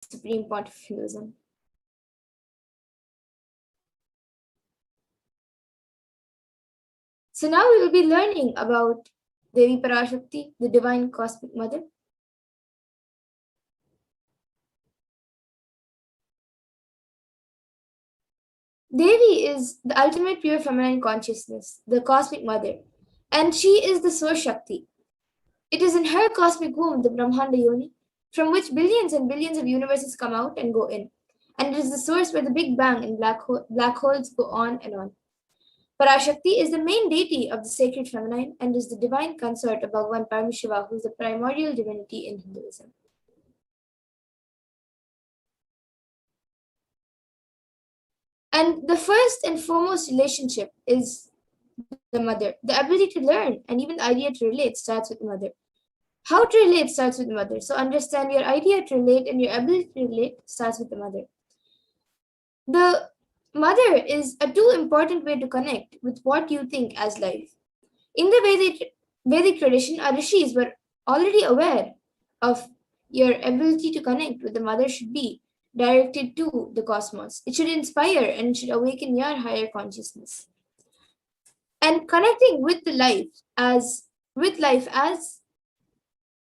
supreme point of Hinduism. So now we will be learning about Devi Parashakti, the divine cosmic mother. Devi is the ultimate pure feminine consciousness, the cosmic mother, and she is the source Shakti. It is in her cosmic womb, the Brahmanda Yoni, from which billions and billions of universes come out and go in. And it is the source where the Big Bang and black holes go on and on. Parashakti is the main deity of the sacred feminine and is the divine consort of Bhagavan Paramashiva, who is the primordial divinity in Hinduism. And the first and foremost relationship is the mother. The ability to learn and even the idea to relate starts with the mother. How to relate starts with the mother. So understand your idea to relate and your ability to relate starts with the mother. The mother is a too important way to connect with what you think as life. In the Vedic tradition, our rishis were already aware of your ability to connect with the mother should be directed to the cosmos. It should inspire and should awaken your higher consciousness. And connecting with life as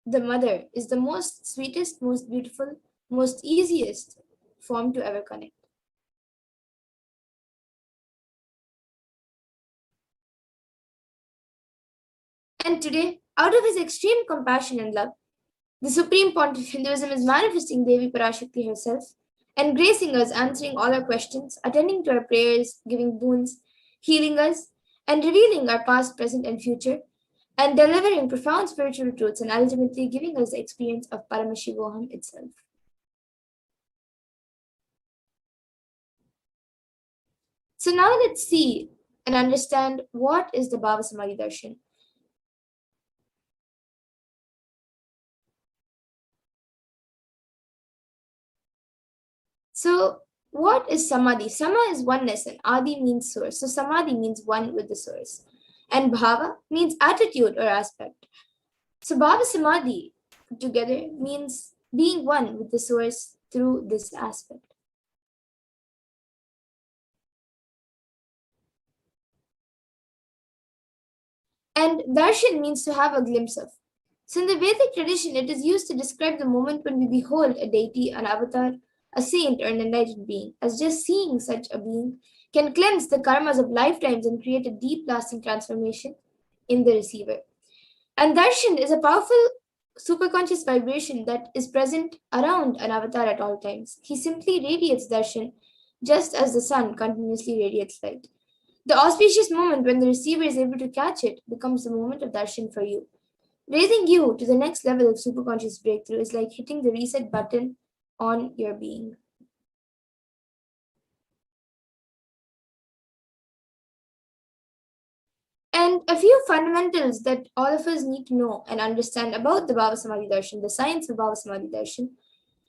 the mother is the most sweetest, most beautiful, most easiest form to ever connect. And today, out of his extreme compassion and love, the supreme point of Hinduism is manifesting Devi Parashakti herself and gracing us, answering all our questions, attending to our prayers, giving boons, healing us, and revealing our past, present, and future, and delivering profound spiritual truths and ultimately giving us the experience of Paramashivoham itself. So now let's see and understand what is the Bhava Samadhi Darshan. So what is Samadhi? Sama is oneness and Adi means source. So Samadhi means one with the source. And Bhava means attitude or aspect. So Bhava Samadhi together means being one with the source through this aspect. And darshan means to have a glimpse of. So in the Vedic tradition, it is used to describe the moment when we behold a deity, an avatar, a saint, or an enlightened being, as just seeing such a being can cleanse the karmas of lifetimes and create a deep lasting transformation in the receiver. And darshan is a powerful superconscious vibration that is present around an avatar at all times. He simply radiates darshan just as the sun continuously radiates light. The auspicious moment when the receiver is able to catch it becomes the moment of darshan for you. Raising you to the next level of superconscious breakthrough is like hitting the reset button on your being. And a few fundamentals that all of us need to know and understand about the Bhava Samadhi Darshan, the science of Bhava Samadhi Darshan,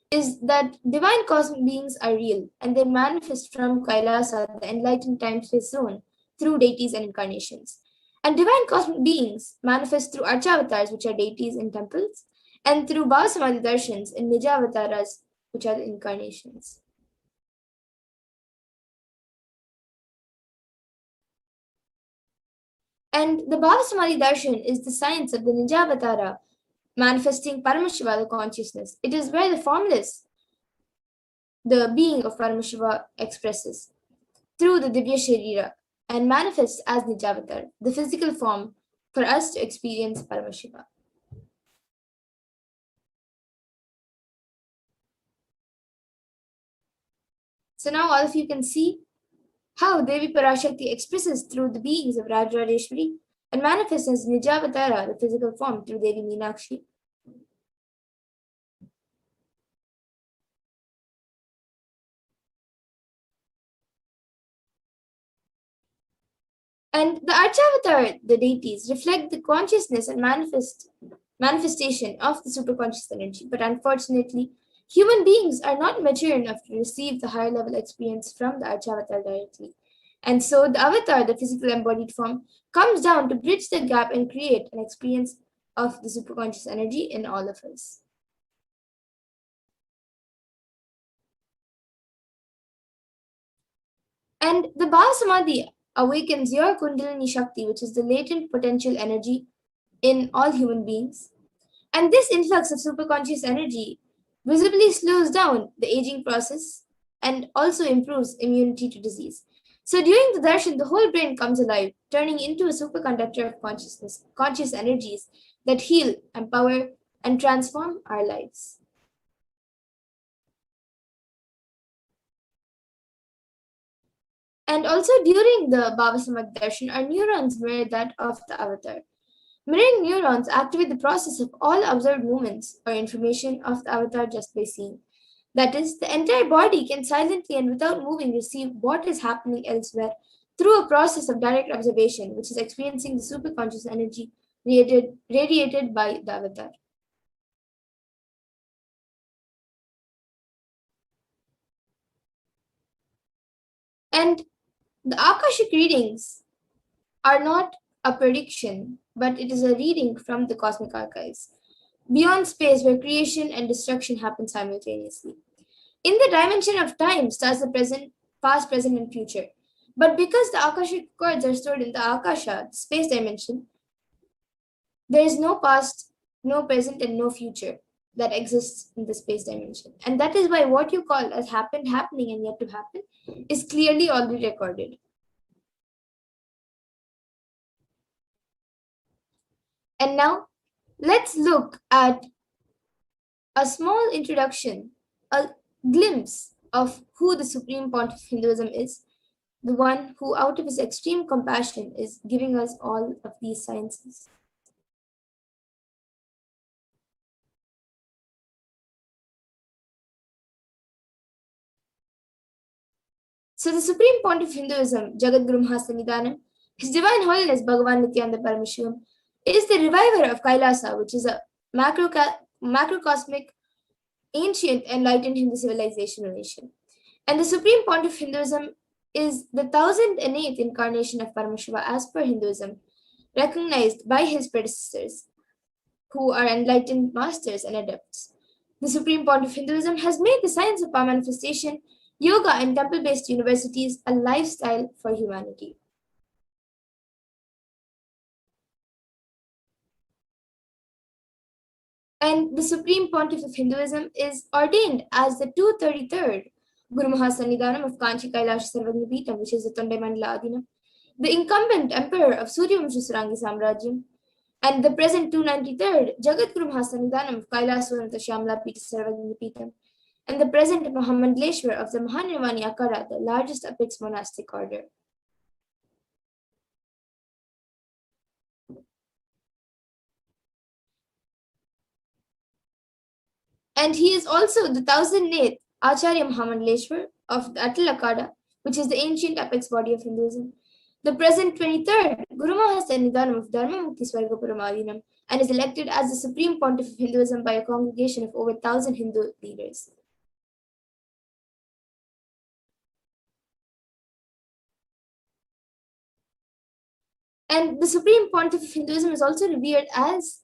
is that divine cosmic beings are real and they manifest from Kailasa, the enlightened time-space zone, through deities and incarnations. And divine cosmic beings manifest through Archavatars, which are deities in temples, and through Bhava Samadhi Darshans in Nijavataras, which are the incarnations. And the Bhava Samadhi Darshan is the science of the Nijavatara, manifesting Paramashiva, the consciousness. It is where the formless, the being of Paramashiva, expresses through the Divya Sharira and manifests as Nijavatar, the physical form for us to experience Paramashiva. So now all of you can see how Devi Parashakti expresses through the beings of Rajrajeshwari and manifests as Nijavatara, the physical form, through Devi Meenakshi. And the Archavatar, the deities, reflect the consciousness and manifestation of the superconscious energy. But unfortunately, human beings are not mature enough to receive the higher level experience from the Archavatar directly. And so the avatar, the physical embodied form, comes down to bridge the gap and create an experience of the superconscious energy in all of us. And the Bhava Samadhi awakens your Kundalini Shakti, which is the latent potential energy in all human beings. And this influx of superconscious energy visibly slows down the aging process and also improves immunity to disease. So during the darshan, the whole brain comes alive, turning into a superconductor of consciousness, conscious energies that heal, empower, and transform our lives. And also during the Bhava Samadhi darshan, our neurons mirror that of the avatar. Mirroring neurons activate the process of all observed movements or information of the avatar just by seeing. That is, the entire body can silently and without moving receive what is happening elsewhere through a process of direct observation, which is experiencing the superconscious energy radiated by the avatar. And the Akashic readings are not a prediction, but it is a reading from the cosmic archives, beyond space where creation and destruction happen simultaneously. In the dimension of time stands the present, past, present, and future. But because the Akashic records are stored in the Akasha, the space dimension, there is no past, no present, and no future that exists in the space dimension. And that is why what you call as happened, happening, and yet to happen is clearly already recorded. And now, let's look at a small introduction, a glimpse of who the Supreme Pontiff of Hinduism is, the one who, out of his extreme compassion, is giving us all of these sciences. So, the Supreme Pontiff of Hinduism, Jagadguru Mahasannidhanam, His Divine Holiness Bhagavan Nithyananda Paramashivam, is the reviver of Kailasa, which is a macrocosmic, ancient, enlightened Hindu civilization or nation. And the Supreme Pontiff of Hinduism is the 1008th incarnation of Paramashiva as per Hinduism, recognized by his predecessors, who are enlightened masters and adepts. The Supreme Pontiff of Hinduism has made the science of power manifestation, yoga, and temple-based universities a lifestyle for humanity. And the Supreme Pontiff of Hinduism is ordained as the 233rd Guru Mahasannidhanam of Kanchi Kailash Sarvagnipitam, which is the Tondai Mandala Adinam, the incumbent emperor of Suryavamsha Surangi Samrajyam, and the present 293rd Jagadguru Mahasannidhanam of Kailasvaranta Shyamla Pita Sarvagnipitam, and the present Mahamandleshwar of the Mahanirvani Akara, the largest apex monastic order. And he is also the 1008th Acharya Mahamandleshwar of the Atal Akada, which is the ancient apex body of Hinduism, the present 23rd Guru Mahasannidhanam of Dharma Mukti Swargapuram Adinam, and is elected as the Supreme Pontiff of Hinduism by a congregation of over 1,000 Hindu leaders. And the Supreme Pontiff of Hinduism is also revered as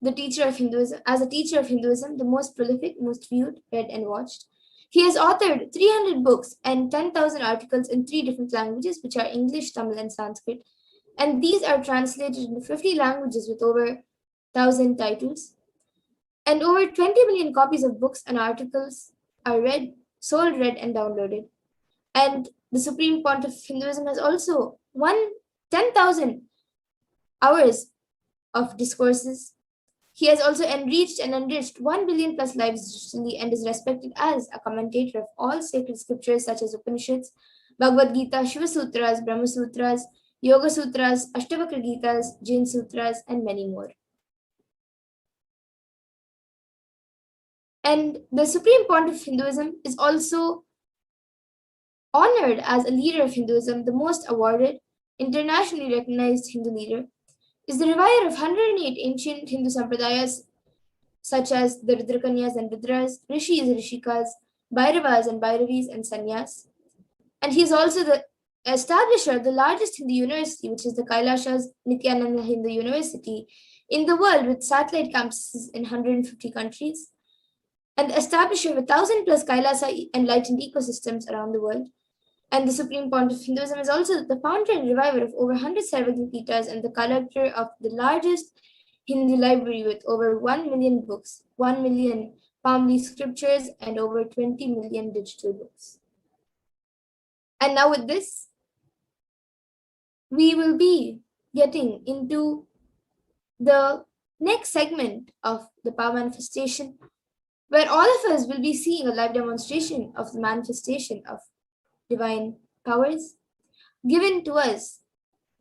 the teacher of Hinduism, the most prolific, most viewed, read, and watched. He has authored 300 books and 10,000 articles in 3 different languages, which are English, Tamil, and Sanskrit. And these are translated into 50 languages with over 1,000 titles. And over 20 million copies of books and articles are sold, read, and downloaded. And the Supreme Pontiff of Hinduism has also won 10,000 hours of discourses. He has also enriched 1 billion plus lives digitally and is respected as a commentator of all sacred scriptures such as Upanishads, Bhagavad Gita, Shiva Sutras, Brahma Sutras, Yoga Sutras, Ashtavakra Gitas, Jain Sutras, and many more. And the Supreme Pontiff of Hinduism is also honored as a leader of Hinduism, the most awarded, internationally recognized Hindu leader, is the reviver of 108 ancient Hindu sampradayas such as the Rudrakanyas and Rudras, Rishis, Rishikas, Bhairavas and Bhairavis, and Sanyas. And he is also the establisher of the largest Hindu university, which is the Kailasha's Nithyananda Hindu University in the world, with satellite campuses in 150 countries, and the establisher of 1,000 plus Kailasa enlightened ecosystems around the world. And the Supreme Pontiff of Hinduism is also the founder and reviver of over 100 Sarvagya Pitas and the collector of the largest Hindu library with over 1 million books, 1 million palm scriptures, and over 20 million digital books. And now, with this, we will be getting into the next segment of the power manifestation, where all of us will be seeing a live demonstration of the manifestation of divine powers given to us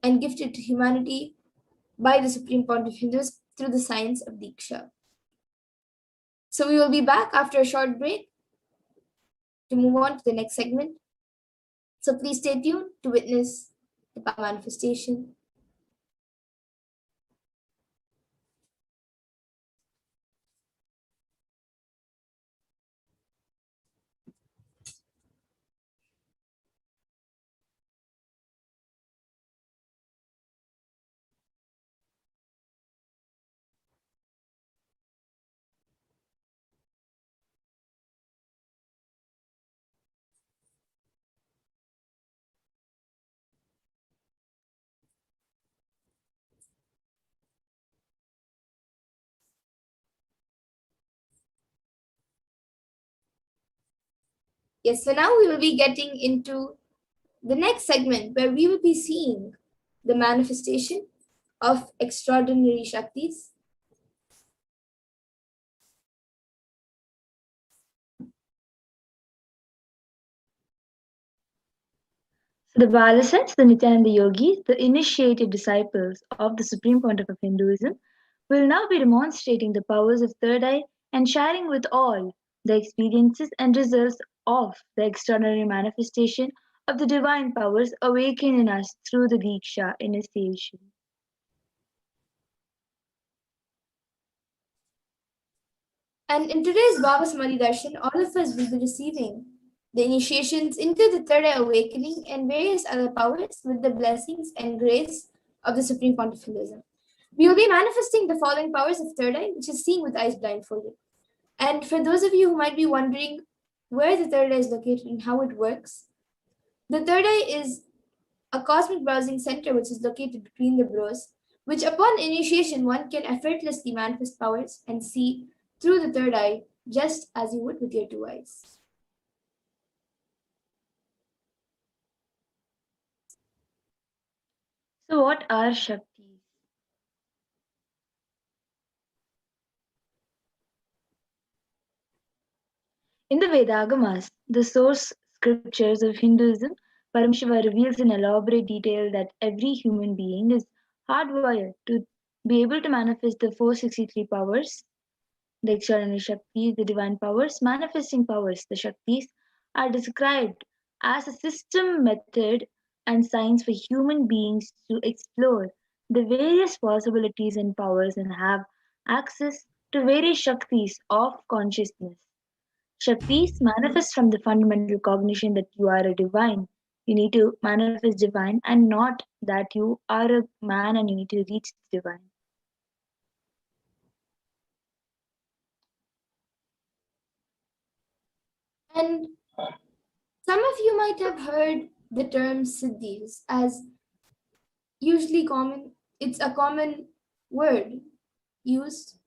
and gifted to humanity by the Supreme Pontiff of Hindus through the science of Diksha. So we will be back after a short break to move on to the next segment. So please stay tuned to witness the power manifestation. Yes, so now we will be getting into the next segment where we will be seeing the manifestation of extraordinary Shaktis. So the Balasans, the Nithyananda Yogis, the initiated disciples of the Supreme Pontiff of Hinduism, will now be demonstrating the powers of third eye and sharing with all the experiences and results of the extraordinary manifestation of the divine powers awakened in us through the Diksha initiation. And in today's Baba Samadhi Darshan, all of us will be receiving the initiations into the third eye awakening and various other powers with the blessings and grace of the Supreme Pontiff of Hinduism. We will be manifesting the following powers of third eye, which is seeing with eyes blindfolded. And for those of you who might be wondering where the third eye is located and how it works, the third eye is a cosmic browsing center which is located between the brows, which upon initiation one can effortlessly manifest powers and see through the third eye just as you would with your two eyes. So, what are Shaktis? In the Vedagamas, the source scriptures of Hinduism, Paramashiva reveals in elaborate detail that every human being is hardwired to be able to manifest the 463 powers, the extraordinary Shaktis, the divine powers, manifesting powers, the Shaktis, are described as a system, method, and science for human beings to explore the various possibilities and powers and have access to various Shaktis of consciousness. Shaktis manifest from the fundamental cognition that you are a divine. You need to manifest divine and not that you are a man and you need to reach the divine. And some of you might have heard the term siddhis as usually common. It's a common word used.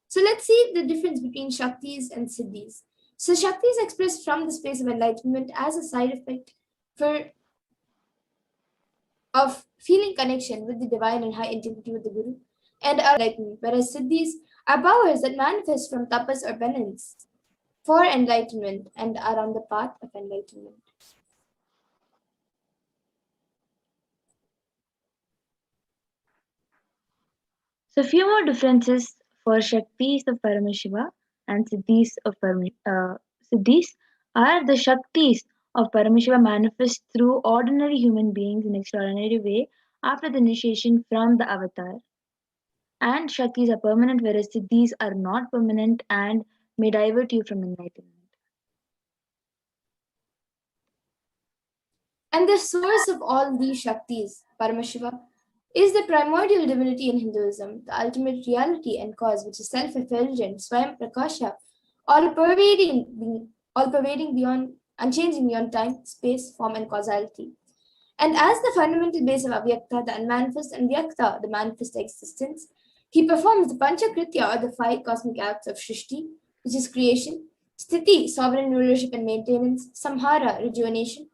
So let's see the difference between Shaktis and Siddhis. So Shakti is expressed from the space of enlightenment as a side effect for of feeling connection with the divine and high intimacy with the Guru and are enlightenment, whereas Siddhis are powers that manifest from tapas or penance for enlightenment and are on the path of enlightenment. So, few more differences for Shaktis of Paramashiva and Siddhis are the Shaktis of Paramashiva manifest through ordinary human beings in extraordinary way after the initiation from the avatar. And Shaktis are permanent, whereas Siddhis are not permanent and may divert you from enlightenment. And the source of all these Shaktis, Paramashiva, is the primordial divinity in Hinduism, the ultimate reality and cause, which is self-effulgent, Swayam Prakasha, all pervading beyond unchanging beyond time, space, form, and causality. And as the fundamental base of Avyakta, the unmanifest, and Vyakta, the manifest existence, he performs the Panchakritya, or the five cosmic acts of Shrishti, which is creation, Sthiti, sovereign rulership and maintenance, Samhara, rejuvenation,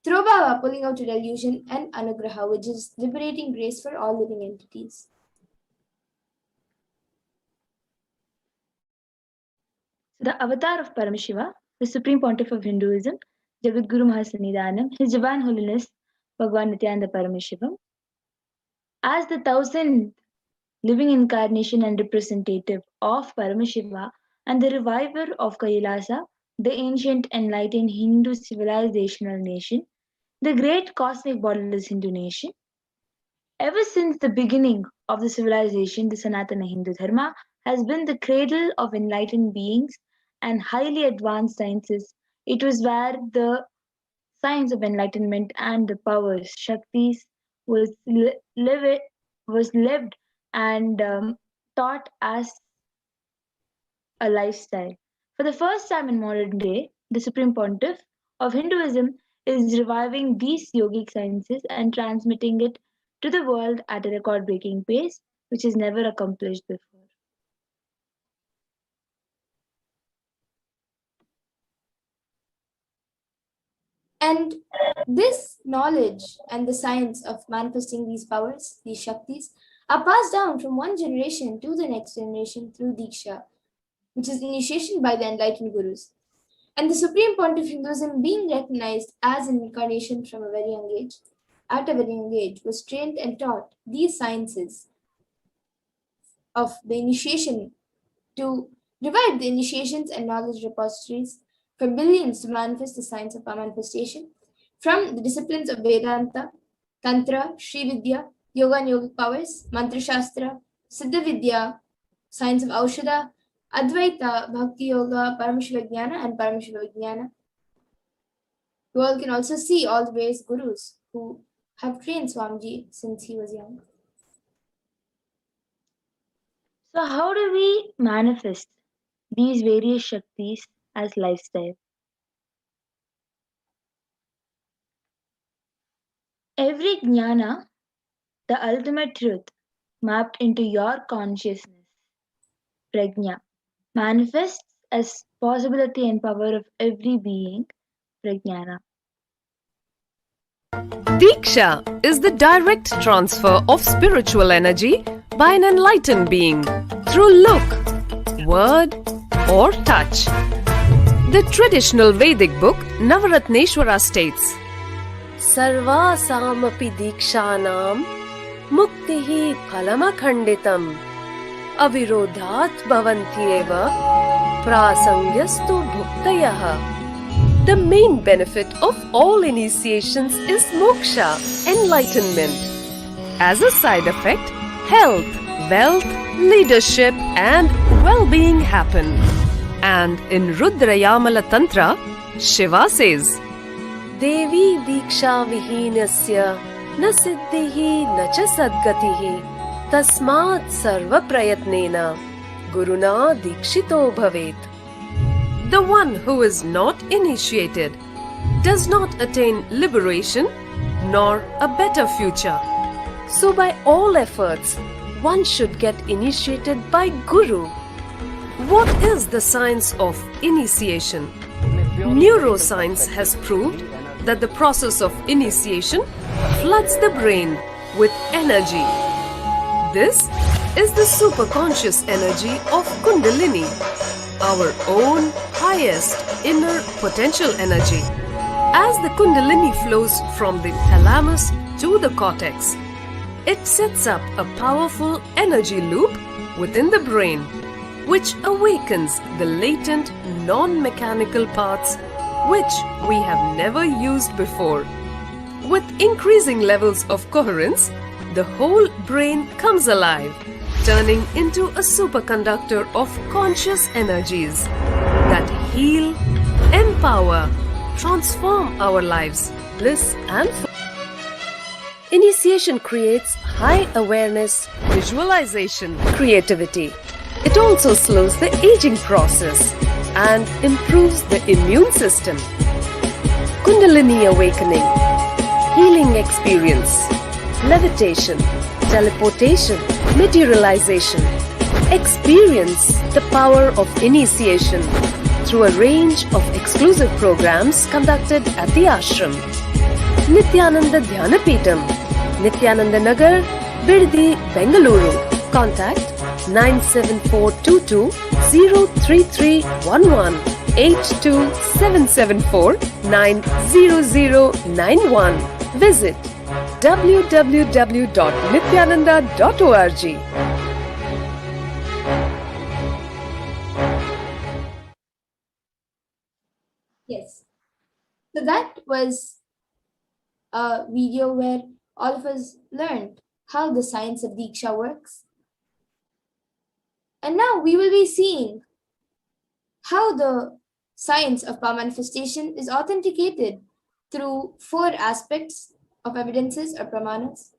Trobhava, pulling out a delusion, and Anugraha, which is liberating grace for all living entities. So the avatar of Paramashiva, the Supreme Pontiff of Hinduism, Jagadguru Mahasannidhanam, His Divine Holiness Bhagwan Nithyananda Paramashivam, as the 1000th living incarnation and representative of Paramashiva and the reviver of Kailasa, the ancient enlightened Hindu civilizational nation, the great cosmic borderless Hindu nation. Ever since the beginning of the civilization, the Sanatana Hindu Dharma has been the cradle of enlightened beings and highly advanced sciences. It was where the science of enlightenment and the powers, Shaktis, was lived and taught as a lifestyle. For the first time in modern day, the Supreme Pontiff of Hinduism is reviving these yogic sciences and transmitting it to the world at a record breaking pace, which is never accomplished before. And this knowledge and the science of manifesting these powers, these Shaktis, are passed down from one generation to the next generation through Diksha, which is initiation by the enlightened gurus. And the Supreme Pontiff Hinduism, being recognized as an incarnation from a very young age, at a very young age, was trained and taught these sciences of the initiation to revive the initiations and knowledge repositories for billions to manifest the science of our manifestation from the disciplines of Vedanta, Tantra, Sri Vidya, Yoga and Yogic powers, Mantra Shastra, Siddha Vidya, science of Aushadha, Advaita, Bhakti Yoga, Paramashiva and Paramashiva Vijnana. You all can also see all the various gurus who have trained Swamiji since he was young. So, how do we manifest these various Shaktis as lifestyle? Every jnana, the ultimate truth, mapped into your consciousness, prajna, manifests as possibility and power of every being, prajnana. Diksha is the direct transfer of spiritual energy by an enlightened being through look, word, or touch. The traditional Vedic book Navaratneshwara states, Sarvasamapi dikshanam muktihi phalamakhanditam avirodhat bhavantyeva prasangyastu bhuktayah. The main benefit of all initiations is moksha, enlightenment. As a side effect, health, wealth, leadership and well-being happen. And in Rudrayamala Tantra, Shiva says, Devi diksha vihinasya na siddhihi na cha sadgatihi tasmat sarva prayatnena guruna dikshito bhavet. The one who is not initiated does not attain liberation nor a better future. So by all efforts, one should get initiated by Guru. What is the science of initiation? Neuroscience has proved that the process of initiation floods the brain with energy. This is the superconscious energy of Kundalini, our own highest inner potential energy. As the Kundalini flows from the thalamus to the cortex, it sets up a powerful energy loop within the brain, which awakens the latent non-mechanical parts which we have never used before. With increasing levels of coherence, the whole brain comes alive, turning into a superconductor of conscious energies that heal, empower, transform our lives, bliss and Initiation creates high awareness, visualization, creativity. It also slows the aging process and improves the immune system. Kundalini awakening, healing experience, levitation, teleportation, materialization. Experience the power of initiation through a range of exclusive programs conducted at the ashram. Nithyananda Dhyanapitham, Nithyananda Nagar, Biddi, Bengaluru. Contact 97422 03311 82774 90091. Visit www.nithyananda.org. Yes. So that was a video where all of us learned how the science of Diksha works. And now we will be seeing how the science of power manifestation is authenticated through 4 aspects of evidences or pramanas.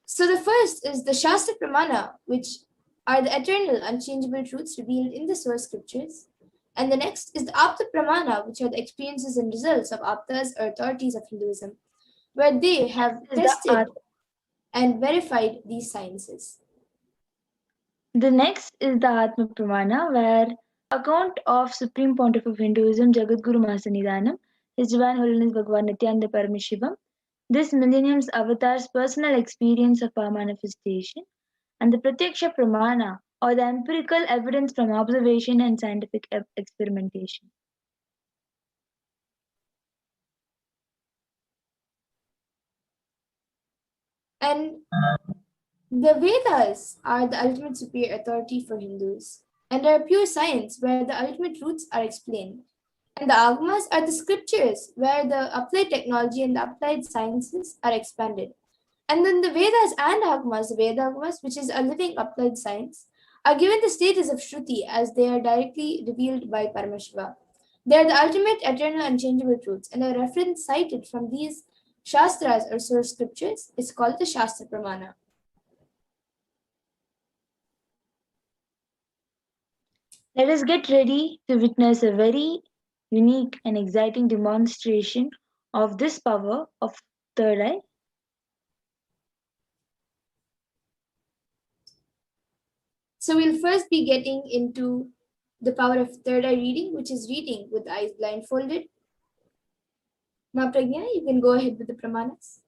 So the first is the Shastra Pramana, which are the eternal, unchangeable truths revealed in the source scriptures. And the next is the Apta Pramana, which are the experiences and results of Aptas or authorities of Hinduism, where they have tested and verified these sciences. The next is the Atma Pramana, where account of Supreme Pontiff of Hinduism, Jagadguru Mahasannidhanam, His Divine Holiness Bhagavan Nithyananda Paramashivam, this millennium's avatar's personal experience of power manifestation, and the Pratyaksha Pramana, or the empirical evidence from observation and scientific experimentation. And the Vedas are the ultimate superior authority for Hindus and are pure science where the ultimate truths are explained. And the Agamas are the scriptures where the applied technology and the applied sciences are expanded. And then the Vedas and Agamas, the Veda Agamas, which is a living applied science, are given the status of Shruti as they are directly revealed by Paramashiva. They are the ultimate, eternal, unchangeable truths, and a reference cited from these Shastras or source scriptures is called the Shastra Pramana. Let us get ready to witness a very unique and exciting demonstration of this power of third eye. So we'll first be getting into the power of third eye reading, which is reading with the eyes blindfolded. Ma Pragya, you can go ahead with the pramanas.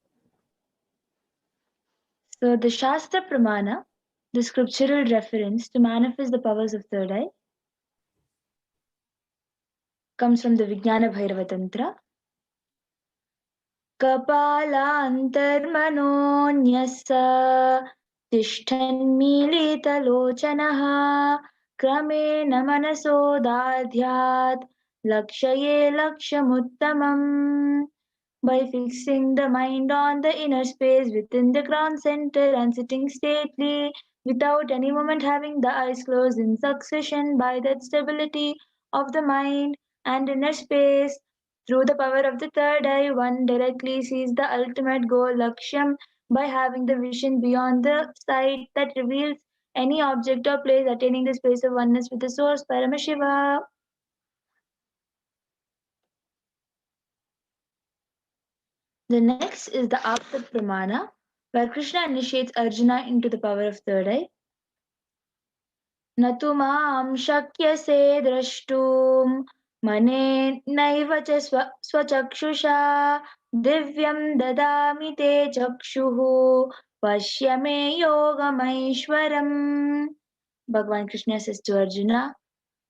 So the Shastra Pramana, the scriptural reference to manifest the powers of third eye, comes from the Vijnana Bhairava Tantra. Kapalantarmanonyasa tishthanmilitalochanaha kramena manasodadhyat lakshaye lakshamuttamam. By fixing the mind on the inner space within the crown center and sitting stately without any moment having the eyes closed in succession, by that stability of the mind and inner space, through the power of the third eye, one directly sees the ultimate goal, Lakshyam, by having the vision beyond the sight that reveals any object or place attaining the space of oneness with the source, Paramashiva. The next is the Apta Pramana, where Krishna initiates Arjuna into the power of third eye. Natu maam shakyase drashtum mane naiva cha swachakshusha divyam dadami te chakshuhu pashyame yogamaishwaram. Bhagavan Krishna says to Arjuna,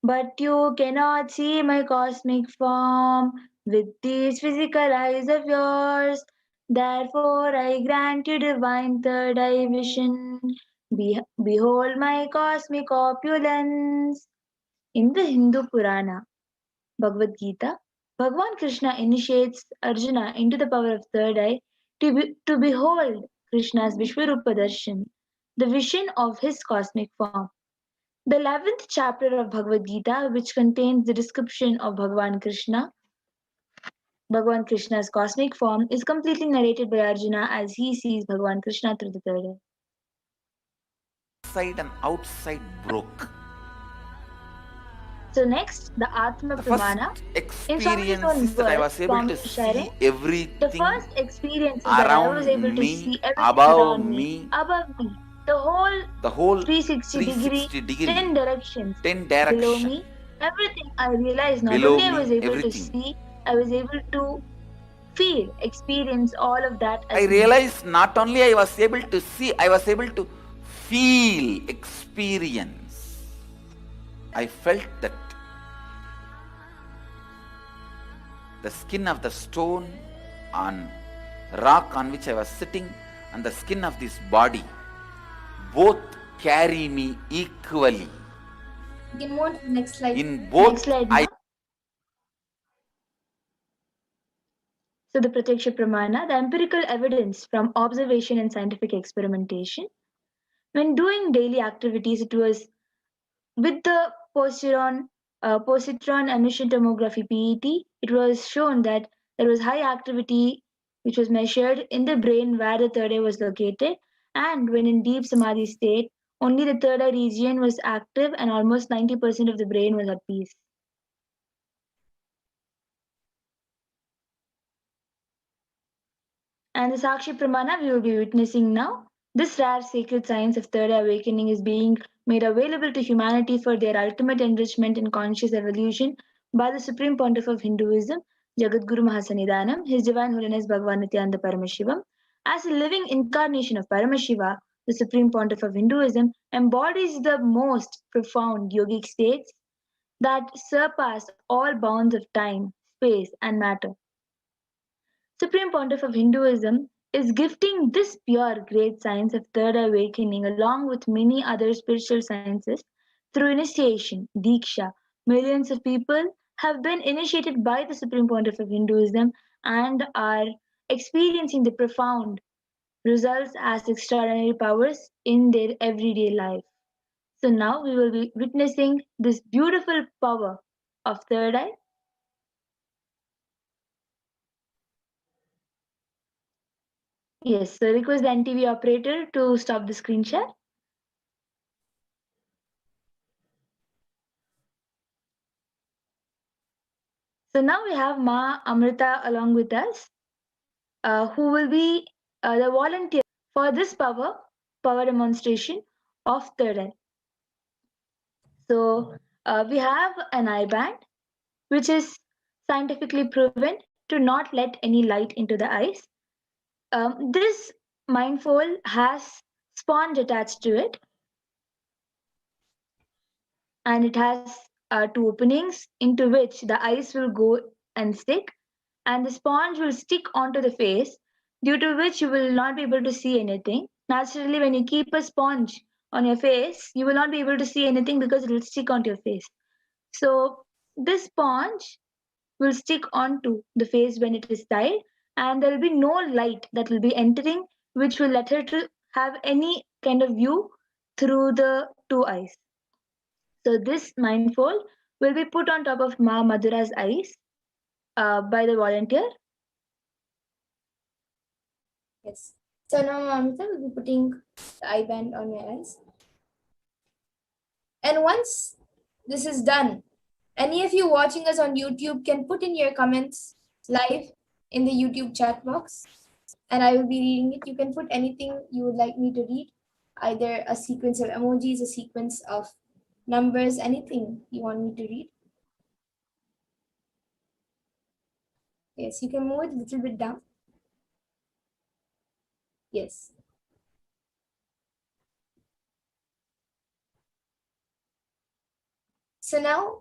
but you cannot see my cosmic form with these physical eyes of yours. Therefore, I grant you divine third eye vision. Behold my cosmic opulence. In the Hindu Purana, Bhagavad Gita, Bhagavan Krishna initiates Arjuna into the power of third eye to behold Krishna's Vishwarupa Darshan, the vision of his cosmic form. The 11th chapter of Bhagavad Gita, which contains the description of Bhagavan Krishna's cosmic form, is completely narrated by Arjuna as he sees Bhagavan Krishna through the third eye. Inside and outside broke. So next, the Atma The first Pramana. In Swamiji's experience own is that I words, was able to Swami is sharing, see the everything first experience is that I was around able to me, see everything above around me, me, above me, the whole the whole 360-degree, 360 degree, 10 directions 10 below direction, me. Everything I realized, not below only I me, was able to everything. see, I was able to feel, experience all of that I as me. realized not only I was able to see, I was able to feel, experience. I felt that the skin of the stone on rock on which I was sitting and the skin of this body both carry me equally. You can move on to the next slide. In both, Next slide, I ma. So the Pratyaksha Pramana, the empirical evidence from observation and scientific experimentation. When doing daily activities, it was with the positron emission tomography (PET), it was shown that there was high activity which was measured in the brain where the third eye was located, and when in deep samadhi state, only the third eye region was active and almost 90% of the brain was at peace. And the Sakshi Pramana we will be witnessing now. This rare sacred science of third eye awakening is being made available to humanity for their ultimate enrichment and conscious evolution by the Supreme Pontiff of Hinduism, Jagadguru Mahasannidhanam, His Divine Holiness Bhagavan Nithyananda Paramashivam. As a living incarnation of Paramashiva, the Supreme Pontiff of Hinduism embodies the most profound yogic states that surpass all bounds of time, space, and matter. Supreme Pontiff of Hinduism is gifting this pure great science of third eye awakening along with many other spiritual sciences through initiation, Diksha. Millions of people have been initiated by the Supreme Pontiff of Hinduism and are experiencing the profound results as extraordinary powers in their everyday life. So now we will be witnessing this beautiful power of third eye. Yes, so request the NTV operator to stop the screen share. So now we have Ma Amrita along with us, who will be the volunteer for this power demonstration of third eye. So we have an eye band, which is scientifically proven to not let any light into the eyes. This mindfold has sponge attached to it, and it has two openings into which the eyes will go and stick, and the sponge will stick onto the face, due to which you will not be able to see anything. Naturally, when you keep a sponge on your face, you will not be able to see anything because it will stick onto your face. So this sponge will stick onto the face when it is tied, and there will be no light that will be entering, which will let her to have any kind of view through the two eyes. So this mindfold will be put on top of Ma Madhura's eyes by the volunteer. Yes. So now Amrita will be putting the eye band on your eyes. And once this is done, any of you watching us on YouTube can put in your comments live in the YouTube chat box, and I will be reading it. You can put anything you would like me to read, either a sequence of emojis, a sequence of numbers, anything you want me to read. Yes, you can move it a little bit down. Yes. So now,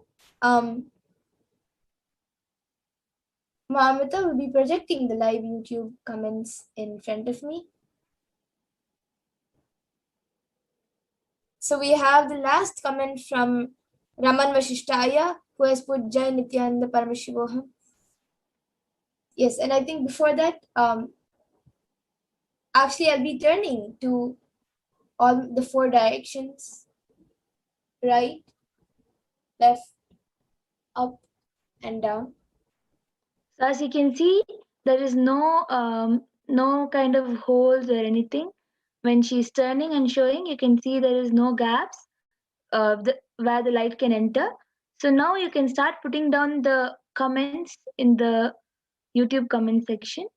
Mamita will be projecting the live YouTube comments in front of me. So we have the last comment from Raman Vashishtaya, who has put Jai Nithyananda Paramashivoham. Yes, and I think before that, actually I'll be turning to all the four directions: right, left, up, and down. So as you can see, there is no kind of holes or anything. When she's turning and showing, you can see there is no gaps where the light can enter. So now you can start putting down the comments in the YouTube comment section.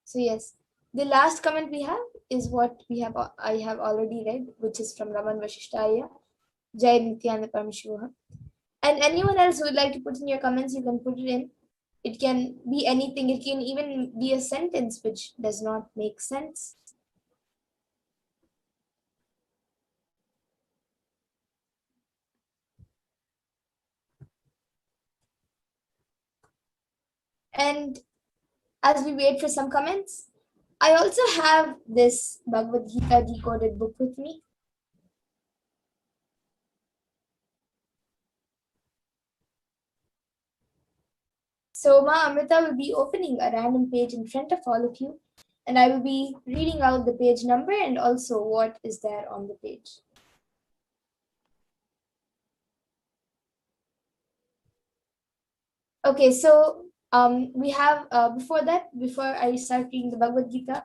So yes, the last comment we have is what I have already read, which is from Raman Vashishtaya, Jai Nithyananda Paramashivoham. And anyone else who would like to put in your comments, you can put it in. It can be anything. It can even be a sentence which does not make sense. And as we wait for some comments, I also have this Bhagavad Gita decoded book with me. So Ma Amrita will be opening a random page in front of all of you, and I will be reading out the page number and also what is there on the page. Okay, so we have before I start reading the Bhagavad Gita,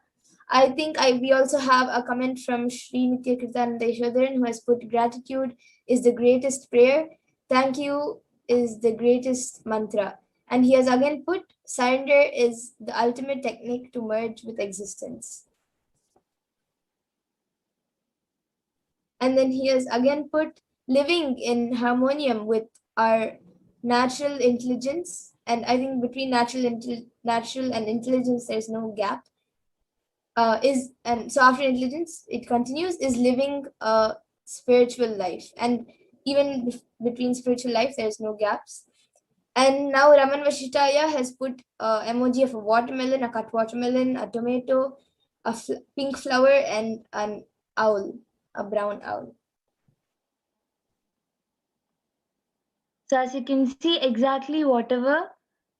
I think we also have a comment from Sri Nithyananda who has put gratitude is the greatest prayer, thank you is the greatest mantra. And he has again put surrender is the ultimate technique to merge with existence. And then he has again put living in harmonium with our natural intelligence. And I think between natural and intelligence, there's no gap. So after intelligence, it continues is living a spiritual life, and even between spiritual life, there's no gaps. And now Raman Vashitaya has put emoji of a watermelon, a cut watermelon, a tomato, a pink flower, and an owl, a brown owl. So as you can see, exactly whatever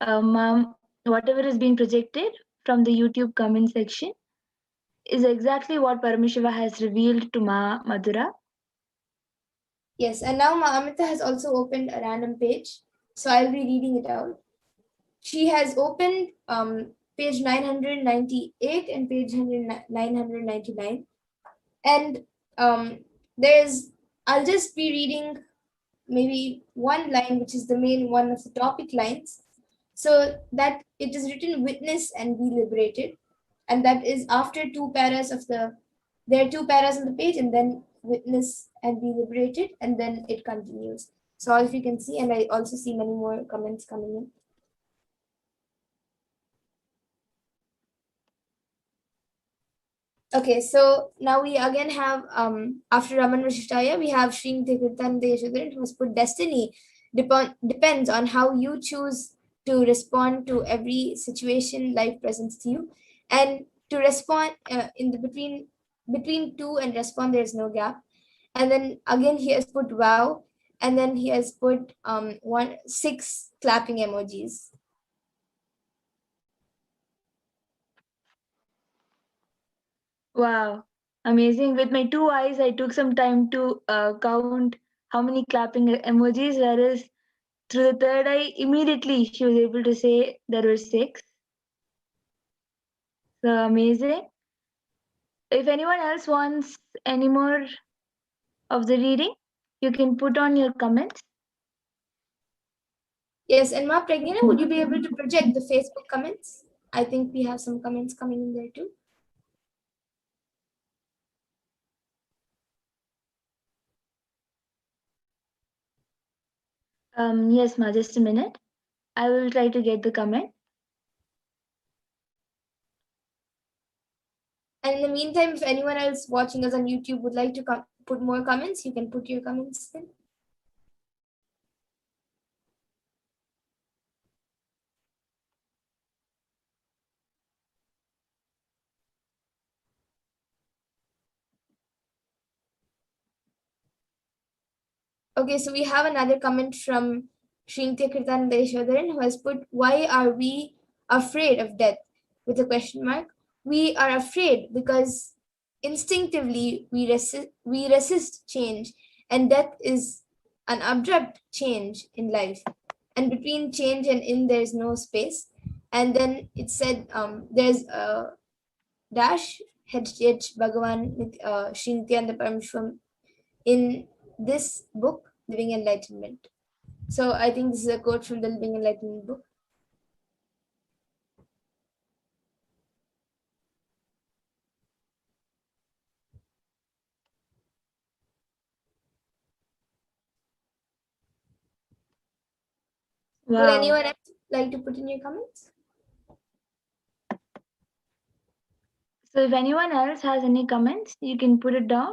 is being projected from the YouTube comment section is exactly what Paramashiva has revealed to Ma Madhura. Yes, and now Ma Amrita has also opened a random page, so I'll be reading it out. She has opened page 998 and page 999, and I'll just be reading maybe one line, which is the main one of the topic lines, so that it is written witness and be liberated, and that is after there are two paras on the page, and then witness and be liberated, and then it continues. So if you can see, and I also see many more comments coming in. Okay, so now we again have after Raman Vashishtaya, we have Sri Nithyananda who has put destiny depends on how you choose to respond to every situation life presents to you, and to respond in the between two and respond, there is no gap. And then again he has put wow, and then he has put 6 clapping emojis. Wow, amazing. With my 2 eyes, I took some time to count how many clapping emojis there is. Through the third eye, immediately she was able to say there were 6. So amazing. If anyone else wants any more of the reading, you can put on your comments. Yes, and Ma Pragnana, would you be able to project the Facebook comments? I think we have some comments coming in there too. Yes, Ma, just a minute. I will try to get the comment. And in the meantime, if anyone else watching us on YouTube would like to put more comments, you can put your comments in. Okay, so we have another comment from Shrintya Kirtanandeshwadaran who has put, why are we afraid of death? With a question mark. We are afraid because instinctively we resist change, and death is an abrupt change in life. And between change and in, there's no space. And then it said there's a dash HDH Sri Nithyananda Paramashivam in this book, Living Enlightenment. So I think this is a quote from the Living Enlightenment book. Wow. Would anyone else like to put in your comments? So if anyone else has any comments, you can put it down.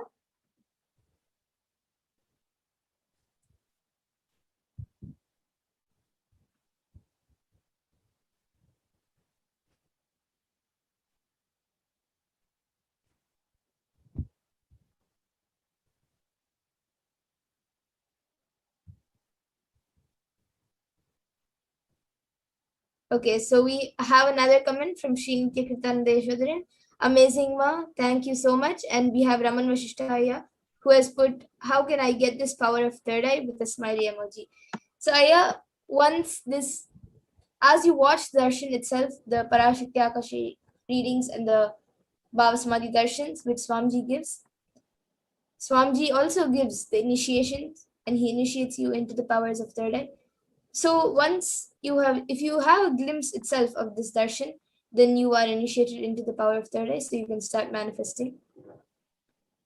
Okay, so we have another comment from Srinitya Kritananda. Amazing, Ma. Thank you so much. And we have Raman Vashishtaya, who has put, how can I get this power of third eye, with a smiley emoji. So Aya, once this, as you watch the darshan itself, the Parashakti Akashic readings and the Bhava Samadhi darshans which Swamiji gives, Swamiji also gives the initiation, and he initiates you into the powers of third eye. So once you have, if you have a glimpse itself of this darshan, then you are initiated into the power of third eye, so you can start manifesting.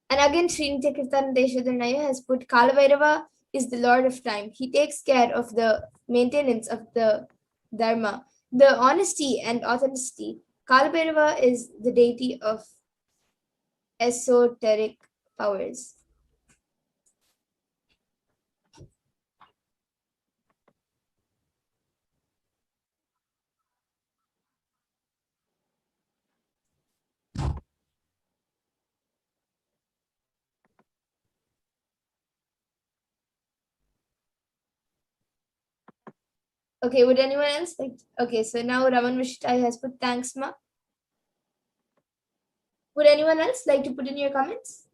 And again, Srinitya Kirtanandeshwaranaya has put Kalavairava is the Lord of Time. He takes care of the maintenance of the Dharma, the honesty and authenticity. Kalavairava is the deity of esoteric powers. Okay, would anyone else like? Okay, so now Raman Vishtai has put thanks, Ma. Would anyone else like to put in your comments?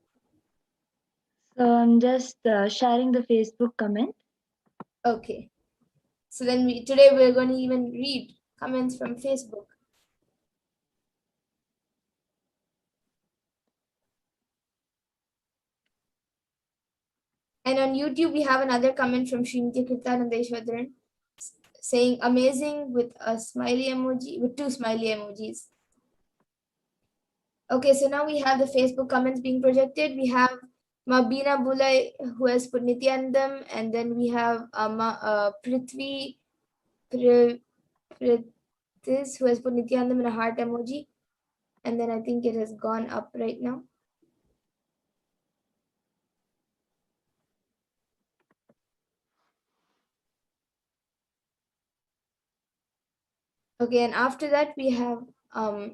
So I'm just sharing the Facebook comment. Okay. So then today we're going to even read comments from Facebook. And on YouTube, we have another comment from Srinitya Kirtanandeshwaran saying amazing with a smiley emoji, with two smiley emojis. Okay, so now we have the Facebook comments being projected. We have Mabina Bulai, who has put Nityanandam, and then we have Prithvi Prithis, who has put Nityanandam in a heart emoji. And then I think it has gone up right now. Okay, and after that we have uh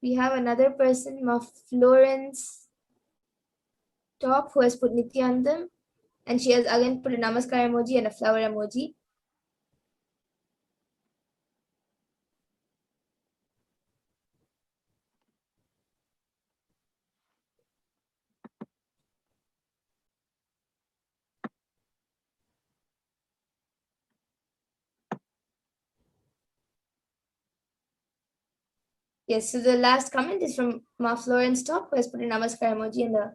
we have another person, Florence Top, who has put Nityanandam, and she has again put a namaskar emoji and a flower emoji. Yes, so the last comment is from Ma Florence Top, who has put a namaskar emoji and a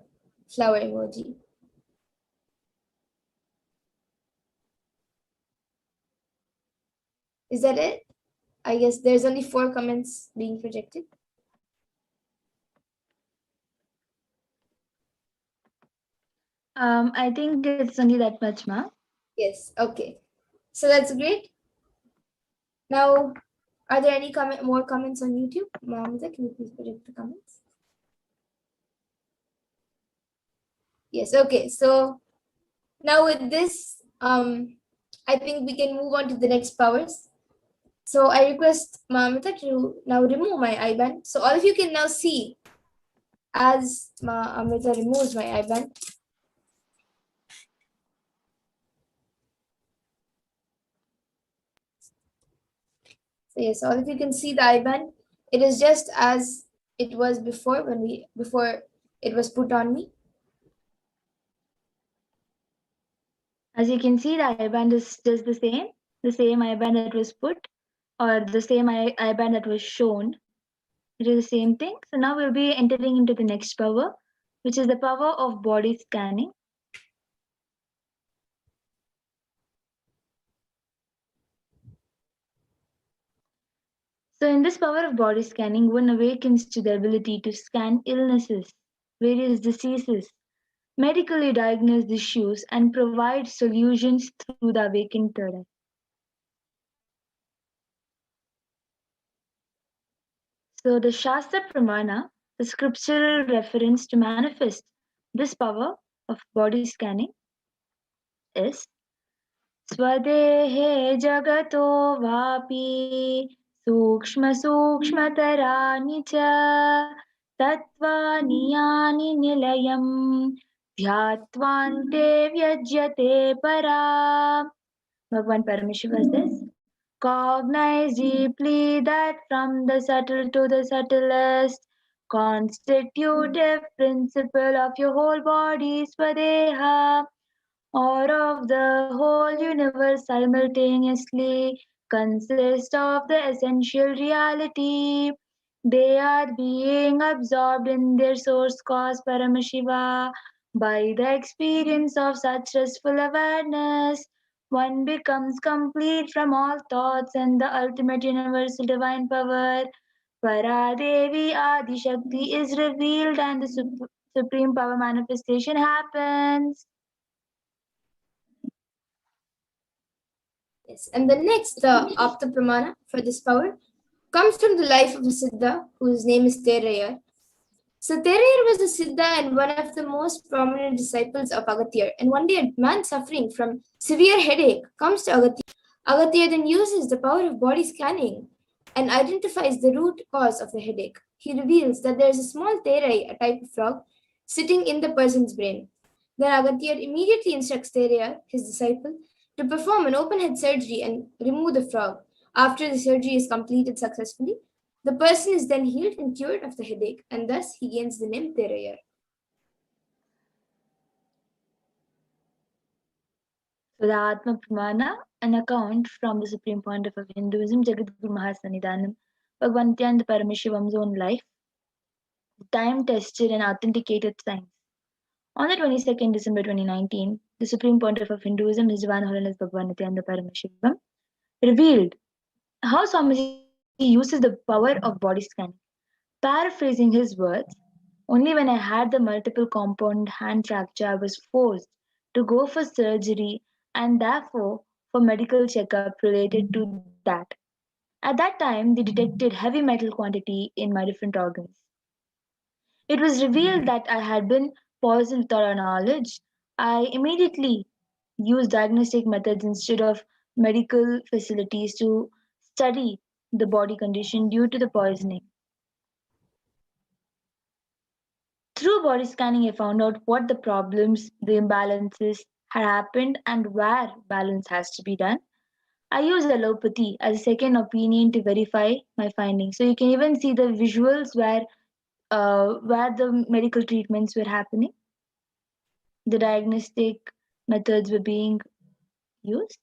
flower emoji. Is that it? I guess there's only 4 comments being projected. I think it's only that much, Ma. Yes, okay. So that's great. Now, are there any more comments on YouTube? Mamita, can you please project the comments? Yes, okay. So now with this, I think we can move on to the next powers. So I request Mamita to now remove my IBAN. So all of you can now see as Amrita removes my IBAN. So yes, all of you can see the IBAN. It is just as it was before before it was put on me. As you can see, the IBAN is just the same IBAN that was put. or the same I band that was shown. It is the same thing. So now we'll be entering into the next power, which is the power of body scanning. So in this power of body scanning, one awakens to the ability to scan illnesses, various diseases, medically diagnose issues, and provide solutions through the awakened third eye. So the Shastra Pramana, the scriptural reference to manifest this power of body scanning is Swadehe Jagato Vapi Sukshma Sukshmataraani Cha Tattvani Yani Nilayam Dhyatvante Vyajyate Para. Bhagwan Paramashiva says, cognize deeply that from the subtle to the subtlest constitutive principle of your whole body, Swadeha, or of the whole universe simultaneously, consist of the essential reality. They are being absorbed in their source cause Paramashiva. By the experience of such restful awareness, one becomes complete from all thoughts and the ultimate universal divine power. Paradevi Adi Shakti is revealed and the supreme power manifestation happens. Yes, and the next Apta Pramana for this power comes from the life of a Siddha whose name is Terayar. So Terayar was a Siddha and one of the most prominent disciples of Agathir. And one day a man suffering from severe headache comes to Agathir. Agathir then uses the power of body scanning and identifies the root cause of the headache. He reveals that there is a small Terai, a type of frog, sitting in the person's brain. Then Agathir immediately instructs Terayar, his disciple, to perform an open head surgery and remove the frog. After the surgery is completed successfully, the person is then healed and cured of the headache, and thus he gains the name Terayar. So the Atma Pramana, an account from the Supreme Pontiff of Hinduism, Jagadguru Mahasannidhanam, Bhagwan Nithyananda Paramashivam's own life, time-tested and authenticated science. On the 22nd December 2019, the Supreme Pontiff of Hinduism, His Divine Holiness Bhagwan Nithyananda Paramashivam, revealed how Swamiji uses the power of body scanning. Paraphrasing his words, only when I had the multiple compound hand fracture, I was forced to go for surgery and therefore for medical checkup related to that. At that time, they detected heavy metal quantity in my different organs. It was revealed that I had been poisoned without knowledge. I immediately used diagnostic methods instead of medical facilities to study the body condition due to the poisoning. Through body scanning, I found out what the problems, the imbalances had happened, and where balance has to be done. I use allopathy as a second opinion to verify my findings. So you can even see the visuals where the medical treatments were happening, the diagnostic methods were being used.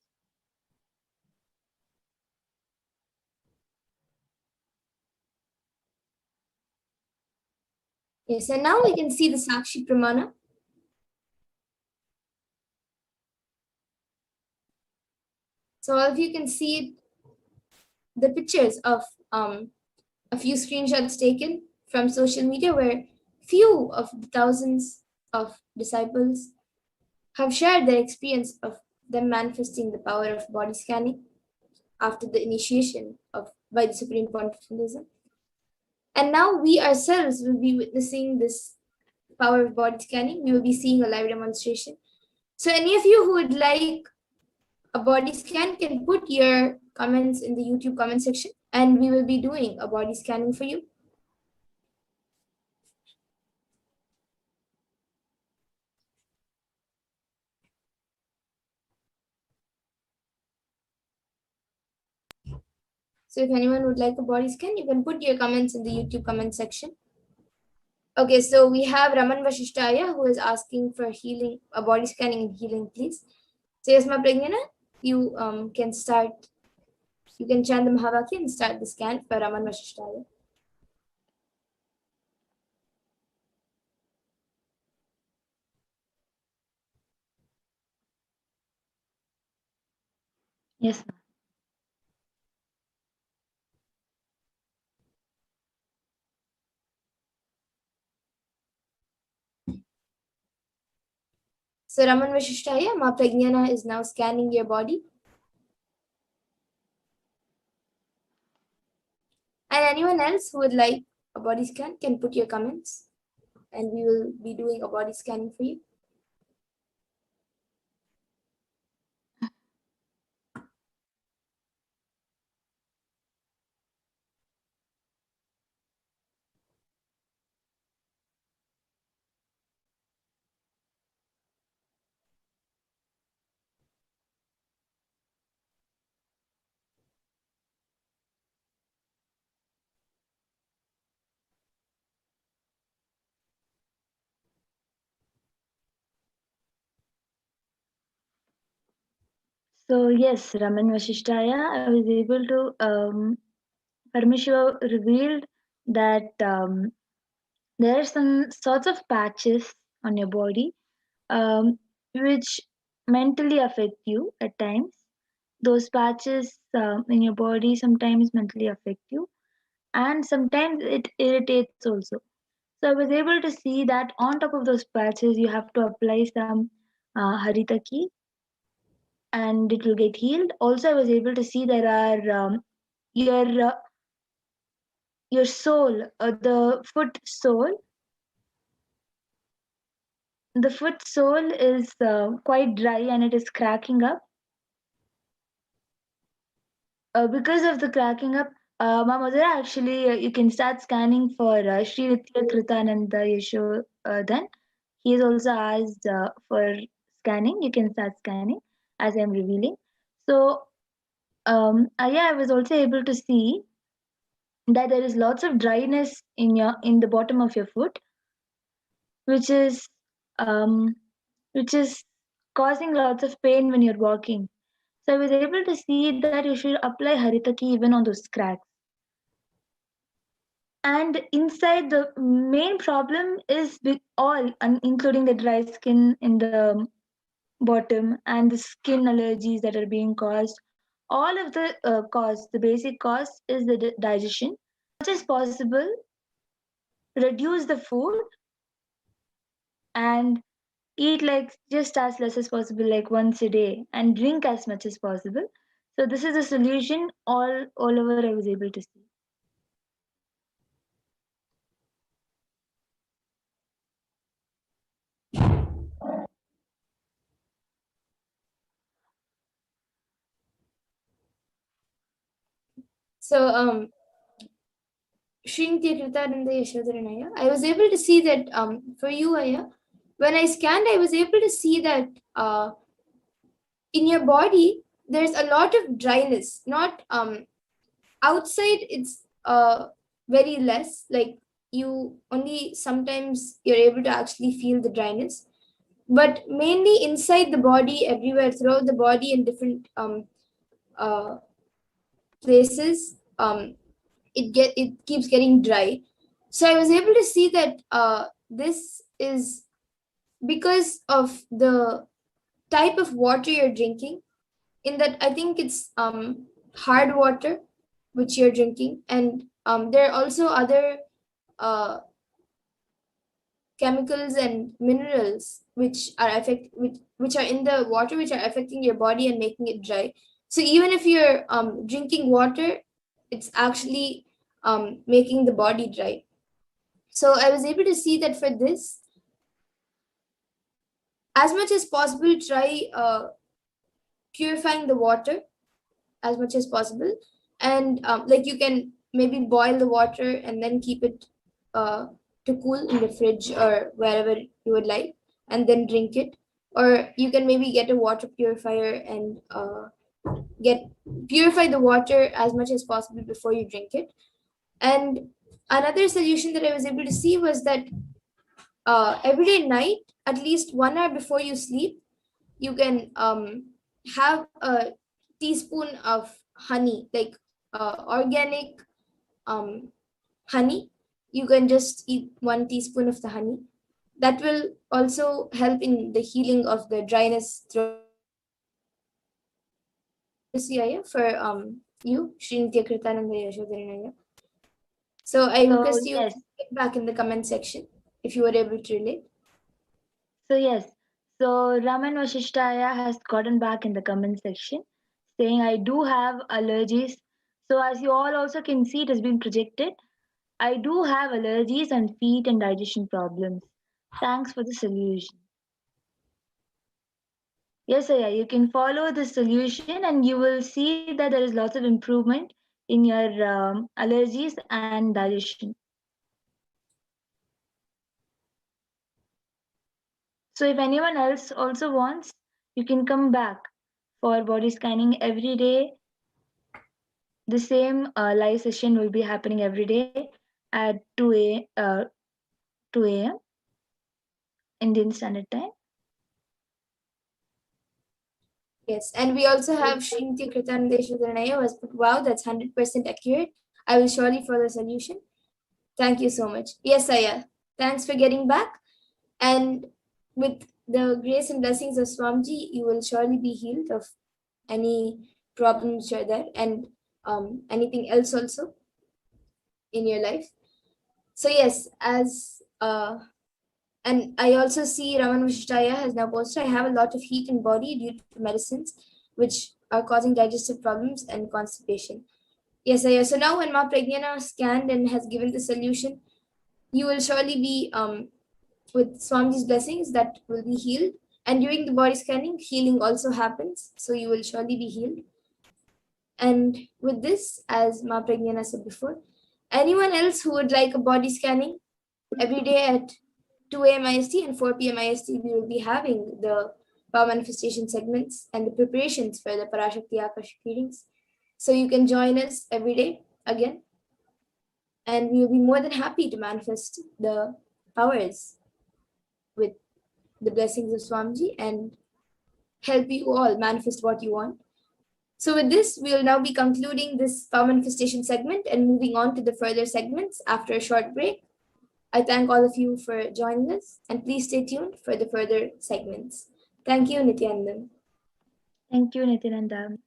Yes, and now we can see the Sakshi Pramana. So all of you can see the pictures of a few screenshots taken from social media where few of the thousands of disciples have shared their experience of them manifesting the power of body scanning after the initiation of by the Supreme Pontiff of Hinduism. And now we ourselves will be witnessing this power of body scanning. We will be seeing a live demonstration. So any of you who would like a body scan can put your comments in the YouTube comment section and we will be doing a body scanning for you. So if anyone would like a body scan, you can put your comments in the YouTube comment section. Okay, so we have Raman Vashishtaya who is asking for healing, a body scanning and healing, please. So yes, Ma Pragnana, you can start You can chant the Mahavakya and start the scan for Raman Vashishtaya. Yes, ma'am. So Raman Vashishtaya, Ma Pragnana is now scanning your body. And anyone else who would like a body scan can put your comments, and we will be doing a body scanning for you. So yes, Raman Vashishtaya, I was able to Paramashiva revealed that there are some sorts of patches on your body which mentally affect you at times. Those patches in your body sometimes mentally affect you, and sometimes it irritates also. So I was able to see that on top of those patches, you have to apply some haritaki and it will get healed. Also, I was able to see there are your uh, your sole, the foot sole is quite dry and it is cracking up. Because of the cracking up, my mother actually, you can start scanning for Sri Nitya Kritananda Yesho. Then he has also asked for scanning. You can start scanning as I'm revealing. So yeah, I was also able to see that there is lots of dryness in the bottom of your foot, which is um, which is causing lots of pain when you're walking. So I was able to see that you should apply haritaki even on those cracks. And inside, the main problem is including the dry skin in the bottom and the skin allergies that are being caused. All of the cause, the basic cause is the digestion. As much as possible, reduce the food and eat like just as less as possible, like once a day, and drink as much as possible. So this is a solution all over I was able to see. So Shrinti Kritananda Yashodharanaya, I was able to see that for you, Aya, when I scanned, I was able to see that in your body there's a lot of dryness. Not outside, it's very less. Like you only sometimes you're able to actually feel the dryness, but mainly inside the body, everywhere throughout the body in different uh, places, it keeps getting dry. So I was able to see that this is because of the type of water you're drinking. In that, I think it's hard water which you're drinking, and there are also other uh, chemicals and minerals which are in the water, which are affecting your body and making it dry. So even if you're drinking water, it's actually making the body dry. So I was able to see that for this, as much as possible, try purifying the water as much as possible. And like you can maybe boil the water and then keep it uh, to cool in the fridge or wherever you would like, and then drink it. Or you can maybe get a water purifier and get purify the water as much as possible before you drink it. And another solution that I was able to see was that every day night, at least 1 hour before you sleep, you can have a teaspoon of honey, like organic honey. You can just eat 1 teaspoon of the honey. That will also help in the healing of the dryness throat. For you, Srinitya Kritananda Yashodharanaya. So I So request you to yes, get back in the comment section if you were able to relate. so yes, so Raman Vashishtaya has gotten back in the comment section saying, I do have allergies. So as you all also can see, it has been projected. I do have allergies and feet and digestion problems. Thanks for the solution. Yes, Aya, you can follow the solution and you will see that there is lots of improvement in your allergies and digestion. So if anyone else also wants, you can come back for body scanning every day. The same live session will be happening every day at 2 a.m. Indian Standard Time. Yes, and we also have Srinitya Kritananda Yashodharanaya who has put, wow, that's 100% accurate. I will surely follow the solution. Thank you so much. Yes, Aya. Thanks for getting back. And with the grace and blessings of Swamiji, you will surely be healed of any problems you're there and anything else also in your life. So yes, as and I also see Raman Vishtaya has now posted, I have a lot of heat in body due to medicines which are causing digestive problems and constipation. Yes, Aya. So now when Ma Pragyana scanned and has given the solution, you will surely be with Swamiji's blessings that will be healed. And during the body scanning, healing also happens. So you will surely be healed. And with this, as Ma Pragyana said before, anyone else who would like a body scanning every day at 2 a.m. IST and 4 p.m. IST, we will be having the power manifestation segments and the preparations for the Parashakti Akashic readings. So you can join us every day again, and we will be more than happy to manifest the powers with the blessings of Swamiji and help you all manifest what you want. So with this, we will now be concluding this power manifestation segment and moving on to the further segments after a short break. I thank all of you for joining us, and please stay tuned for the further segments. Thank you, Nithyananda. Thank you, Nityananda.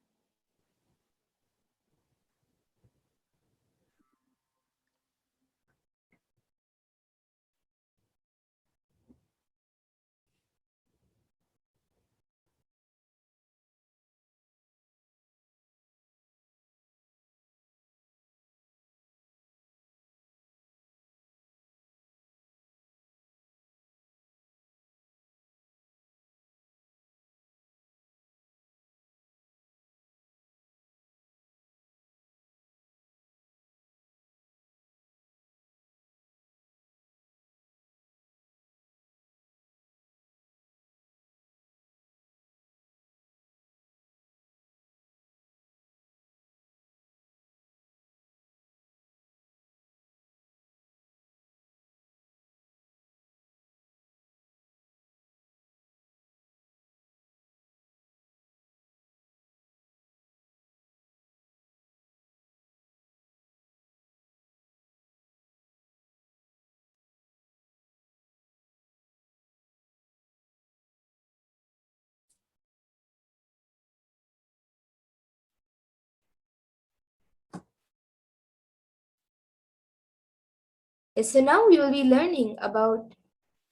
So now we will be learning about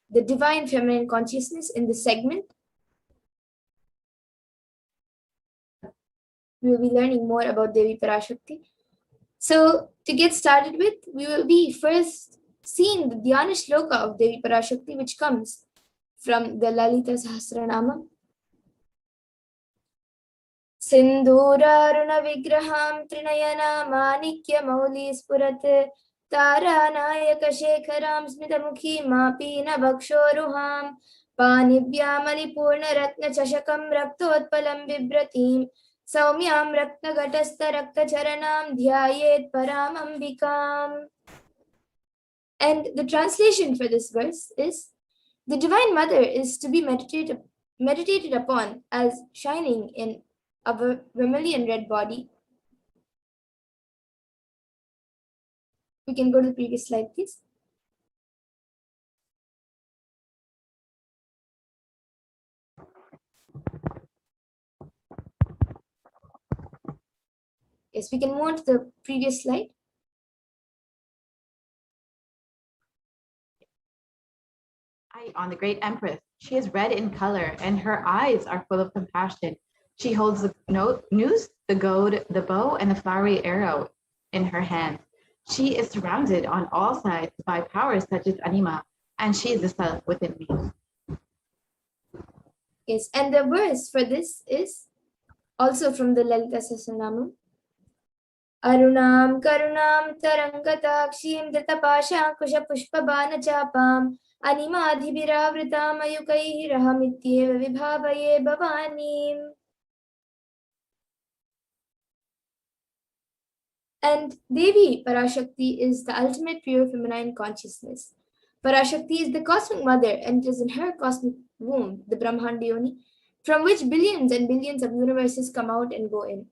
the divine feminine consciousness in this segment. We will be learning more about Devi Parashakti. So to get started with, we will be first seeing the Dhyana Shloka of Devi Parashakti, which comes from the Lalita Sahasranama. Sindhuraruna Vigraham Trinayana Manikya Mauli Spurat Taranayaka Shekharam Smitamukhi Mapina Bhakshoruham Panibhyamali Ratna Chashakam Raktotpalam Vibratim Saumyam Ratna Gatastha Rakta Charanam Dhyayet Param Ambikam. And the translation for this verse is, the Divine Mother is to be meditated upon as shining in a vermilion red body, We can go to the previous slide, please. Yes, we can move on to the previous slide. On the great empress. She is red in color, and her eyes are full of compassion. She holds the noose, the goad, the bow, and the flowery arrow in her hand. She is surrounded on all sides by powers such as Anima, and she is the self within me. Yes, and the verse for this is also from the Lalita Sahasranamam. Arunam karunam tarangatakshim dritapashankusha pushpabanachapam animadhibiravritam ayukaihi rahamityeva vibhavaye bhavanim. And Devi Parashakti is the ultimate pure feminine consciousness. Parashakti is the cosmic mother, and it is in her cosmic womb, the Brahmanda Yoni, from which billions and billions of universes come out and go in.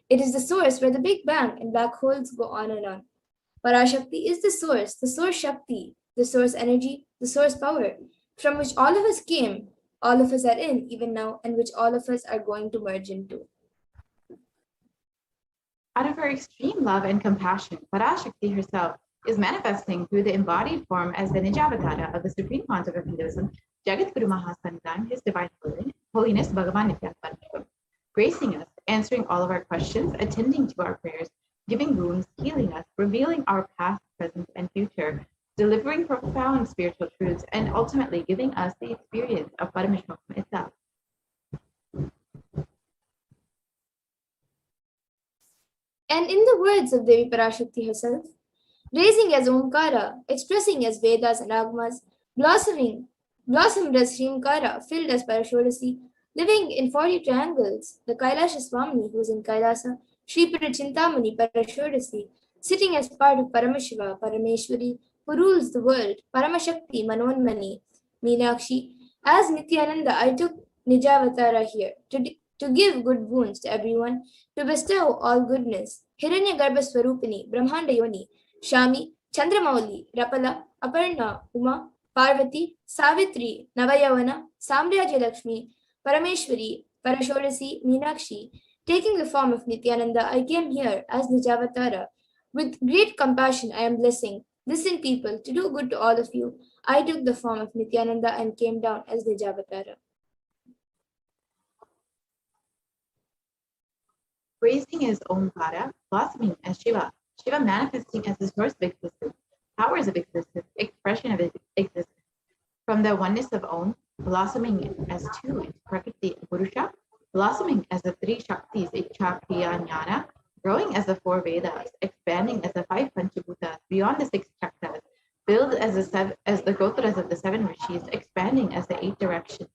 It is the source where the Big Bang and black holes go on and on. Parashakti is the source Shakti, the source energy, the source power, from which all of us came, all of us are in even now, and which all of us are going to merge into. Out of her extreme love and compassion, Parashakti herself is manifesting through the embodied form as the Nijavatara of the Supreme Pontiff of Hinduism, Jagat Guru Mahasanatan, His Divine Holiness Bhagavan Nithyananda Paramashivam, gracing us, answering all of our questions, attending to our prayers, giving wounds, healing us, revealing our past, present, and future, delivering profound spiritual truths, and ultimately giving us the experience of Paramashivoham itself. And in the words of Devi Parashakti herself, raising as Omkara, expressing as Vedas and Agamas, blossomed as Srimkara, filled as Parashodasi, living in 40 triangles, the Kailasha Swamini, who is in Kailasa, Sripura Chintamani, Parashodasi, sitting as part of Paramashiva, Parameshwari, who rules the world, Paramashakti, Manonmani, Meenakshi. As Nithyananda, I took Nijavatara here to give good boons to everyone, to bestow all goodness. Hiranyagarbha Swarupini, Brahmanda Yoni, Shami, Chandramauli, Rapala, Aparna, Uma, Parvati, Savitri, Navayavana, Samrajya Lakshmi, Parameshwari, Parashodasi, Meenakshi. Taking the form of Nithyananda, I came here as Nijavatara. With great compassion, I am blessing. Listen, people, to do good to all of you. I took the form of Nithyananda and came down as Nijavatara. Raising his own Omkara, blossoming as Shiva, Shiva manifesting as the source of existence, powers of existence, expression of existence. From the oneness of Om, blossoming as two into Prakriti and Purusha, blossoming as the three Shaktis, Ichha, Kriya, Jnana, growing as the four Vedas, expanding as the five Panchabhutas, beyond the six Chakras, build as the Gotras of the seven Rishis, expanding as the eight directions,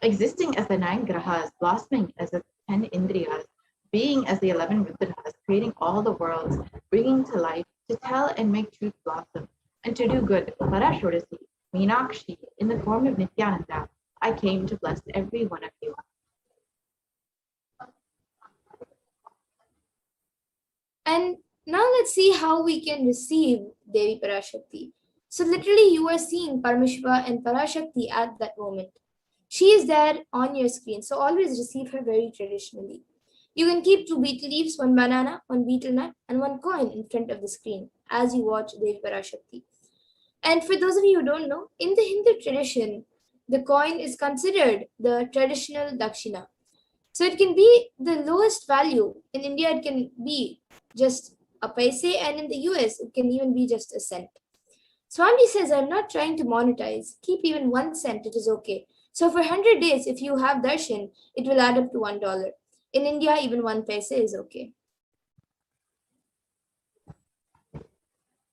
existing as the nine Grahas, blossoming as the 10 Indriyas, being as the 11 Rudras, creating all the worlds, bringing to life, to tell and make truth blossom, and to do good. Parashodasi, Meenakshi, in the form of Nithyananda, I came to bless every one of you. And now let's see how we can receive Devi Parashakti. So literally you are seeing Paramashiva and Parashakti at that moment. She is there on your screen, so always receive her very traditionally. You can keep 2 betel leaves, 1 banana, 1 betel nut, and 1 coin in front of the screen as you watch Devi Parashakti. And for those of you who don't know, in the Hindu tradition, the coin is considered the traditional dakshina. So it can be the lowest value. In India, it can be just a paise, and in the US, it can even be just a cent. Swami says, I'm not trying to monetize. Keep even 1 cent, it is okay. So for 100 days, if you have darshan, it will add up to $1. In India, even 1 paise is okay.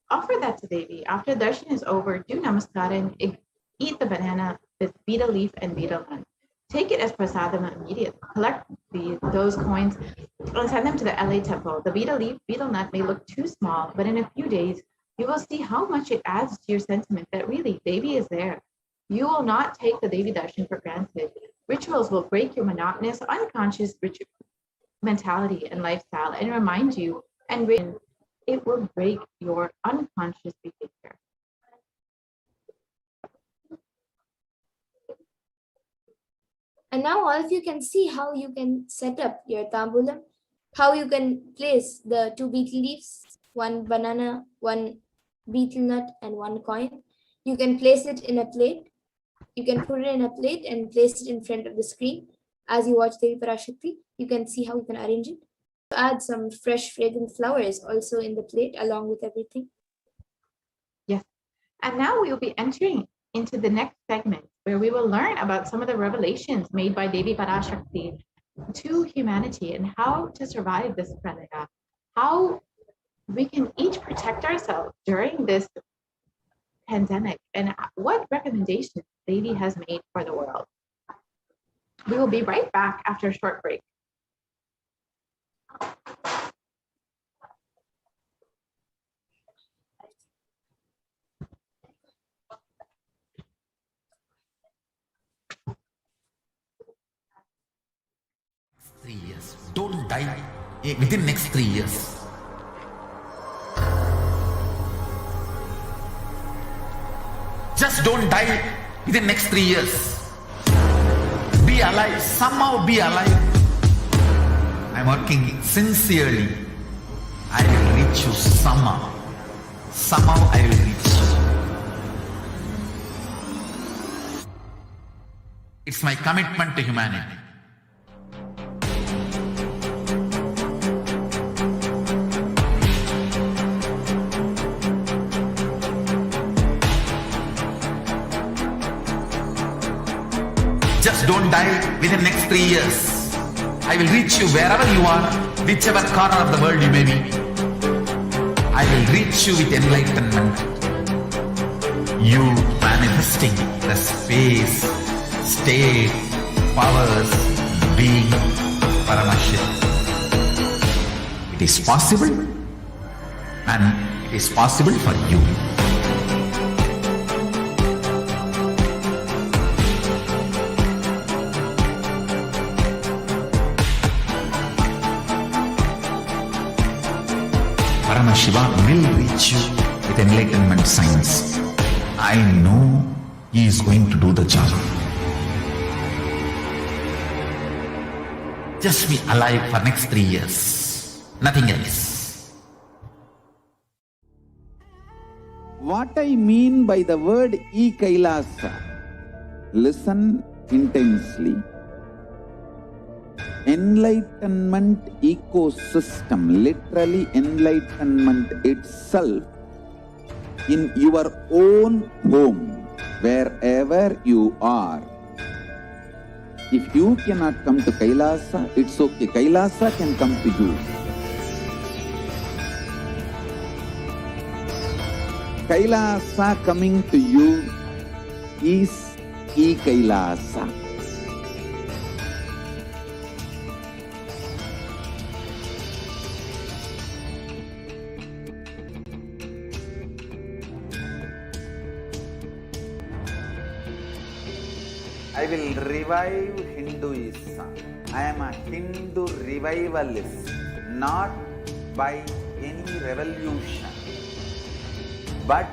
Offer that to Devi. After darshan is over, do namaskar and eat the banana with betel leaf and betel nut. Take it as prasadam immediately. Collect those coins and send them to the LA temple. The betel leaf, betel nut may look too small, but in a few days, you will see how much it adds to your sentiment that really Devi is there. You will not take the Devi darshan for granted. Rituals will break your monotonous, unconscious mentality and lifestyle and remind you and it will break your unconscious behavior. And now all of you can see how you can set up your tambulam, how you can place the 2 betel leaves, 1 banana, 1 betel nut, and 1 coin. You can place it in a plate. You can put it in a plate and place it in front of the screen. As you watch Devi Parashakti, you can see how you can arrange it. Add some fresh fragrant flowers also in the plate along with everything. Yes. And now we will be entering into the next segment where we will learn about some of the revelations made by Devi Parashakti to humanity and how to survive this pralaya, how we can each protect ourselves during this pandemic, and what recommendations Devi has made for the world. We will be right back after a short break. Years. Don't die within next 3 years. Just don't die within next 3 years. Be alive. Somehow be alive. I'm working sincerely. I will reach you somehow. Somehow I will reach you. It's my commitment to humanity. Just don't die within next 3 years. I will reach you wherever you are, whichever corner of the world you may be. I will reach you with enlightenment. You manifesting the space, state, powers, being Paramashivoham. It is possible, and it is possible for you. Paramashivoham will reach you with enlightenment science. I know he is going to do the job. Just be alive for next 3 years. Nothing else. What I mean by the word e-Kailasa, listen intensely. Enlightenment ecosystem, literally enlightenment itself, in your own home, wherever you are. If you cannot come to Kailasa, it's okay. Kailasa can come to you. Kailasa coming to you is e-Kailasa. I will revive Hinduism. I am a Hindu revivalist, not by any revolution, but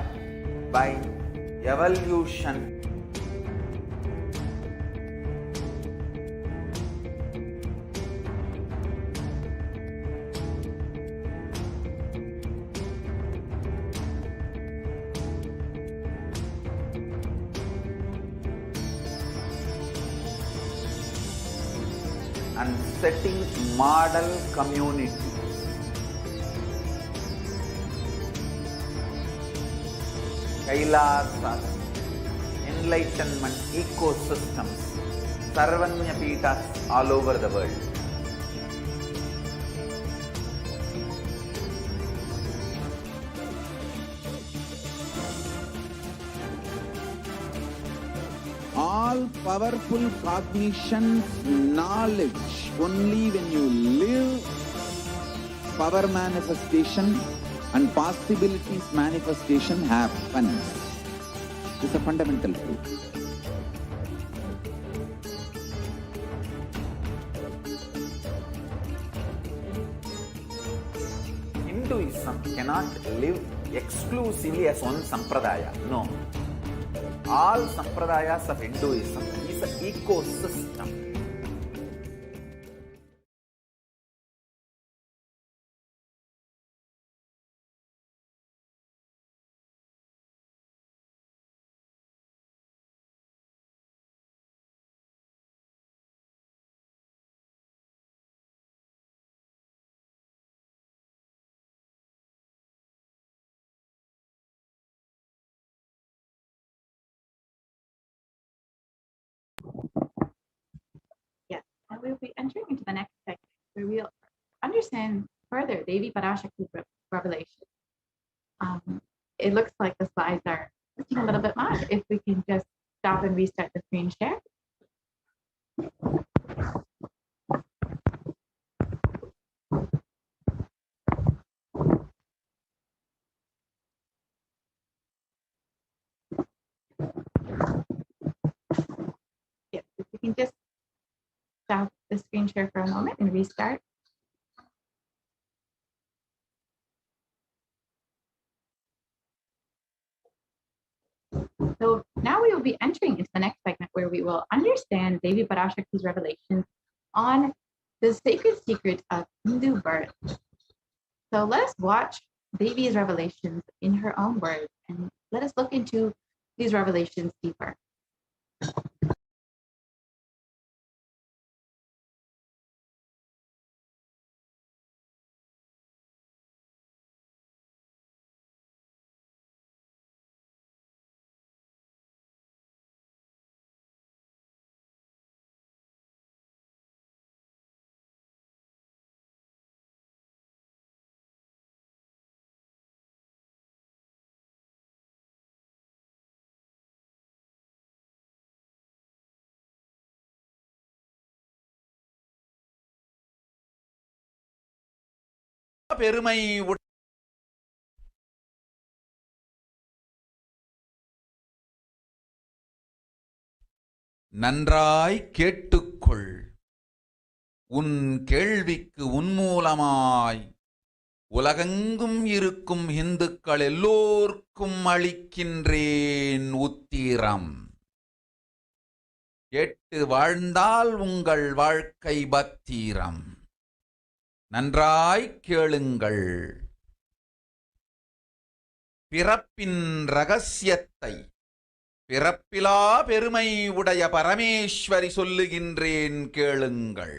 by evolution. And setting model community. Kailasas, enlightenment ecosystems, Sarvanya Peethas all over the world. All powerful cognition, knowledge, only when you live, power manifestation and possibilities manifestation happens. It's a fundamental truth. Hinduism Hinduism cannot live exclusively as one sampradaya. No. All sampradayas of Hinduism is an ecosystem. Yes, and we'll be entering into the next segment where we'll understand further Devi Parashakti revelation. It looks like the slides are looking a little bit much. If we can just stop and restart the screen share. Yes, if we can just stop the screen share for a moment and restart. So now we will be entering into the next segment where we will understand Devi Parashakti's revelations on the sacred secret of Hindu birth. So let us watch Devi's revelations in her own words and let us look into these revelations deeper. பெருமை நன்றாய் கேட்டுக்கொள். உன் கேள்விக்கு உன்மூலமாய் உலகெங்கும் இருக்கும் இந்துக்கள் எல்லோர்க்கும் அளிக்கின்றேன் உத்திரம். கேட்டு வாழ்ந்தால் உங்கள் வாழ்க்கை பத்திரம். நன்றாய் கேளுங்கள். பிறப்பின் ரகசியத்தை பிறப்பிலா பெருமை உடைய பரமேஸ்வரி சொல்லுகின்றேன் கேளுங்கள்.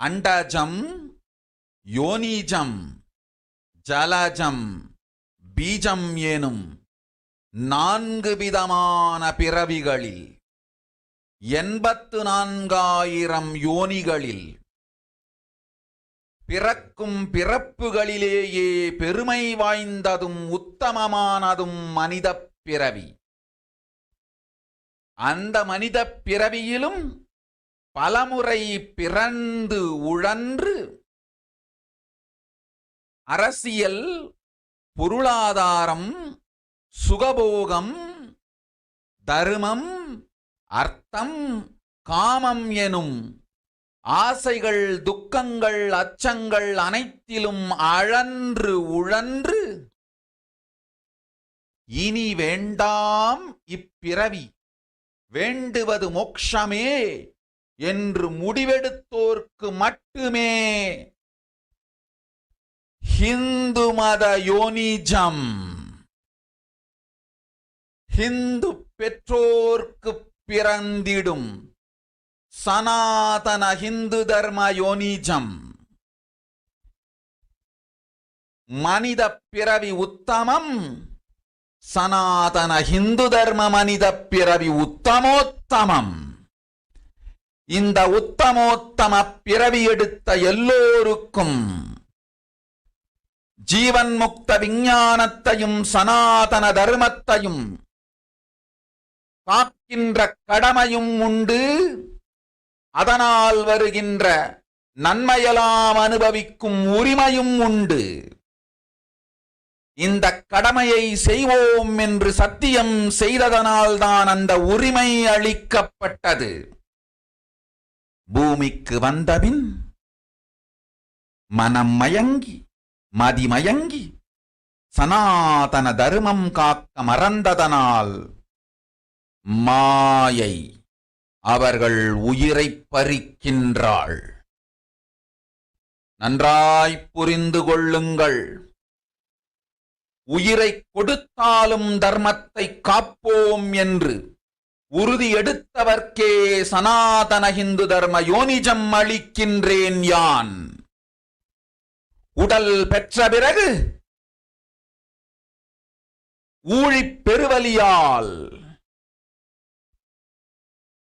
அண்டஜம், யோனிஜம், ஜலஜம், பீஜம் எனும் 4 விதமான பிறவிகளில் 84,000 யோனிகளில் பிறக்கும் பிறப்புகளிலேயே பெருமை வாய்ந்ததும் உத்தமமானதும் மனிதப் பிறவி. அந்த மனிதப் பிறவியிலும் பலமுறை பிறந்து உழன்று அரசியல், பொருளாதாரம், சுகபோகம், தர்மம், அர்த்தம், காமம் எனும் ஆசைகள், துக்கங்கள், அச்சங்கள் அனைத்திலும் அழன்று உழன்று இனி வேண்டாம் இப்பிறவி, வேண்டுவது மோட்சமே என்று முடிவெடுத்தோர்க்கு மட்டுமே ஹிந்து மத யோனிஜம், ஹிந்து பெற்றோர்க்கு பிறந்திடும் சனாதன ஹிந்து தர்ம யோனிஜம். மனித பிறவி உத்தமம், சனாதன ஹிந்து தர்ம மனித பிறவி உத்தமோத்தமம். இந்த உத்தமோத்தம பிறவி எடுத்த எல்லோருக்கும் ஜீவன் முக்த விஞ்ஞானத்தையும் சனாதன தர்மத்தையும் காக்கின்ற கடமையும் உண்டு. அதனால் வருகின்ற நன்மையெல்லாம் அனுபவிக்கும் உரிமையும் உண்டு. இந்த கடமையை செய்வோம் என்று சத்தியம் செய்ததனால்தான் அந்த உரிமை அளிக்கப்பட்டது. பூமிக்கு வந்தபின் மனம் மயங்கி மதிமயங்கி சனாதன தர்மம் காக்க மறந்ததனால் மாயை அவர்கள் உயிரைப் பறிக்கின்றாள். நன்றாய் புரிந்து கொள்ளுங்கள். உயிரை கொடுத்தாலும் தர்மத்தை காப்போம் என்று உறுதி எடுத்தவர்க்கே சனாதன ஹிந்து தர்ம யோனிஜம் அளிக்கின்றேன் யான். உடல் பெற்ற பிறகு ஊழிப் பெருவலியால்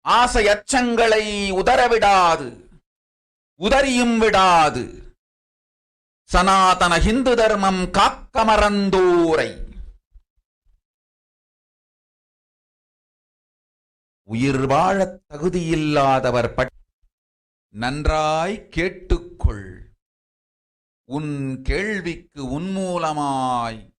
ஆசை அச்சங்களை உதறவிடாது, உதறியும் விடாது சனாதன ஹிந்து தர்மம் காக்க மறந்தோரை உயிர் வாழத் தகுதியில்லாதவர் நன்றாய் கேட்டுக்கொள். உன் கேள்விக்கு உன்மூலமாய்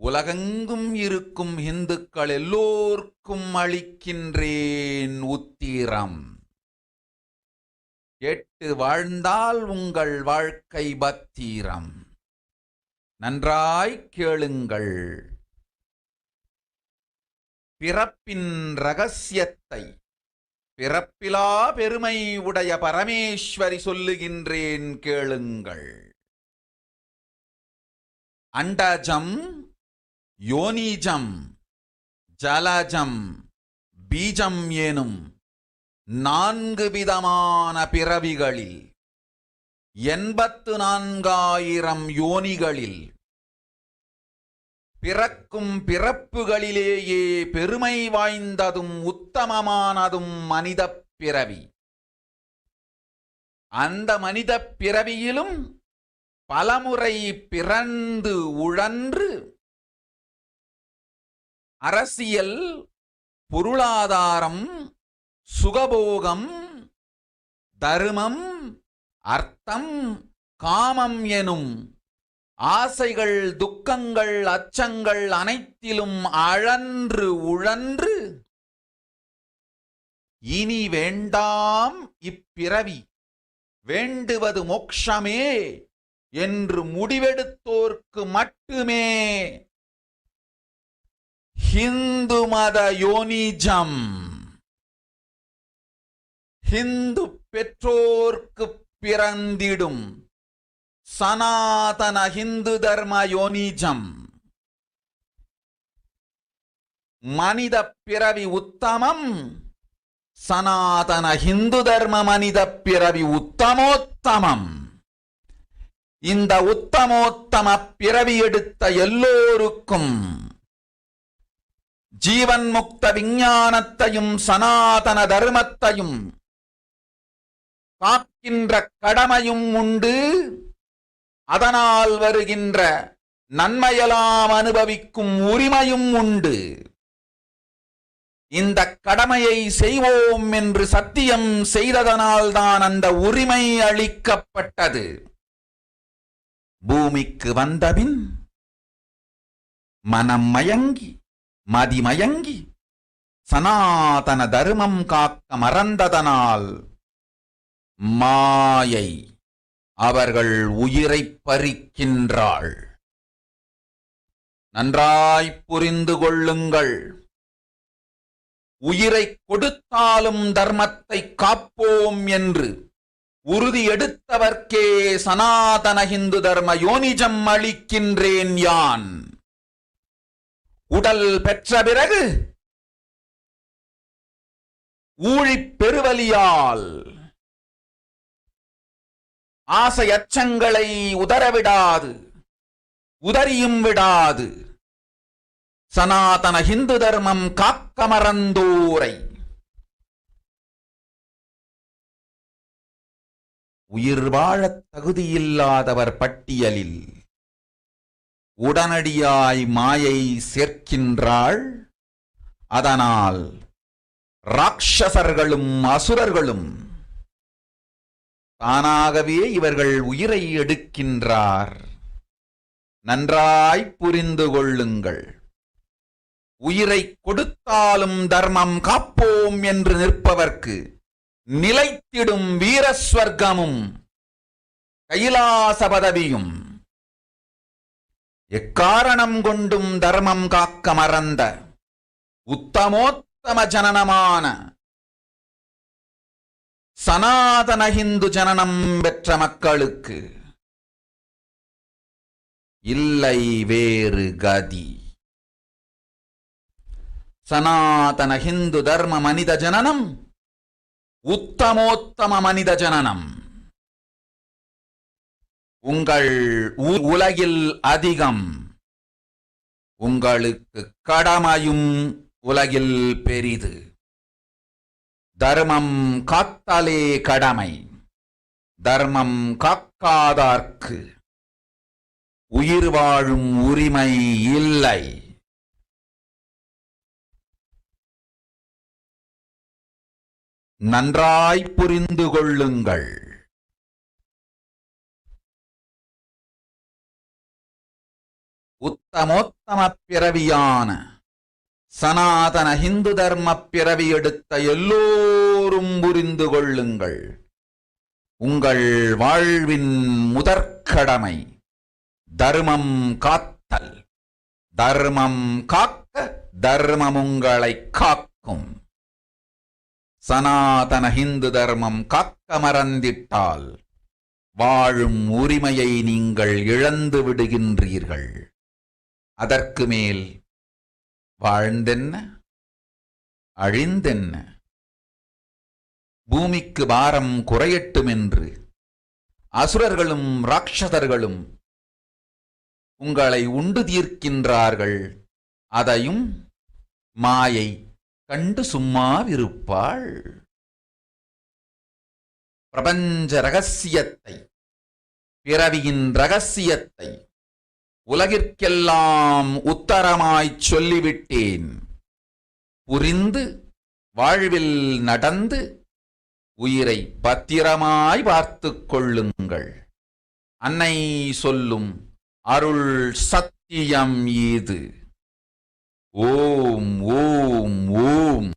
உலகெங்கும் இருக்கும் இந்துக்கள் எல்லோர்க்கும் அளிக்கின்றேன் உத்திரம். கேட்டு வாழ்ந்தால் உங்கள் வாழ்க்கை பத்திரம். நன்றாய் கேளுங்கள். பிறப்பின் ரகசியத்தை பிறப்பிலா பெருமை உடைய பரமேஸ்வரி சொல்லுகின்றேன் கேளுங்கள். அண்டஜம், யோனிஜம், ஜலஜம், பீஜம் எனும் 4 விதமான பிறவிகளில் 84,000 யோனிகளில் பிறக்கும் பிறப்புகளிலேயே பெருமை வாய்ந்ததும் உத்தமமானதும் மனிதப் பிறவி. அந்த மனிதப் பிறவியிலும் பலமுறை பிறந்து உழன்று அரசியல், பொருளாதாரம், சுகபோகம், தர்மம், அர்த்தம், காமம் எனும் ஆசைகள், துக்கங்கள், அச்சங்கள் அனைத்திலும் அழன்று உழன்று இனி வேண்டாம் இப்பிறவி, வேண்டுவது மோட்சமே என்று முடிவெடுத்தோர்க்கு மட்டுமே ஹிந்து மத யோனிஜம், ஹிந்து பெற்றோர்க்கு பிறந்திடும் சனாதன ஹிந்து தர்ம யோனிஜம். மனித பிறவி உத்தமம், சனாதன ஹிந்து தர்ம மனித பிறவி உத்தமோத்தமம். இந்த உத்தமோத்தம பிறவி எடுத்த எல்லோருக்கும் ஜீவன் முக்த விஞ்ஞானத்தையும் சனாதன தர்மத்தையும் காக்கின்ற கடமையும் உண்டு. அதனால் வருகின்ற நன்மையெல்லாம் அனுபவிக்கும் உரிமையும் உண்டு. இந்த கடமையை செய்வோம் என்று சத்தியம் செய்ததனால்தான் அந்த உரிமை அளிக்கப்பட்டது. பூமிக்கு வந்தபின் மனம் மயங்கி மதிமயங்கி சனாதன தர்மம் காக்க மறந்ததனால் மாயை அவர்கள் உயிரைப் பறிக்கின்றாள். நன்றாய் புரிந்து கொள்ளுங்கள். உயிரை கொடுத்தாலும் தர்மத்தை காப்போம் என்று உறுதி எடுத்தவர்க்கே சனாதன ஹிந்து தர்ம யோனிஜம் அளிக்கின்றேன் யான். உடல் பெற்ற பிறகு ஊழிப் பெருவலியால் ஆசை அச்சங்களை உதறவிடாது, உதறியும் விடாது சனாதன ஹிந்து தர்மம் காக்க மறந்தோரை உயிர் வாழத் தகுதியில்லாதவர் பட்டியலில் உடனடியாய் மாயை சேர்க்கின்றாள். அதனால் ராட்சசர்களும் அசுரர்களும் தானாகவே இவர்கள் உயிரை எடுக்கின்றார். நன்றாய் புரிந்து கொள்ளுங்கள். உயிரை கொடுத்தாலும் தர்மம் காப்போம் என்று நிற்பவர்க்கு நிலைத்திடும் வீரஸ்வர்க்கமும் கைலாச பதவியும் எக்காரணம் கொண்டும் தர்மம் காக்க மறந்த உத்தமோத்தம ஜனனமான சனாதன ஹிந்து ஜனனம் பெற்ற மக்களுக்கு இல்லை வேறு கதி. சனாதன ஹிந்து தர்ம மனித ஜனனம் உத்தமோத்தம மனித ஜனனம். உங்கள் உலகில் அதிகம், உங்களுக்கு கடமையும் உலகில் பெரிது. தர்மம் காத்தலே கடமை, தர்மம் காக்காதார்க்கு உயிர் வாழும் உரிமை இல்லை. நன்றாய் புரிந்து கொள்ளுங்கள். உத்தமோத்தம பிறவியான சனாதன ஹிந்து தர்ம பிறவி எடுத்த எல்லோரும் புரிந்து கொள்ளுங்கள். உங்கள் வாழ்வின் முதற்கடமை தர்மம் காத்தல். தர்மம் காக்க தர்மம் உங்களை காக்கும். சனாதன ஹிந்து தர்மம் காக்க மறந்திட்டால் வாழும் உரிமையை நீங்கள் இழந்து விடுகின்றீர்கள். அதற்கு மேல் வாழ்ந்தென்ன அழிந்தென்ன? பூமிக்கு பாரம் குறையட்டும் என்று அசுரர்களும் ராட்சதர்களும் உங்களை உண்டு தீர்க்கின்றார்கள். அதையும் மாயை கண்டு சும்மாவிருப்பாள். பிரபஞ்ச ரகசியத்தை, பிறவியின் ரகசியத்தை உலகிற்கெல்லாம் உத்தரமாய்ச் சொல்லிவிட்டேன். புரிந்து வாழ்வில் நடந்து உயிரை பத்திரமாய் பார்த்துக் கொள்ளுங்கள். அன்னை சொல்லும் அருள் சத்தியம் இது. ஓம் ஓம் ஓம்.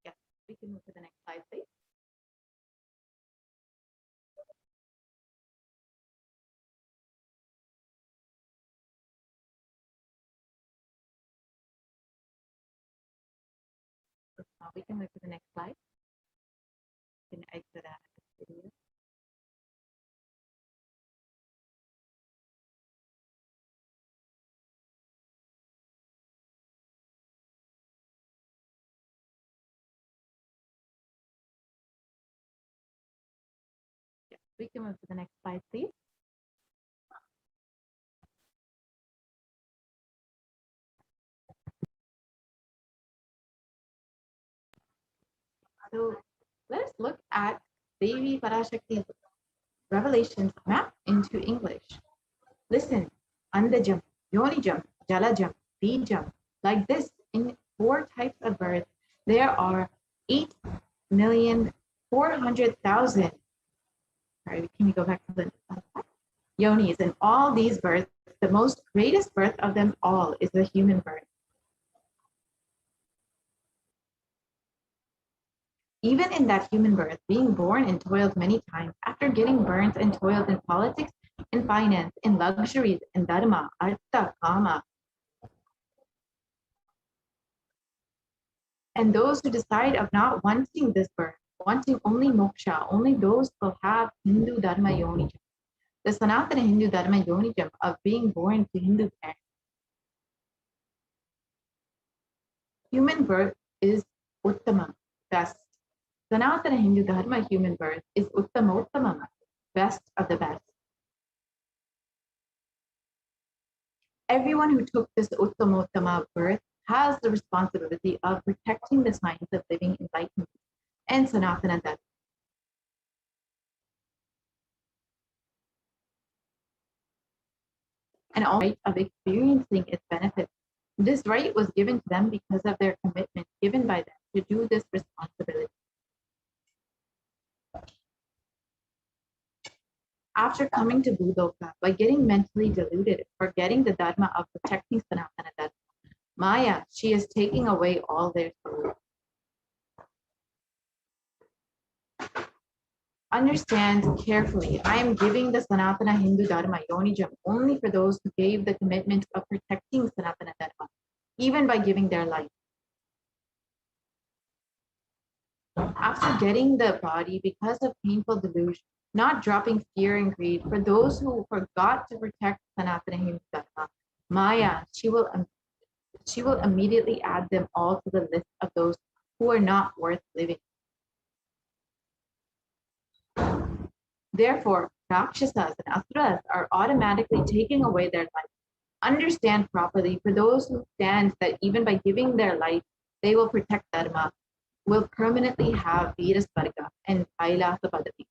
Yes, we can move to the next slide, please. We can move to the next slide. You can exit out of this video. Yes, we can move to the next slide, please. So let's look at Devi Parashakti's revelations mapped into English. Listen, Andajam, Yonijam, Jalajam, Bijam. Like this, in 4 types of birth, there are 8,400,000. Sorry, can we go back to the yonis? And all these births, the most greatest birth of them all is the human birth. Even in that human birth, being born and toiled many times, after getting burnt and toiled in politics, in finance, in luxuries, in dharma, artha, kama. And those who decide of not wanting this birth, wanting only moksha, only those will have Hindu dharma yonijam. The Sanatana Hindu dharma yonijam of being born to Hindu parents. Human birth is uttama, best. Sanatana Hindu dharma human birth is uttamottama, best of the best. Everyone who took this uttamottama birth has the responsibility of protecting the science of living enlightenment and Sanatana dharma. And all right of experiencing its benefits. This right was given to them because of their commitment given by them to do this responsibility. After coming to Bhuloka, by getting mentally deluded, forgetting the dharma of protecting Sanatana dharma, Maya, she is taking away all their souls. Understand carefully, I am giving the Sanatana Hindu Dharma Yonijam only for those who gave the commitment of protecting Sanatana Dharma, even by giving their life. After getting the body because of painful delusion, not dropping fear and greed, for those who forgot to protect Sanatana Hindu Dharma, Maya, she will immediately add them all to the list of those who are not worth living. Therefore, Rakshasas and Asuras are automatically taking away their life. Understand properly, for those who stand that even by giving their life, they will protect Dharma, will permanently have Veerasvarga and Kailasa Padati.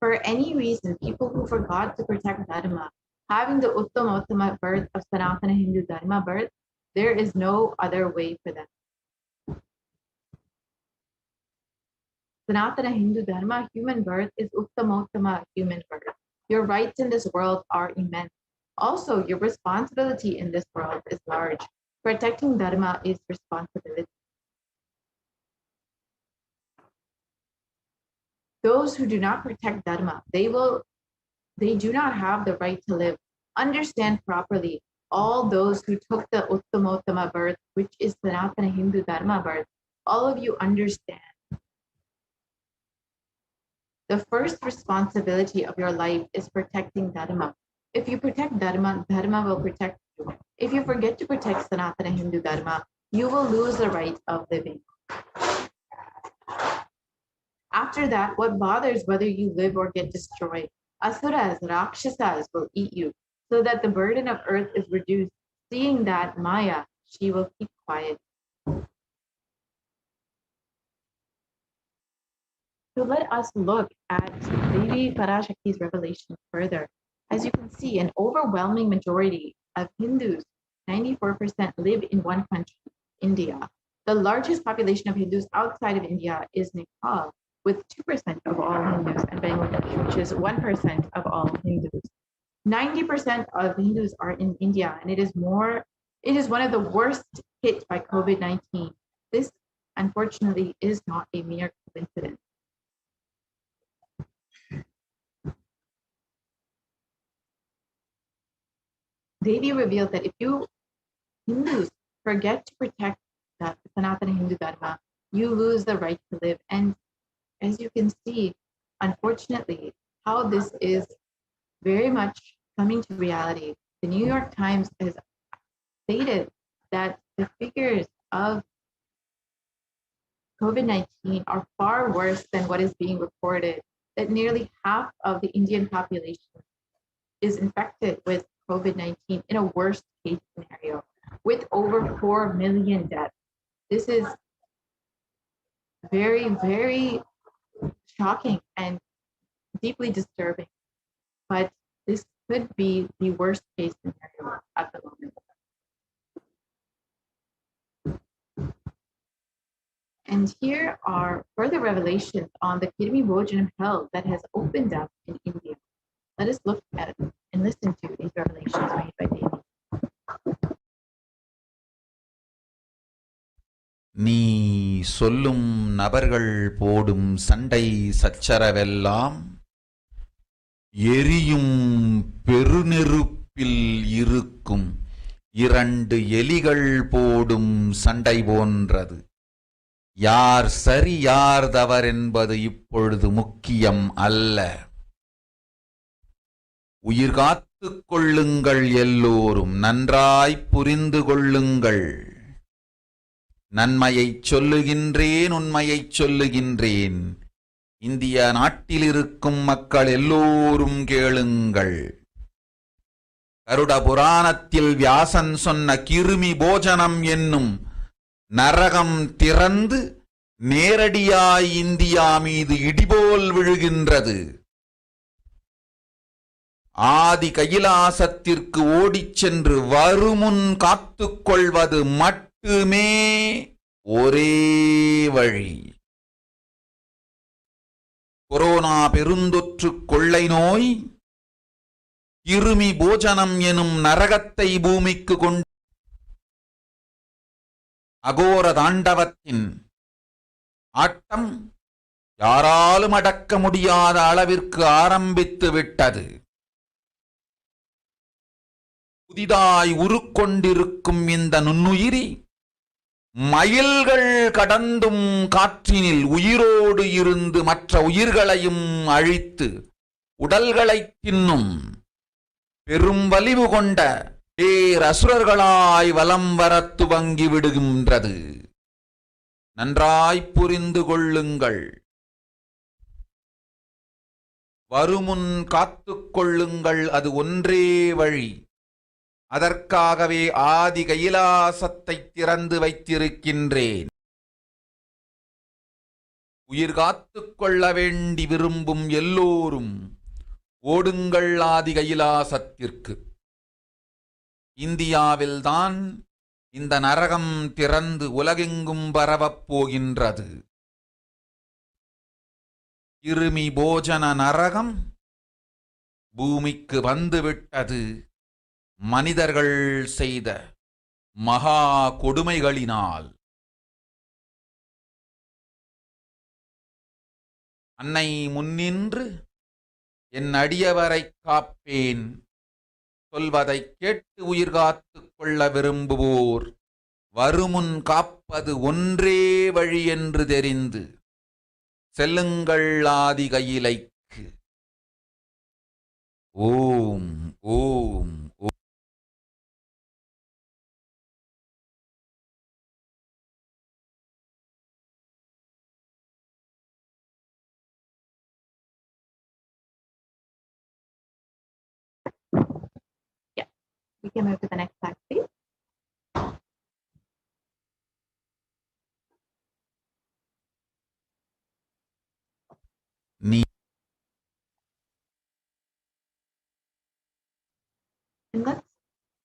For any reason, people who forgot to protect Dharma, having the Uttama birth of Sanatana Hindu Dharma birth, there is no other way for them. Sanatana Hindu Dharma human birth is Uttamottama human birth. Your rights in this world are immense. Also, your responsibility in this world is large. Protecting Dharma is responsibility. Those who do not protect Dharma, they do not have the right to live. Understand properly, all those who took the Uttamottama birth, which is Sanatana Hindu Dharma birth, all of you understand. The first responsibility of your life is protecting Dharma. If you protect Dharma, Dharma will protect you. If you forget to protect Sanatana Hindu Dharma, you will lose the right of living. After that, what bothers whether you live or get destroyed? Asuras, Rakshasas will eat you, so that the burden of earth is reduced. Seeing that, Maya, she will keep quiet. So let us look at Devi Parashakti's revelation further. As you can see, an overwhelming majority of Hindus, 94%, live in one country, India. The largest population of Hindus outside of India is Nepal, with 2% of all Hindus, and Bangladesh, which is 1% of all Hindus. 90% of Hindus are in India, and it is one of the worst hit by COVID-19. This, unfortunately, is not a mere coincidence. Devi revealed that if you Hindus forget to protect the Sanatana Hindu Dharma, you lose the right to live. And as you can see, unfortunately, how this is very much coming to reality. The New York Times has stated that the figures of COVID-19 are far worse than what is being reported, that nearly half of the Indian population is infected with COVID-19 in a worst case scenario, with over 4 million deaths. This is very, very shocking and deeply disturbing, but this could be the worst case scenario at the moment. And here are further revelations on the Kirmi Bhojanam hell that has opened up in India. Let us look at and listen to these revelations made by Devi. நீ சொல்லும் நபர்கள் போடும் சண்டை சச்சரவெல்லாம் எரியும் பெருநெருப்பில் இருக்கும் 2 எலிகள் போடும் சண்டை போன்றது. யார் சரி யார் தவறென்பது இப்பொழுது முக்கியம் அல்ல. உயிர் காத்துக் கொள்ளுங்கள், எல்லோரும் நன்றாய் புரிந்து கொள்ளுங்கள். நன்மையைச் சொல்லுகின்றேன், உண்மையைச் சொல்லுகின்றேன். இந்திய நாட்டில் இருக்கும் மக்கள் எல்லோரும் கேளுங்கள். கருட புராணத்தில் வியாசன் சொன்ன கிருமி போஜனம் என்னும் நரகம் திறந்து நேரடியாய் இந்தியா மீது இடிபோல் விழுகின்றது. ஆதி கைலாசத்திற்கு ஓடிச் சென்று வருமுன் காத்துக்கொள்வது மட்டுமே ஒரே வழி. கொரோனா பெருந்தொற்று கொள்ளை நோய் கிருமி போஜனம் எனும் நரகத்தை பூமிக்கு கொண்டு அகோர தாண்டவத்தின் ஆட்டம் யாராலும் அடக்க முடியாத அளவிற்கு ஆரம்பித்து விட்டது. புதிதாய் உருக்கொண்டிருக்கும் இந்த நுண்ணுயிரி மைல்கள் கடந்தும் காற்றினில் உயிரோடு இருந்து மற்ற உயிர்களையும் அழித்து உடல்களை தின்னும் பெரும் வலிவு கொண்ட பேரசுரர்களாய் வலம் வரத் துவங்கி விடுகின்றது. நன்றாய் புரிந்து கொள்ளுங்கள். வருமுன் காத்துக் கொள்ளுங்கள், அது ஒன்றே வழி. அதற்காகவே ஆதி கைலாசத்தை திறந்து வைத்திருக்கின்றேன். உயிர் காத்துக் கொள்ள வேண்டி விரும்பும் எல்லோரும் ஓடுங்கள் ஆதி கைலாசத்திற்கு. இந்தியாவில்தான் இந்த நரகம் திறந்து உலகெங்கும் பரவப் போகின்றது. கிருமி போஜன நரகம் பூமிக்கு வந்துவிட்டது. மனிதர்கள் செய்த மகா கொடுமைகளினால். அன்னை முன்னின்று என் அடியவரை காப்பேன் சொல்வதை கேட்டு உயிர் காத்துக் கொள்ள விரும்புவோர் வருமுன் காப்பது ஒன்றே வழி என்று தெரிந்து செல்லுங்கள் ஆதி கையிலைக்கு. ஓம் ஓம். We can move to the next slide, please. And let's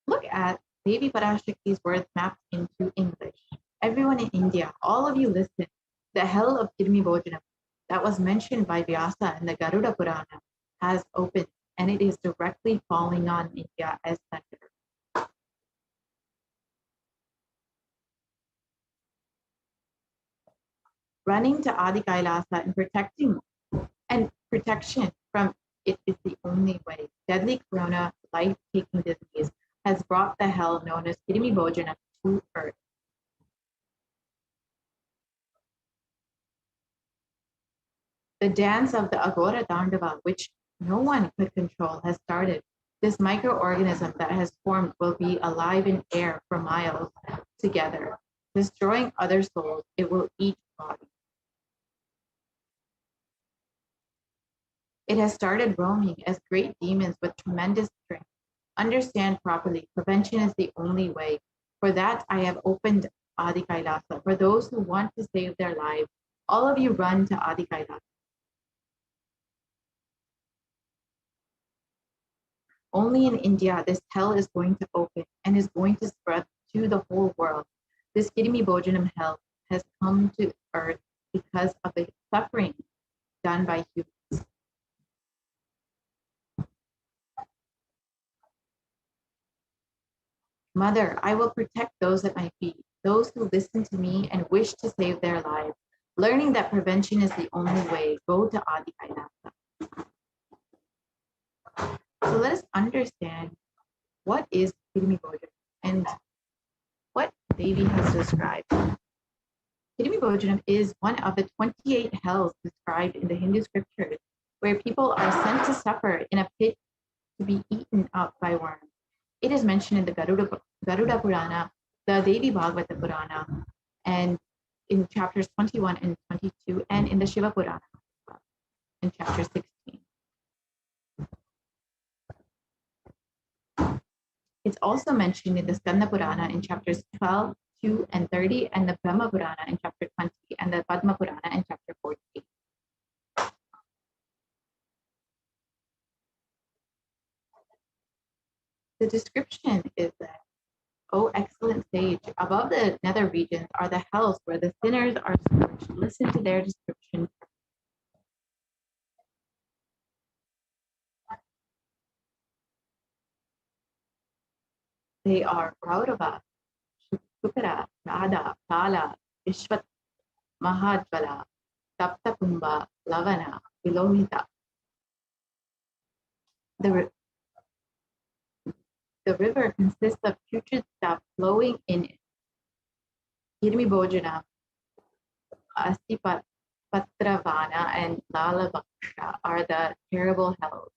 look at Devi Parashakti's words mapped into English. Everyone in India, all of you listen. The hell of Kirmi Bojanam that was mentioned by Vyasa in the Garuda Purana has opened, and it is directly falling on India as center. Running to Adi Kailasa and protection from it is the only way. Deadly corona, life-taking disease, has brought the hell known as Kirmi Bojana to earth. The dance of the Agora Dandava, which no one could control, has started. This microorganism that has formed will be alive in air for miles together. Destroying other souls, it will eat bodies. It has started roaming as great demons with tremendous strength. Understand properly, prevention is the only way. For that, I have opened Adi Kailasa. For those who want to save their lives, all of you run to Adi Kailasa. Only in India, this hell is going to open and is going to spread to the whole world. This Kirmi Bojanam hell has come to earth because of the suffering done by humans. Mother, I will protect those at my feet, those who listen to me and wish to save their lives. Learning that prevention is the only way, go to Adi Kailasa. So let us understand what is Kirmi Bojanam and what Devi has described. Kirmi Bojanam is one of the 28 hells described in the Hindu scriptures, where people are sent to suffer in a pit to be eaten up by worms. It is mentioned in the Garuda Purana, the Devi Bhagavata Purana, and in chapters 21 and 22, and in the Shiva Purana in chapter 16. It's also mentioned in the Skanda Purana in chapters 12, 2, and 30, and the Brahma Purana in chapter 20, and the Padma Purana in chapter 48. The description is that, O excellent sage, above the nether regions are the hells where the sinners are scourged. Listen to their description. They are Raurava, Shukara, Radha, Kala, Vishwat, Mahajvala, Taptakumba, Lavana, Vilohita. The river consists of putrid stuff flowing in it. Kirmi Bojana, Astipatravana, and Lalavaksha are the terrible hells.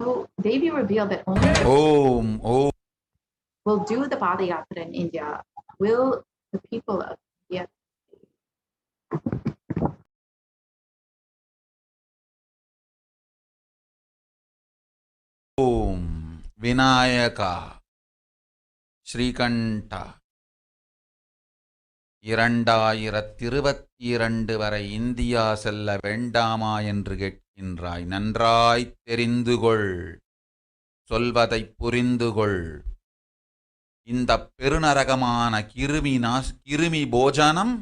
So Devi revealed that only Om. will do the Padayatra in India. Will the people of India Om. Vinayaka. Srikanta 2022 வரை India செல்ல வேண்டாமா என்று கேட்கின்றாய். நன்றாய் தெரிந்துகொள், சொல்வதைப் புரிந்துகொள். இந்த பெருநரகமான கிருமி போஜனம்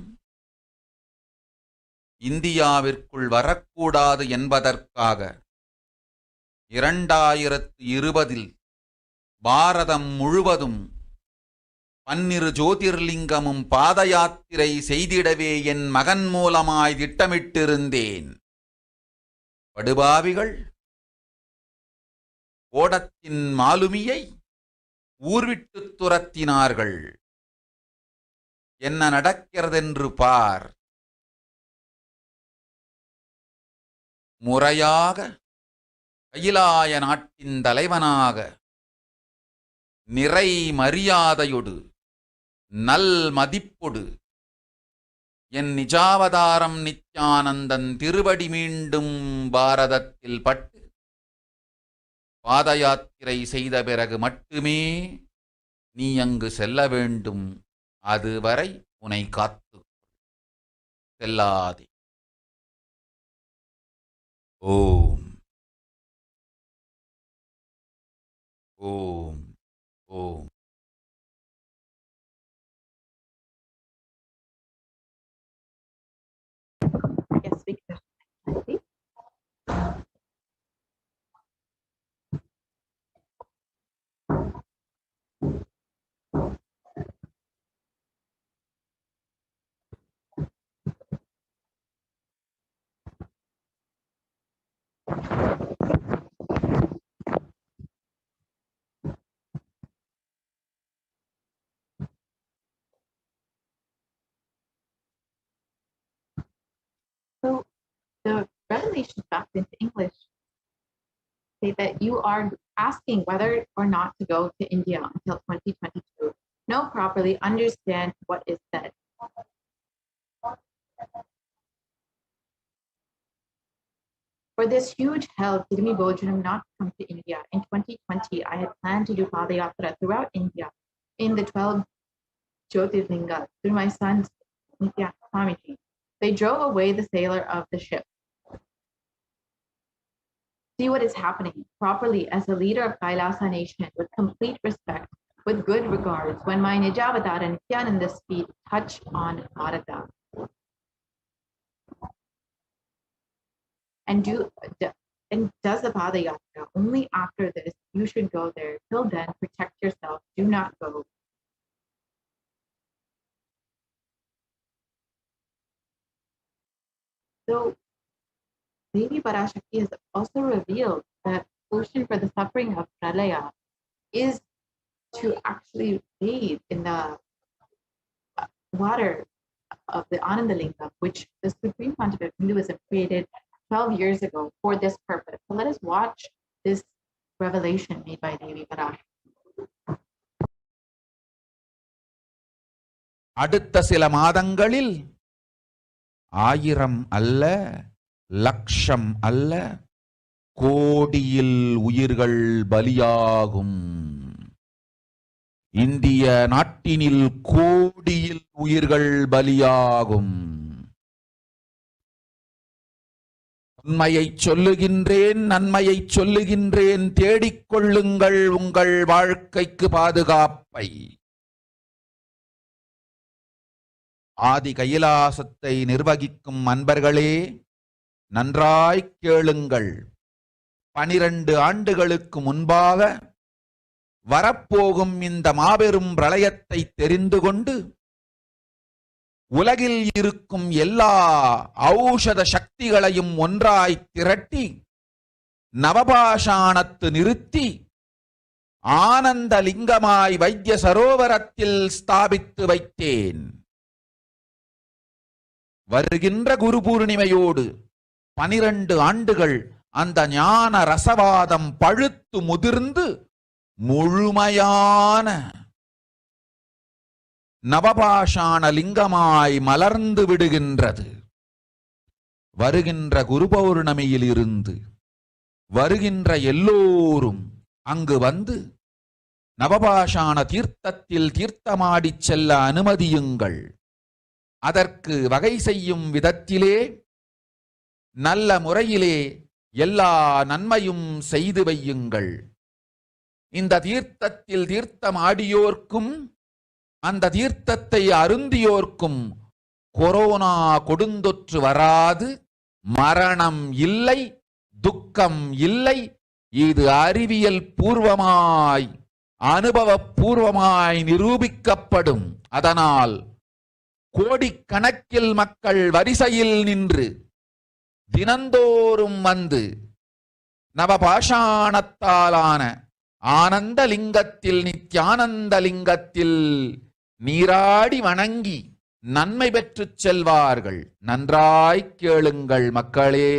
இந்தியாவிற்குள் வரக்கூடாது என்பதற்காக 2020 பாரதம் முழுவதும் 12 ஜோதிர்லிங்கமும் பாத யாத்திரை செய்திடவே என் மகன் மூலமாய் திட்டமிட்டிருந்தேன். படுபாவிகள் ஓடத்தின் மாலுமியை ஊர்விட்டு துரத்தினார்கள். என்ன நடக்கிறதென்று பார். முறையாக கைலாய நாட்டின் தலைவனாக நிறை மரியாதையொடு நல் மதிப்பொடு என் நிஜாவதாரம் நித்யானந்தன் திருவடி மீண்டும் பாரதத்தில் பட்டு பாத யாத்திரை செய்த பிறகு மட்டுமே நீ அங்கு செல்ல வேண்டும். அதுவரை உன்னை காத்து செல்லாதே. ஓம் ஓம் ஓம். Yes, we can. So the revelation back into English say that you are asking whether or not to go to India until 2022. Know properly, understand what is said. For this huge hell, Kirmi Bojanam not come to India. In 2020, I had planned to do Padayatra throughout India in the 12 Jyotirlingas through my sons, Nithyananda. They drove away the sailor of the ship. See what is happening properly as a leader of Kailasa nation with complete respect, with good regards, when my Nijavatar and Nithyananda's feet touch on Bharata. And does the Padayatra. Only after this, you should go there. Till then, protect yourself. Do not go. So, Devi Parashakti has also revealed that the solution for the suffering of Pralaya is to actually bathe in the water of the Anandalingam, which the Supreme Pontiff of Hinduism created 12 years ago for this purpose. So let us watch this revelation made by Devi Parashakti. அடுத்த சில மாதங்களில் 1000 அல்ல, லட்சம் அல்ல, கோடியில் உயிர்கள் பலியாகும். இந்திய நாட்டினில் கோடியில் உயிர்கள் பலியாகும். உண்மையை சொல்லுகின்றேன், நன்மையை சொல்லுகின்றேன். தேடிக்கொள்ளுங்கள் உங்கள் வாழ்க்கைக்கு பாதுகாப்பை. ஆதி கைலாசத்தை நிர்வகிக்கும் அன்பர்களே, நன்றாய் கேளுங்கள். 12 ஆண்டுகளுக்கு முன்பாக வரப்போகும் இந்த மாபெரும் பிரளயத்தை தெரிந்து கொண்டு உலகில் இருக்கும் எல்லா ஔஷத சக்திகளையும் ஒன்றாய் திரட்டி நவபாஷாணத்து நிறுத்தி ஆனந்த லிங்கமாய் வைத்திய சரோவரத்தில் ஸ்தாபித்து வைத்தேன். வருகின்ற குரு பூர்ணிமையோடு 12 ஆண்டுகள் அந்த ஞான ரசவாதம் பழுத்து முதிர்ந்து முழுமையான நவபாஷாண லிங்கமாய் மலர்ந்து விடுகின்றது. வருகின்ற குரு பௌர்ணமியில் இருந்து வருகின்ற எல்லோரும் அங்கு வந்து நவபாஷாண தீர்த்தத்தில் தீர்த்தமாடிச் செல்ல அனுமதியுங்கள். அதற்கு வகை செய்யும் விதத்திலே நல்ல முறையிலே எல்லா நன்மையும் செய்து வையுங்கள். இந்த தீர்த்தத்தில் தீர்த்தமாடியோர்க்கும் அந்த தீர்த்தத்தை அருந்தியோர்க்கும் கொரோனா கொடுந்தொற்று வராது, மரணம் இல்லை, துக்கம் இல்லை. இது அறிவியல் பூர்வமாய் அனுபவ பூர்வமாய் நிரூபிக்கப்படும். அதனால் கோடிக்கணக்கில் மக்கள் வரிசையில் நின்று தினந்தோறும் வந்து நவபாஷாணத்தாலான ஆனந்த லிங்கத்தில் நித்யானந்த லிங்கத்தில் நீராடி வணங்கி நன்மை பெற்றுச் செல்வார்கள். நன்றாய் கேளுங்கள் மக்களே.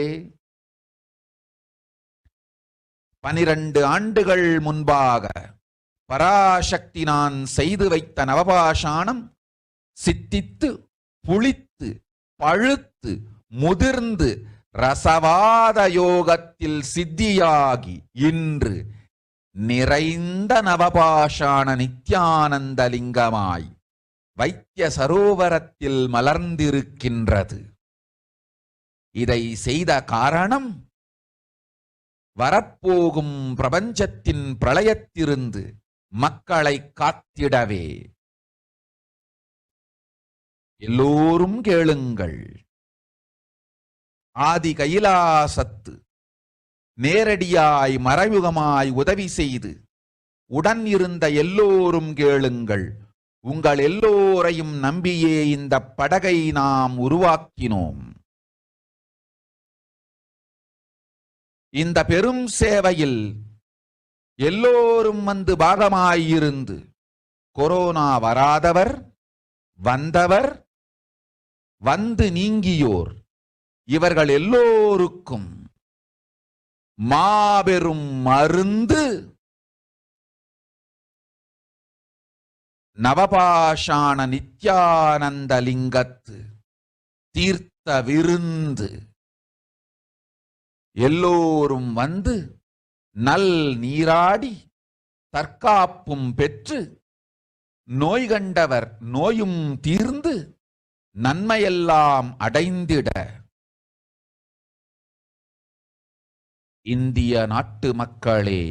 12 ஆண்டுகள் முன்பாக பராசக்தி நான் செய்து வைத்த நவபாஷாணம் சித்தித்து புளித்து பழுத்து முதிர்ந்து ரசவாத யோகத்தில் சித்தியாகி இன்று நிறைந்த நவபாஷாண நித்யானந்த லிங்கமாய் வைத்திய சரோவரத்தில் மலர்ந்திருக்கின்றது. இதை செய்த காரணம் வரப்போகும் பிரபஞ்சத்தின் பிரளயத்திலிருந்து மக்களை காத்திடவே. எல்லோரும் கேளுங்கள். ஆதி கைலாசத்து நேரடியாய் மறைமுகமாய் உதவி செய்து உடன் இருந்த எல்லோரும் கேளுங்கள். உங்கள் எல்லோரையும் நம்பியே இந்த படகை நாம் உருவாக்கினோம். இந்த பெரும் சேவையில் எல்லோரும் வந்து பாகமாயிருந்து கொரோனா வராதவர், வந்தவர், வந்து நீங்கியோர் இவர்கள் எல்லோருக்கும் மாபெரும் மருந்து நவபாஷாண நித்யானந்த லிங்கத்து தீர்த்த விருந்து. எல்லோரும் வந்து நல் நீராடி தற்காப்பும் பெற்று நோய் கண்டவர் நோயும் தீர்ந்து நன்மையெல்லாம் அடைந்திட இந்திய நாட்டு மக்களே,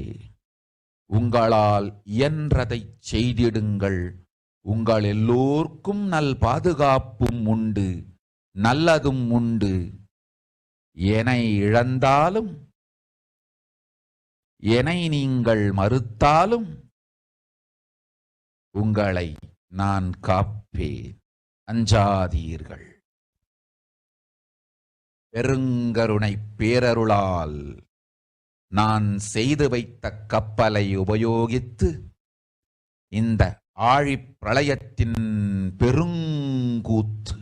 உங்களால் இயன்றதைச் செய்திடுங்கள். உங்கள் எல்லோர்க்கும் நல் பாதுகாப்பும் உண்டு, நல்லதும் உண்டு. என்னை இழந்தாலும் என்னை நீங்கள் மறுத்தாலும் உங்களை நான் காப்பேன். அஞ்சாதீர்கள். பெருங்கருணை பேரருளால் நான் செய்து வைத்த கப்பலை உபயோகித்து இந்த ஆழிப் பிரளயத்தின் பெருங்கூத்து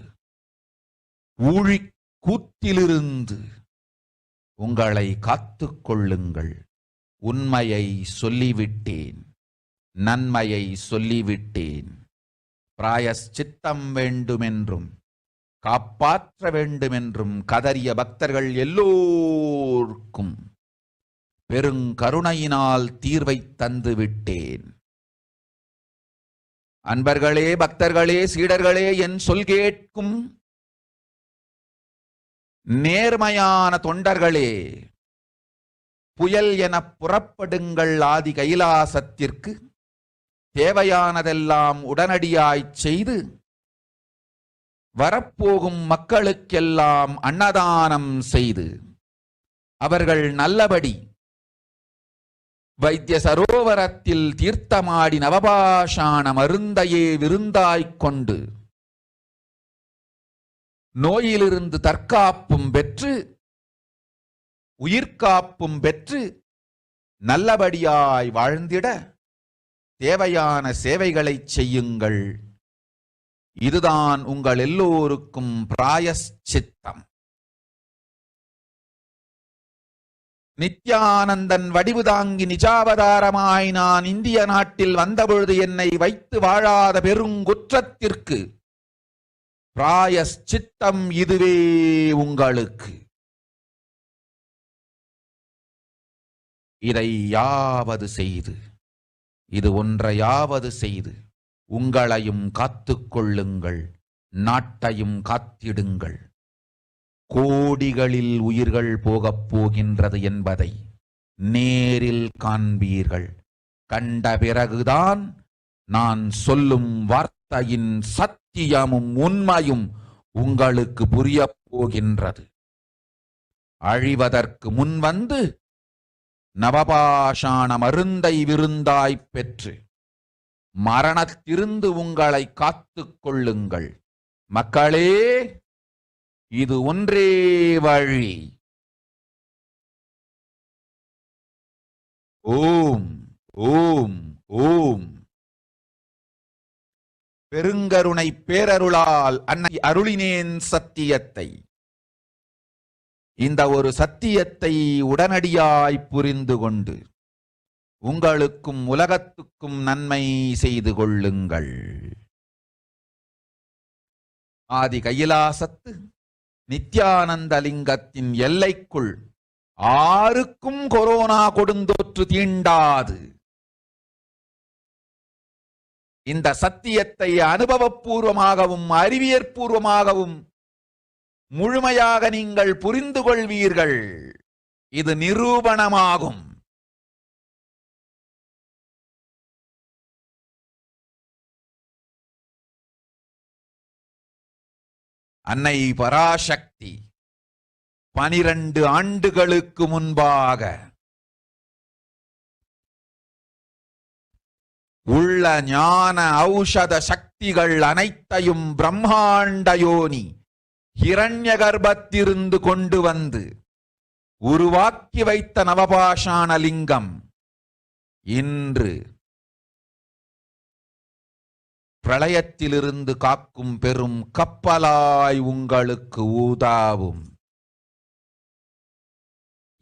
ஊழிக் கூத்திலிருந்து உங்களை காத்துக் கொள்ளுங்கள். உண்மையை சொல்லிவிட்டேன், நன்மையை சொல்லிவிட்டேன். பிராயச்சித்தம் வேண்டுமென்றும் காப்பாற்ற வேண்டுமென்றும் கதறிய பக்தர்கள் எல்லோருக்கும் பெருங்கருணையினால் தீர்வை தந்து விட்டேன். அன்பர்களே, பக்தர்களே, சீடர்களே, என் சொல் கேட்கும் நேர்மையான தொண்டர்களே, புயல் என புறப்படுங்கள். ஆதி கைலாசத்திற்கு தேவையானதெல்லாம் உடனடியாய்ச் செய்து வரப்போகும் மக்களுக்கெல்லாம் அன்னதானம் செய்து அவர்கள் நல்லபடி வைத்திய சரோவரத்தில் தீர்த்தமாடி நவபாஷாண மருந்தையே விருந்தாய்க் கொண்டு நோயிலிருந்து தற்காப்பும் பெற்று உயிர்காப்பும் பெற்று நல்லபடியாய் வாழ்ந்திட தேவையான சேவைகளைச் செய்யுங்கள். இதுதான் உங்கள் எல்லோருக்கும் பிராயஷ்சித்தம். நித்யானந்தன் வடிவு தாங்கி நிஜாவதாரமாய் நான் இந்திய நாட்டில் வந்தபொழுது என்னை வைத்து வாழாத பெருங்குற்றத்திற்கு பிராயஷ்சித்தம் இதுவே உங்களுக்கு. இதை யாவது செய்து, இது ஒன்றையாவது செய்து உங்களையும் காத்துக்கொள்ளுங்கள், நாட்டையும் காத்திடுங்கள். கோடிகளில் உயிர்கள் போகப் போகின்றது என்பதை நேரில் காண்பீர்கள். கண்ட பிறகுதான் நான் சொல்லும் வார்த்தையின் சத்தியமும் உண்மையும் உங்களுக்கு புரியப் போகின்றது. அழிவதற்கு முன்வந்து நவபாஷாண மருந்தை விருந்தாய்ப் பெற்று மரணத்திலிருந்து உங்களை காத்துக் கொள்ளுங்கள். மக்களே, இது ஒன்றே வழி. ஓம் ஓம் ஓம். பெருங்கருணை பேரருளால் அன்னை அருளினேன் சத்தியத்தை. இந்த ஒரு சத்தியத்தை உடனடியாய் புரிந்து கொண்டு உங்களுக்கும் உலகத்துக்கும் நன்மை செய்து கொள்ளுங்கள். ஆதி கையிலாசத்து நித்யானந்த லிங்கத்தின் எல்லைக்குள் ஆருக்கும் கொரோனா கொடுந்தொற்று தீண்டாது. இந்த சத்தியத்தை அனுபவபூர்வமாகவும் அறிவியற்பூர்வமாகவும் முழுமையாக நீங்கள் புரிந்து கொள்வீர்கள். இது நிரூபணமாகும். அன்னை பராசக்தி 12 ஆண்டுகளுக்கு முன்பாக உள்ள ஞான ஔஷத சக்திகள் அனைத்தையும் பிரம்மாண்ட யோனி ஹிரண்ய கர்ப்பத்திலிருந்து கொண்டு வந்து உருவாக்கி வைத்த நவபாஷாண லிங்கம் இன்று பிரளயத்திலிருந்து காக்கும் பெரும் கப்பலாய் உங்களுக்கு ஊதாவும்.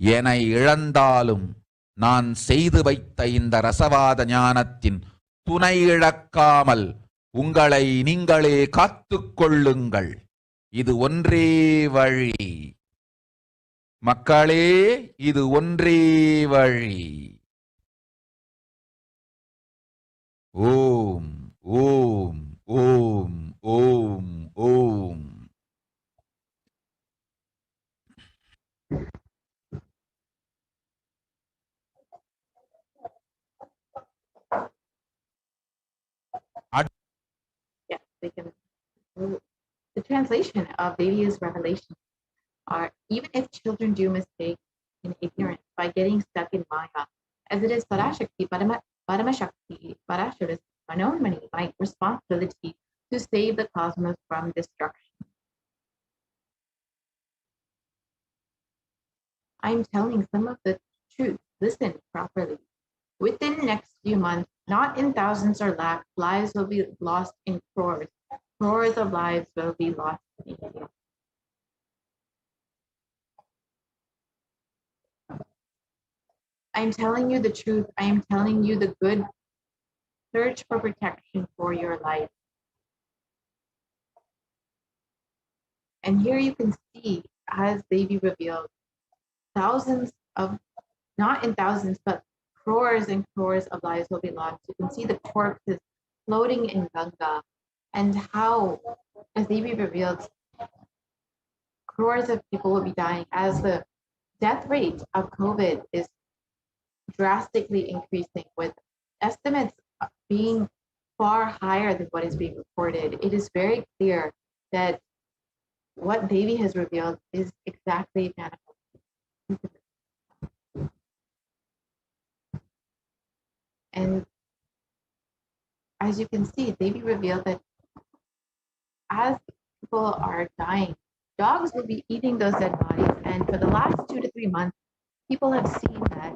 என இழந்தாலும் நான் செய்து வைத்த இந்த ரசவாத ஞானத்தின் துணை இழக்காமல் உங்களை நீங்களே காத்துக் கொள்ளுங்கள். இது ஒன்றே வழி. மக்களே, இது ஒன்றே வழி. ஓம் ஓம் ஓம் ஓம் ஓம். Yes, they can. The translation of Devi's revelation are, even if children do mistakes in ignorance by getting stuck in Maya, as it is Parashakti, Paramashakti, Parashara's unknown money, my responsibility to save the cosmos from destruction. I'm telling some of the truth. Listen properly. Within the next few months, not in thousands or lakhs, lives will be lost in crores. Crores of lives will be lost in India. I'm telling you the truth. I am telling you the good. Search for protection for your life. And here you can see, as Devi revealed, thousands of, not in thousands, but crores and crores of lives will be lost. You can see the corpses floating in Ganga, and how, as Devi revealed, crores of people will be dying as the death rate of COVID is drastically increasing, with estimates being far higher than what is being reported. It is very clear that what Devi has revealed is exactly manifested. And as you can see, they revealed that as people are dying, dogs will be eating those dead bodies. And for the last 2 to 3 months, people have seen that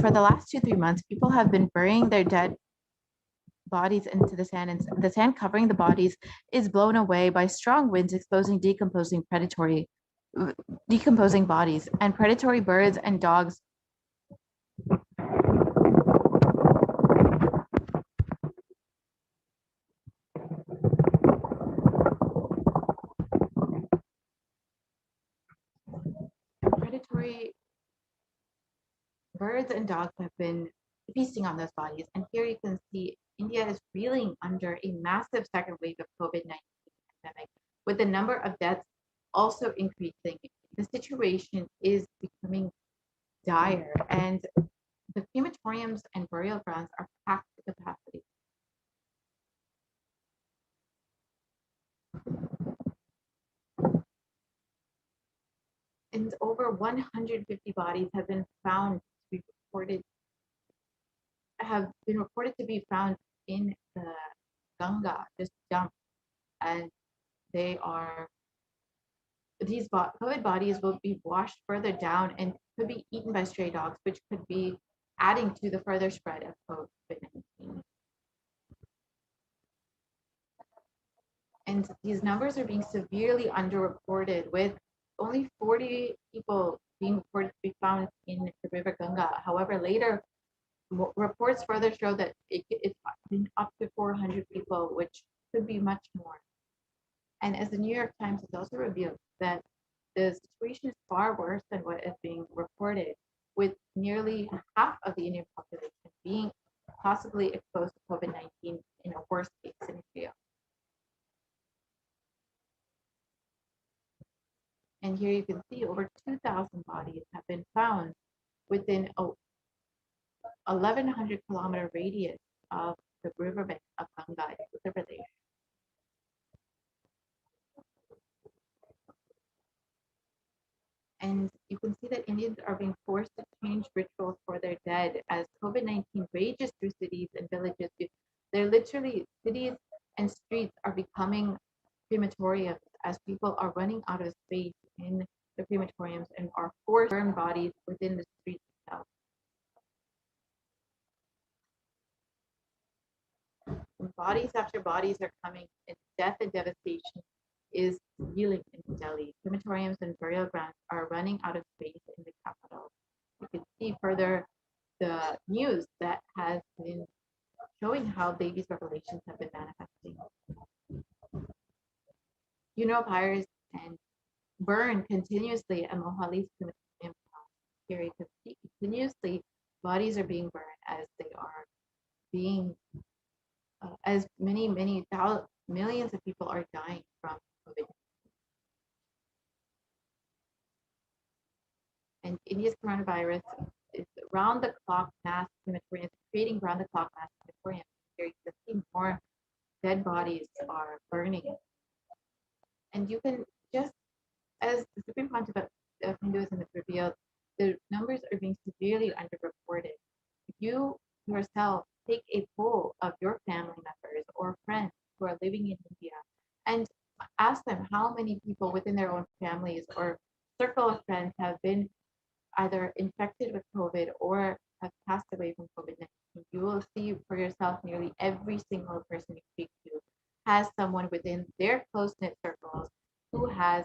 for the last 2 3 months, people have been burying their dead bodies into the sand, and the sand covering the bodies is blown away by strong winds, exposing decomposing bodies, and predatory birds and dogs predatory birds and dogs have been feasting on those bodies. And here you can see India is reeling under a massive second wave of COVID-19 pandemic, with the number of deaths also increasing. The situation is becoming dire, and the crematoriums and burial grounds are packed to capacity. And over 150 bodies have been reported to be found in the Ganga, just dumped, and these COVID bodies will be washed further down and could be eaten by stray dogs, which could be adding to the further spread of COVID-19. And these numbers are being severely underreported, with only 40 people being reported to be found in the River Ganga. However, later reports further show that it's been up to 400 people, which could be much more. And as the New York Times has also revealed, that the situation is far worse than what is being reported, with nearly half of the Indian population being possibly exposed to COVID-19 in a worst case scenario. And here you can see over 2,000 bodies have been found within a 1,100 kilometer radius of the riverbank of Ganga in Uttar Pradesh. And you can see that Indians are being forced to change rituals for their dead as COVID-19 rages through cities and villages. They're literally, cities and streets are becoming crematoriums as people are running out of space in the crematoriums and are forced to burn bodies within the streets itself. And bodies after bodies are coming, and death and devastation is reeling in Delhi. Crematoriums and burial grounds are running out of space in the capital. You can see further the news that has been showing how babies' revelations have been manifesting. Funeral pyres and burn continuously at Mohali's crematorium. Here you can see continuously bodies are being burned as they are being, as many millions of people are dying from COVID. And India's coronavirus is round the clock mass crematoriums, creating round the clock mass crematoriums. Here you can see more dead bodies are burning. And you can just, as the Supreme Pontiff of Hinduism has revealed, the numbers are being severely underreported. If you yourself take a poll of your family members or friends who are living in India and ask them how many people within their own families or circle of friends have been either infected with COVID or have passed away from COVID-19, you will see for yourself nearly every single person you speak to has someone within their close-knit circles who has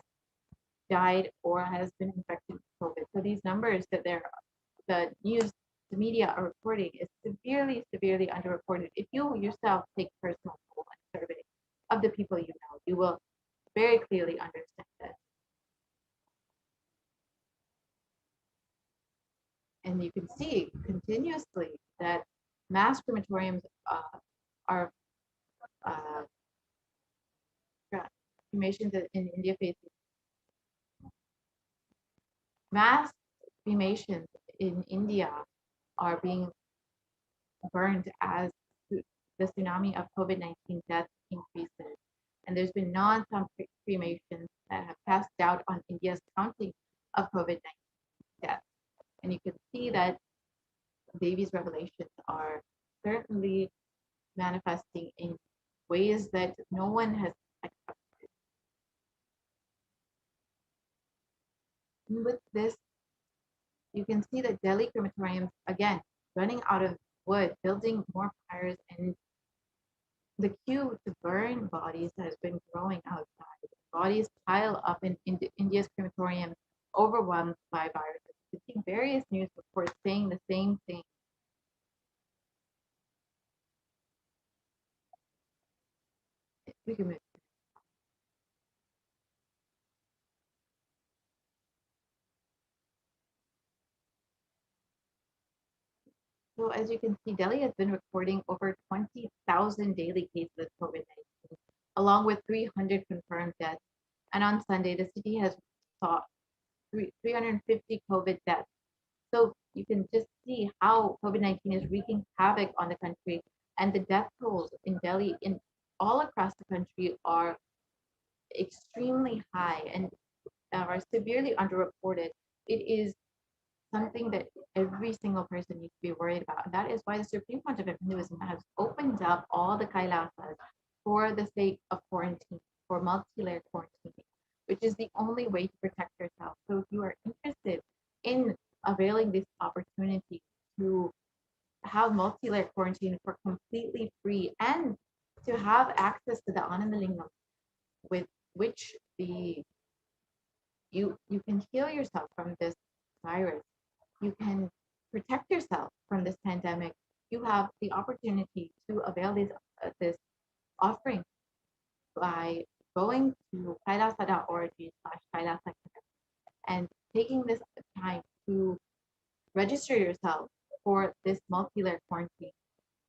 died or has been infected with COVID. So these numbers that the news, the media are reporting is severely, severely underreported. If you yourself take personal poll and survey of the people you know, you will very clearly understand this. And you can see continuously that mass crematoriums are cremations in India facing mass cremations in India are being burned as the tsunami of COVID-19 deaths increases. And there's been non-stop cremations that have cast doubt on India's counting of COVID-19 deaths. And you can see that Devi's revelations are certainly manifesting in ways that no one has expected. And with this, you can see that Delhi crematoriums, again, running out of wood, building more pyres, and the queue to burn bodies has been growing outside. Bodies pile up in India's crematorium, overwhelmed by viruses. You see various news reports saying the same thing. We can move. So as you can see, Delhi has been recording over 20,000 daily cases of COVID-19, along with 300 confirmed deaths. And on Sunday, the city has saw 350 COVID deaths. So you can just see how COVID-19 is wreaking havoc on the country, and the death tolls in Delhi in all across the country are extremely high and are severely underreported. It is something that every single person needs to be worried about. And that is why the Supreme Court of Hinduism has opened up all the Kailasas for the sake of quarantine, for multi-layer quarantine, which is the only way to protect yourself. So if you are interested in availing this opportunity to have multi-layer quarantine for completely free and to have access to the Anandalingam with which you can heal yourself from this virus, you can protect yourself from this pandemic, you have the opportunity to avail this offering by going to kailasa.org/kailasa and taking this time to register yourself for this multi-layer quarantine.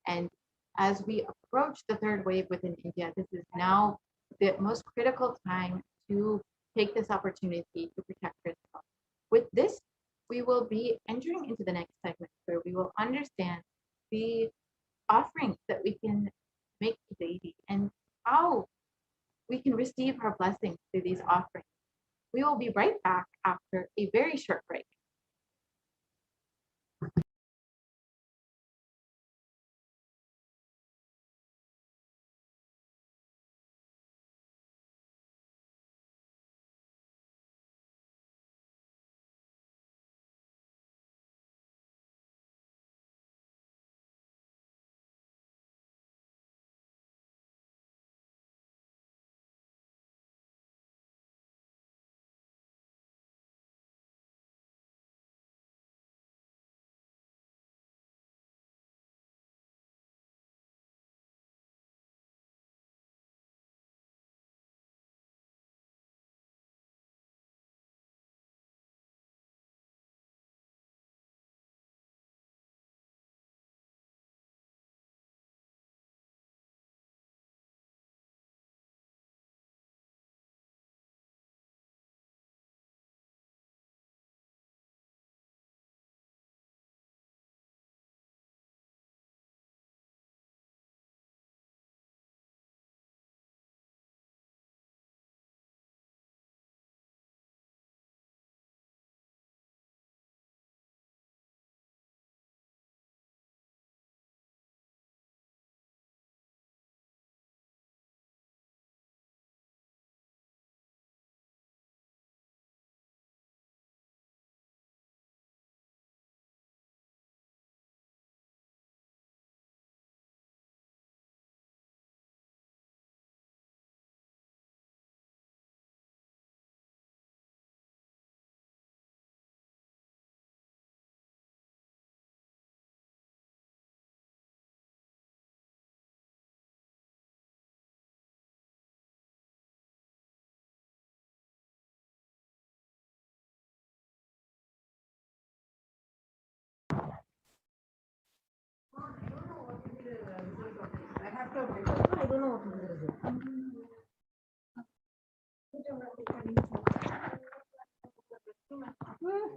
And as we approach the third wave within India, this is now the most critical time to take this opportunity to protect yourself. With this, we will be entering into the next segment where we will understand the offerings that we can make to Devi and how we can receive her blessings through these offerings. We will be right back after a very short break.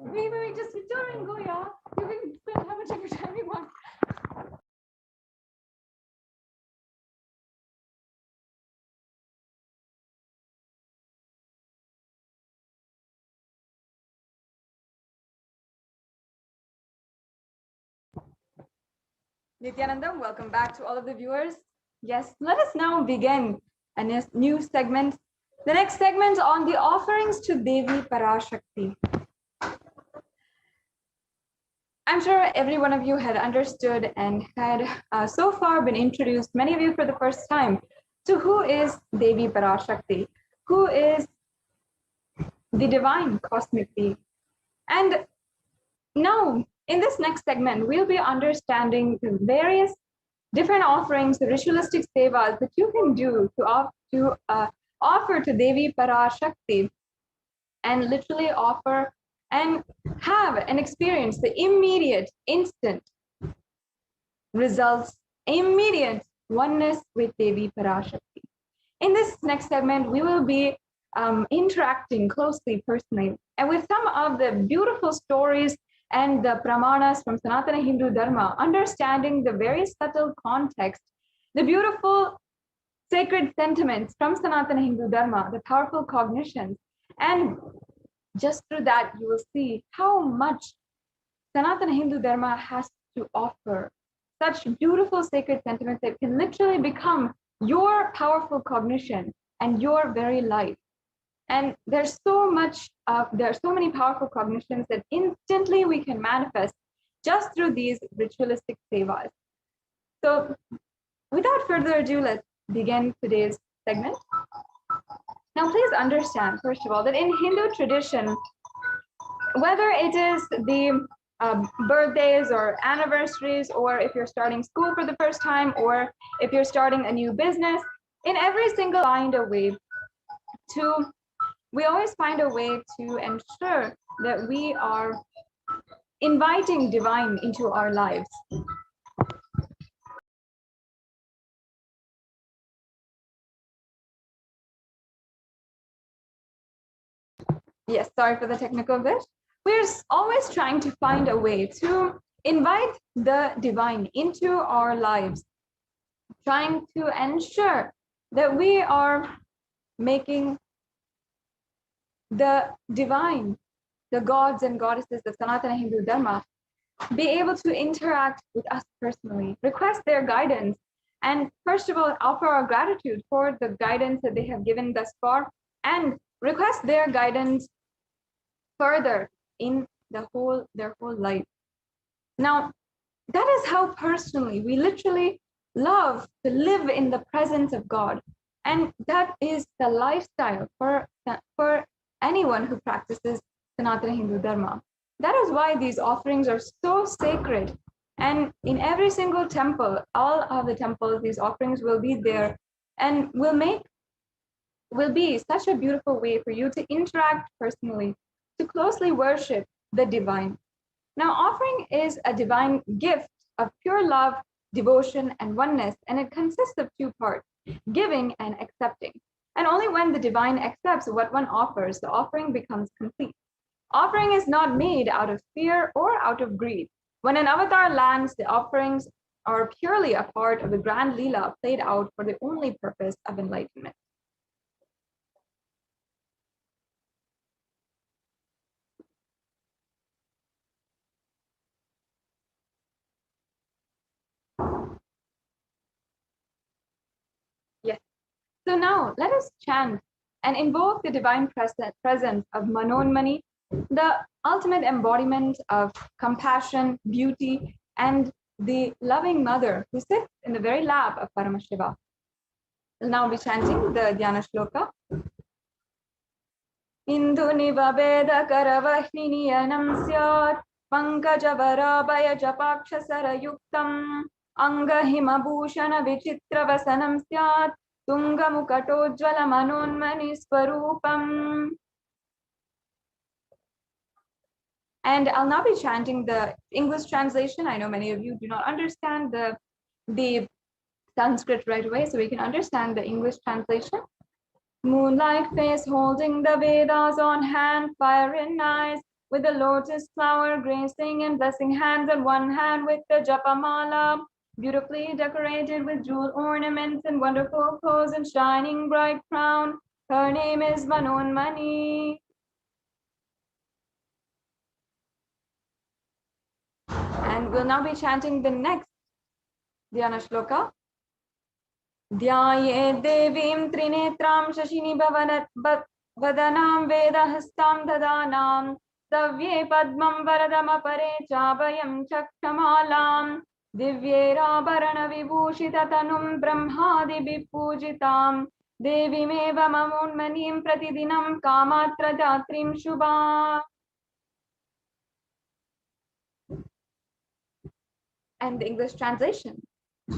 Wait, just sit down and go, yeah. You can spend how much of your time you want. Nithyanandam, welcome back to all of the viewers. Yes, let us now begin a new segment. The next segment on the offerings to Devi Parashakti. I'm sure every one of you had understood and had so far been introduced, many of you for the first time, to who is Devi Parashakti, who is the divine cosmic being. And now, in this next segment, we'll be understanding the various different offerings, the ritualistic sevas that you can do to offer to Devi Parashakti, and literally offer and have and experience the immediate, instant results, immediate oneness with Devi Parashakti. In this next segment, we will be interacting closely, personally, and with some of the beautiful stories and the pramanas from Sanatana Hindu Dharma, understanding the very subtle context, the beautiful sacred sentiments from Sanatana Hindu Dharma, the powerful cognitions, and just through that, you will see how much Sanatana Hindu Dharma has to offer. Such beautiful sacred sentiments that can literally become your powerful cognition and your very life. And there's so much, there are so many powerful cognitions that instantly we can manifest just through these ritualistic sevas. So without further ado, let's begin today's segment. Now, please understand, first of all, that in Hindu tradition, whether it is the birthdays or anniversaries, or if you're starting school for the first time, or if you're starting a new business, in every single we always find a way to ensure that we are inviting divine into our lives. Yes, sorry for the technical glitch. We're always trying to find a way to invite the divine into our lives, trying to ensure that we are making the divine, the gods and goddesses of Sanatana Hindu Dharma, be able to interact with us personally, request their guidance, and first of all, offer our gratitude for the guidance that they have given thus far, and request their guidance further in their whole life. Now, that is how personally we literally love to live in the presence of God. And that is the lifestyle for anyone who practices Sanatana Hindu Dharma. That is why these offerings are so sacred. And in every single temple, all of the temples, these offerings will be there and will be such a beautiful way for you to interact personally, to closely worship the divine. Now, offering is a divine gift of pure love, devotion, and oneness, and it consists of two parts, giving and accepting. And only when the divine accepts what one offers, the offering becomes complete. Offering is not made out of fear or out of greed. When an avatar lands, the offerings are purely a part of the grand Leela played out for the only purpose of enlightenment. Yes. So now let us chant and invoke the divine presence of Manonmani, the ultimate embodiment of compassion, beauty, and the loving mother who sits in the very lap of Paramashiva. We'll now be chanting the Dhyana Shloka. Indu nivaveda karavahiniyanam syat pankajavaraabhaya japakshasara yuktam angahimabhushana vichitravasanam syat tungamukatojjvala manonmani swarupam. And I'll now be chanting the English translation. I know many of you do not understand the Sanskrit right away, so we can understand the English translation. Moonlight face holding the Vedas on hand, fire in eyes, with a lotus flower gracing and blessing hands on one hand with the Japamala, beautifully decorated with jewel ornaments and wonderful clothes and shining bright crown. Her name is Manonmani. And we'll now be chanting the next Dhyana Shloka. Dhyaye devim trinetram shashini vadanam vedahastam dadanam Savye padmam varadam apare chabhayam chakshamalam Divyera vibhushita tanum brahmadi vipujitam Devimeva mamunmanim pratidinam kamatra jatrim shubha. And the English translation.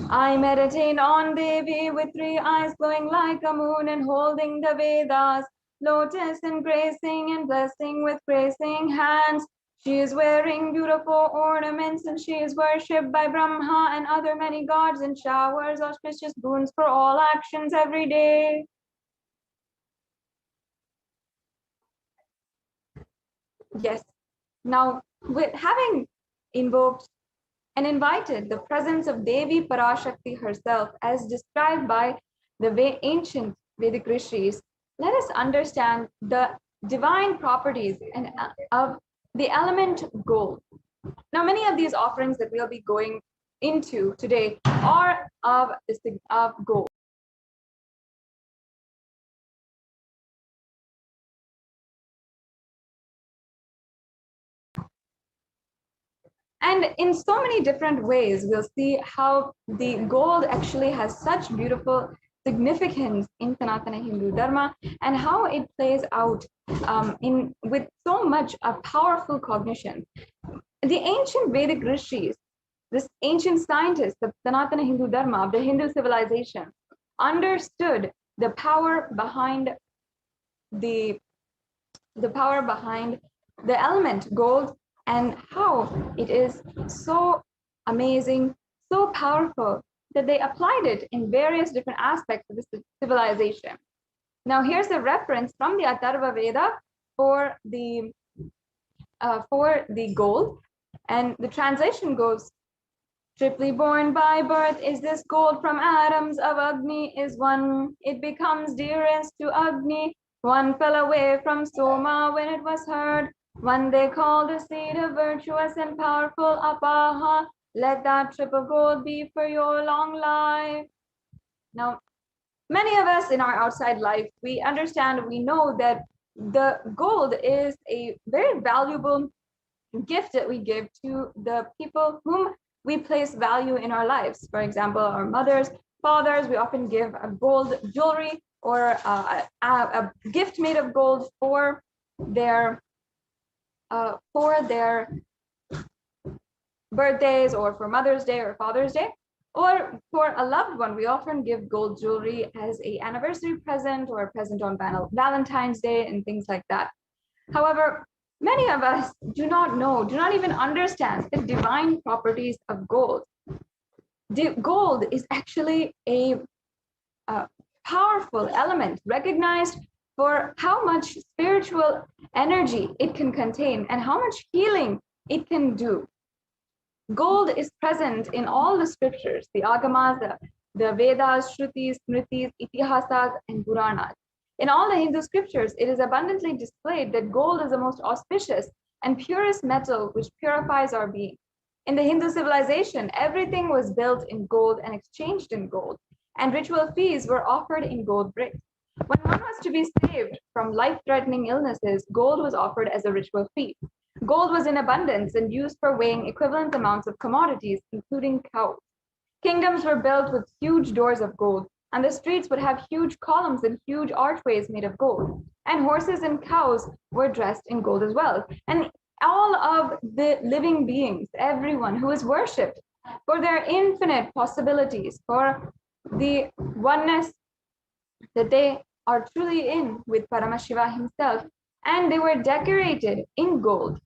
I meditate on Devi with 3 eyes glowing like a moon and holding the Vedas, lotus and gracing and blessing with gracing hands. She is wearing beautiful ornaments and she is worshipped by Brahma and other many gods and showers auspicious boons for all actions every day. Yes, now with having invoked and invited the presence of Devi Parashakti herself as described by the ancient Vedic rishis, let us understand the divine properties and of the element gold. Now, many of these offerings that we'll be going into today are of gold. And in so many different ways, we'll see how the gold actually has such beautiful significance in Sanatana Hindu Dharma and how it plays out with so much a powerful cognition. The ancient Vedic rishis, this ancient scientists of Sanatana Hindu Dharma, of the Hindu civilization, understood the power behind the element gold and how it is so amazing, so powerful that they applied it in various different aspects of this civilization. Now, here's a reference from the Atharva Veda for the gold, and the translation goes, triply born by birth is this gold from atoms of Agni is one. It becomes dearest to Agni. One fell away from Soma when it was heard. One they called the seed of virtuous and powerful Apaha. Let that triple gold be for your long life. Now, many of us in our outside life, we understand, we know that the gold is a very valuable gift that we give to the people whom we place value in our lives. For example, our mothers, fathers, we often give a gold jewelry or a gift made of gold for their birthdays or for Mother's Day or Father's Day. Or for a loved one, we often give gold jewelry as an anniversary present or a present on Valentine's Day and things like that. However, many of us do not even understand the divine properties of gold. Gold is actually a powerful element recognized for how much spiritual energy it can contain and how much healing it can do. Gold is present in all the scriptures, the Agamas, the Vedas, Shrutis, Smritis, Itihasas, and Puranas. In all the Hindu scriptures, it is abundantly displayed that gold is the most auspicious and purest metal which purifies our being. In the Hindu civilization, everything was built in gold and exchanged in gold, and ritual feasts were offered in gold bricks. When one was to be saved from life-threatening illnesses, gold was offered as a ritual fee. Gold was in abundance and used for weighing equivalent amounts of commodities, including cows. Kingdoms were built with huge doors of gold, and the streets would have huge columns and huge archways made of gold. And horses and cows were dressed in gold as well. And all of the living beings, everyone who is worshipped for their infinite possibilities, for the oneness that they are truly in with Paramashiva himself, and they were decorated in gold.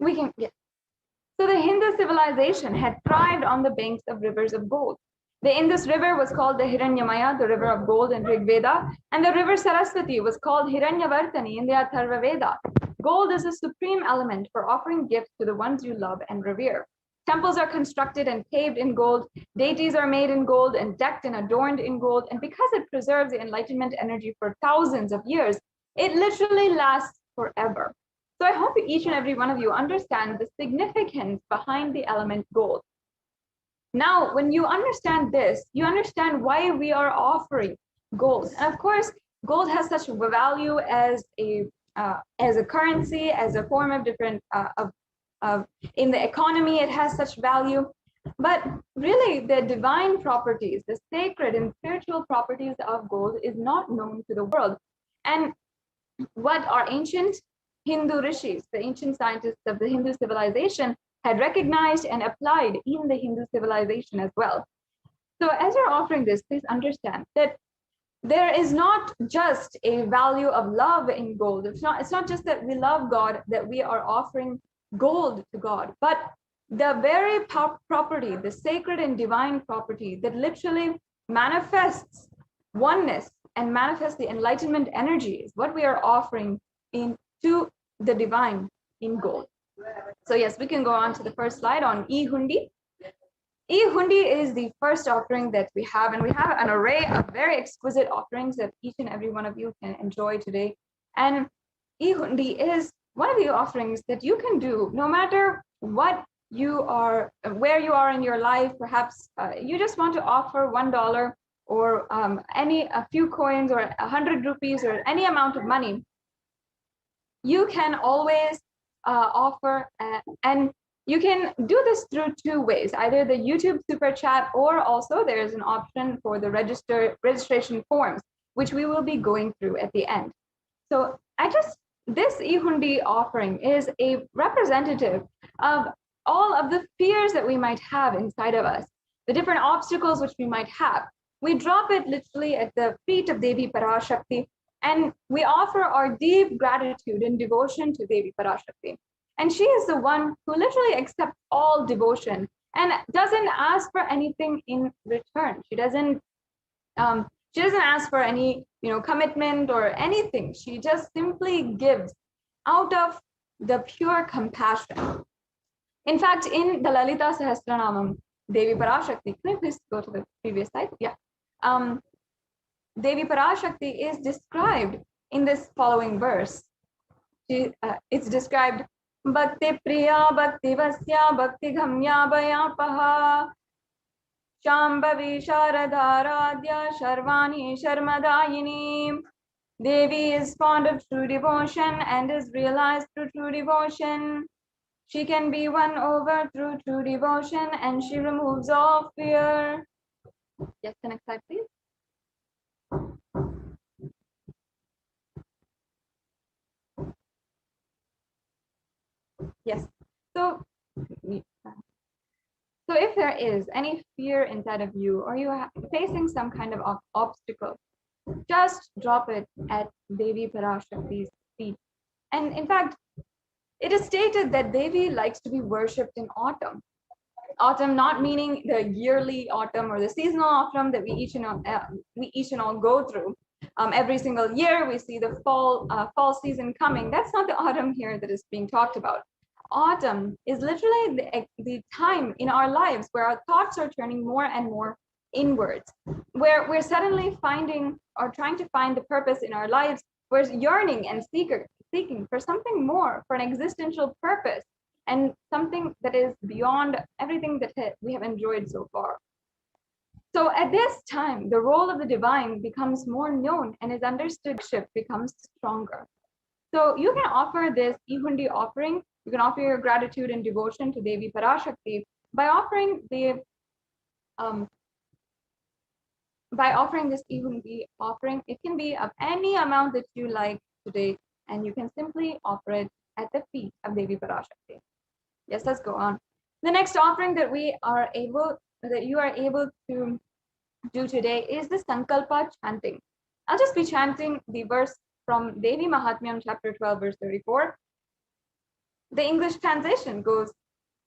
So the Hindu civilization had thrived on the banks of rivers of gold. The Indus River was called the Hiranyamaya, the river of gold in Rig Veda, and the river Saraswati was called Hiranyavartani in the Atharva Veda. Gold is a supreme element for offering gifts to the ones you love and revere. Temples are constructed and paved in gold, deities are made in gold and decked and adorned in gold, and because it preserves the enlightenment energy for thousands of years, it literally lasts forever. So I hope each and every one of you understand the significance behind the element gold. Now, when you understand this, you understand why we are offering gold. And of course, gold has such a value as a currency, as a form of different in the economy. It has such value. But really, the divine properties, the sacred and spiritual properties of gold is not known to the world. And what our ancient Hindu rishis, the ancient scientists of the Hindu civilization, had recognized and applied in the Hindu civilization as well. So as you're offering this, please understand that there is not just a value of love in gold. It's not just that we love God, that we are offering gold to God, but the very property, the sacred and divine property that literally manifests oneness and manifests the enlightenment energy is what we are offering into the divine in gold. So yes, we can go on to the first slide on E-Hundi. E-Hundi is the first offering that we have, and we have an array of very exquisite offerings that each and every one of you can enjoy today. And E-Hundi is one of the offerings that you can do no matter what you are, where you are in your life. Perhaps you just want to offer $1 or a few coins or 100 rupees or any amount of money. You can always offer, and you can do this through two ways, either the YouTube super chat, or also there's an option for the registration forms, which we will be going through at the end. So this E-Hundi offering is a representative of all of the fears that we might have inside of us, the different obstacles which we might have. We drop it literally at the feet of Devi Parashakti, and we offer our deep gratitude and devotion to Devi Parashakti. And she is the one who literally accepts all devotion and doesn't ask for anything in return. She doesn't ask for any, commitment or anything. She just simply gives out of the pure compassion. In fact, in the Lalita Sahasranamam, Devi Parashakti, can you please go to the previous slide? Yeah. Devi Parashakti is described in this following verse. It's described, Bhakti Priya Bhakti Vasya Bhakti Ghamya Bhayapaha Shambhavi Sharadharadhya Sharvani Sharmadayini. Devi is fond of true devotion and is realized through true devotion. She can be won over through true devotion, and she removes all fear. Yes, the next slide, please. Yes. So if there is any fear inside of you, or you are facing some kind of obstacle, just drop it at Devi Parashakti's feet. And in fact, it is stated that Devi likes to be worshipped in autumn. Autumn not meaning the yearly autumn or the seasonal autumn that we each and all go through. Every single year we see the fall season coming. That's not the autumn here that is being talked about. Autumn is literally the time in our lives where our thoughts are turning more and more inwards, where we're suddenly finding or trying to find the purpose in our lives. We're yearning and seeking for something more, for an existential purpose, and something that is beyond everything that we have enjoyed so far. So at this time, the role of the divine becomes more known, and its understood becomes stronger. So you can offer this E-Hundi offering. You can offer your gratitude and devotion to Devi Parashakti by offering this E-Hundi offering. It can be of any amount that you like today, and you can simply offer it at the feet of Devi Parashakti. Yes, let's go on. The next offering that you are able to do today is the Sankalpa chanting. I'll just be chanting the verse from Devi Mahatmyam chapter 12 verse 34. The English translation goes,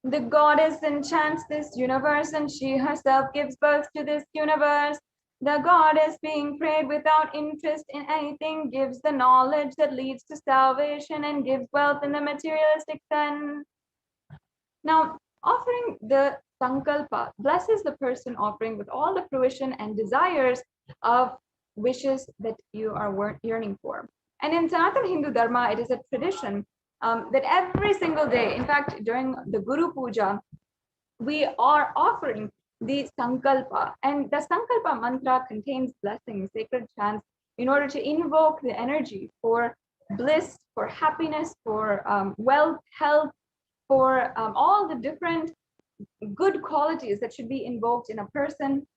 the goddess enchants this universe, and she herself gives birth to this universe. The goddess, being prayed without interest in anything, gives the knowledge that leads to salvation and gives wealth in the materialistic sense. Now, offering the Sankalpa blesses the person offering with all the fruition and desires of wishes that you are yearning for. And in Sanatana Hindu Dharma, it is a tradition that every single day, in fact, during the Guru Puja, we are offering the Sankalpa. And the Sankalpa mantra contains blessings, sacred chants, in order to invoke the energy for bliss, for happiness, for wealth, health, for all the different good qualities that should be invoked in a person,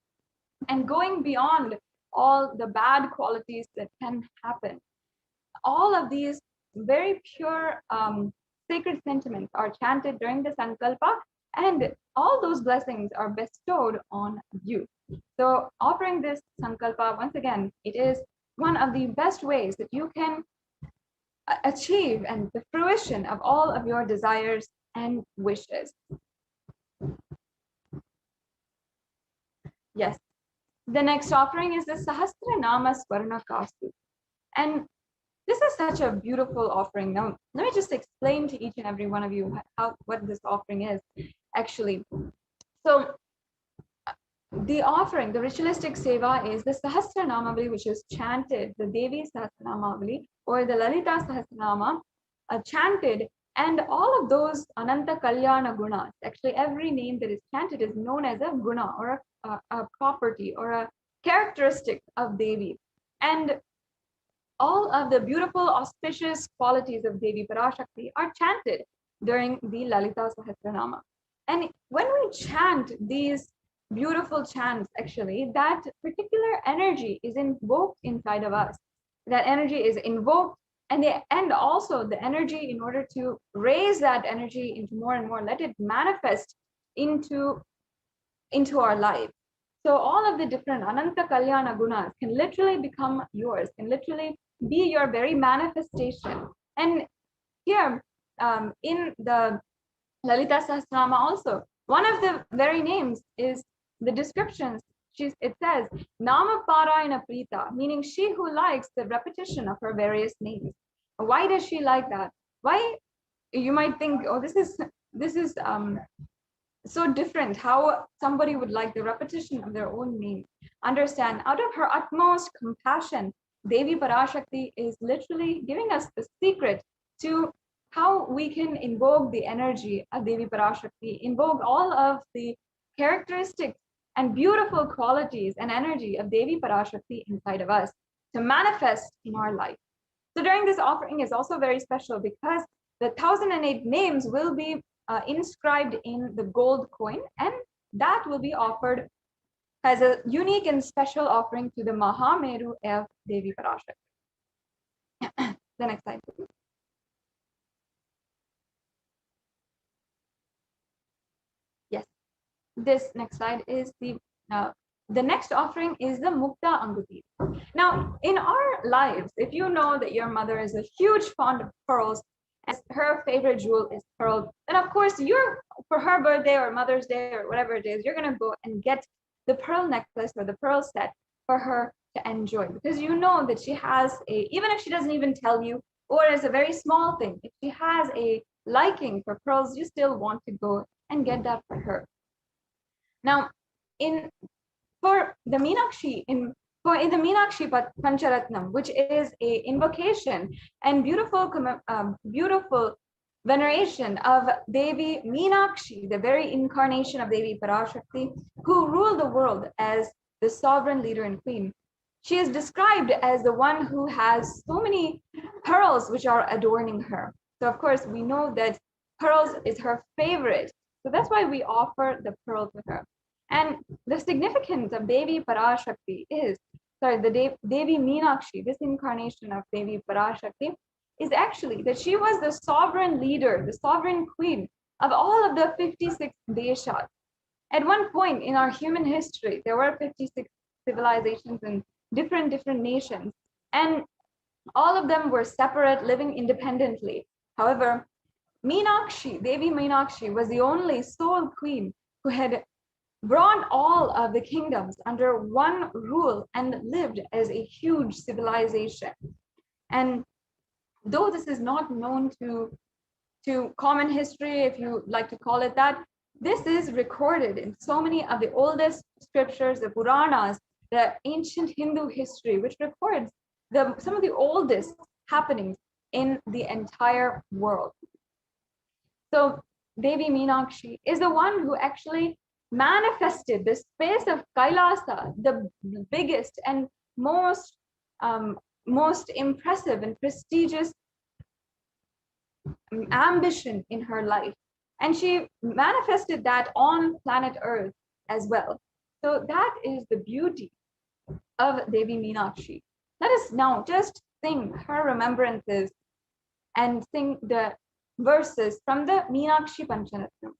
and going beyond all the bad qualities that can happen. All of these very pure sacred sentiments are chanted during the Sankalpa, and all those blessings are bestowed on you. So offering this Sankalpa, once again, it is one of the best ways that you can achieve and the fruition of all of your desires and wishes. Yes. The next offering is the Sahasranama Swarna Kastu. And this is such a beautiful offering. Now, let me just explain to each and every one of you what this offering is actually. So the offering, the ritualistic seva, is the Sahasranamavali, which is chanted, the Devi Sahasranamavali or the Lalita Sahasranama, chanted, and all of those Ananta Kalyana Gunas. Actually, every name that is chanted is known as a guna or a property or a characteristic of Devi. And all of the beautiful, auspicious qualities of Devi Parashakti are chanted during the Lalita Sahasranama. And when we chant these beautiful chants, actually, that particular energy is invoked inside of us. That energy is invoked, and also the energy, in order to raise that energy into more and more, let it manifest into our life. So all of the different Ananta Kalyana Gunas can literally become yours, can literally be your very manifestation. And here in the Lalita Sahasranama also, one of the very names is the descriptions. It says, Nama Parayana Prita, meaning she who likes the repetition of her various names. Why does she like that? Why? You might think, oh, this is so different, how somebody would like the repetition of their own name. Understand, out of her utmost compassion, Devi Parashakti is literally giving us the secret to how we can invoke the energy of Devi Parashakti, invoke all of the characteristics and beautiful qualities and energy of Devi Parashakti inside of us to manifest in our life. So during this offering is also very special because the 1008 names will be inscribed in the gold coin, and that will be offered as a unique and special offering to the Mahameru of Devi Parashakti. The next slide, please. Yes, this next slide is the next offering is the Mukta Anguti. Now, in our lives, if you know that your mother is a huge fond of pearls, and her favorite jewel is pearl, then of course for her birthday or Mother's Day or whatever it is, you're going to go and get the pearl necklace or the pearl set for her to enjoy, because you know that she has even if she doesn't even tell you, or as a very small thing, if she has a liking for pearls, you still want to go and get that for her. Now, for the Meenakshi, in the Meenakshi Pancharatnam, which is a invocation and beautiful veneration of Devi Meenakshi, the very incarnation of Devi Parashakti, who ruled the world as the sovereign leader and queen. She is described as the one who has so many pearls which are adorning her. So of course we know that pearls is her favorite. So that's why we offer the pearl to her. And the significance of Devi Parashakti is, the Devi Meenakshi, this incarnation of Devi Parashakti, is actually that she was the sovereign leader, the sovereign queen of all of the 56 deshas. At one point in our human history, there were 56 civilizations and different nations, and all of them were separate, living independently. However, Meenakshi, Devi Meenakshi, was the only sole queen who had brought all of the kingdoms under one rule and lived as a huge civilization. And though this is not known to common history, if you like to call it that, this is recorded in so many of the oldest scriptures, the Puranas, the ancient Hindu history, which records some of the oldest happenings in the entire world. So Devi Meenakshi is the one who actually manifested the space of Kailasa, the biggest and most impressive and prestigious ambition in her life. And she manifested that on planet Earth as well. So that is the beauty of Devi Meenakshi. Let us now just sing her remembrances and sing the verses from the Meenakshi Pancharatham.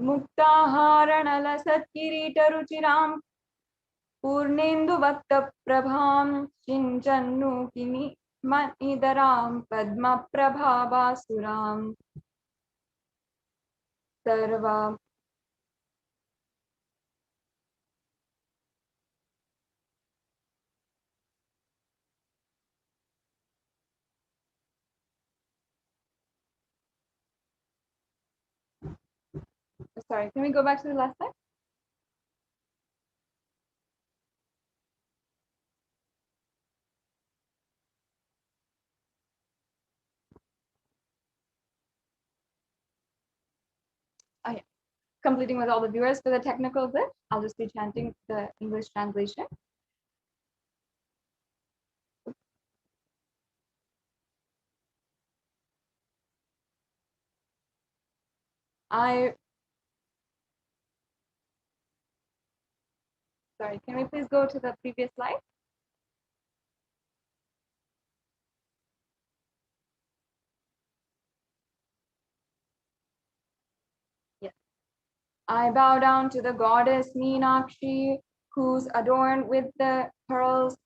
Muktaharanala Satkirita Ruchiram Purnendu Vakta Prabham Shinjannu Kini Manidaram Padma Prabhavasuram Sarva Sorry, can we go back to the last slide? Oh yeah. Completing with all the viewers for the technical bit, I'll just be chanting the English translation. Sorry, can we please go to the previous slide? Yes. I bow down to the goddess Meenakshi, who's adorned with the pearls.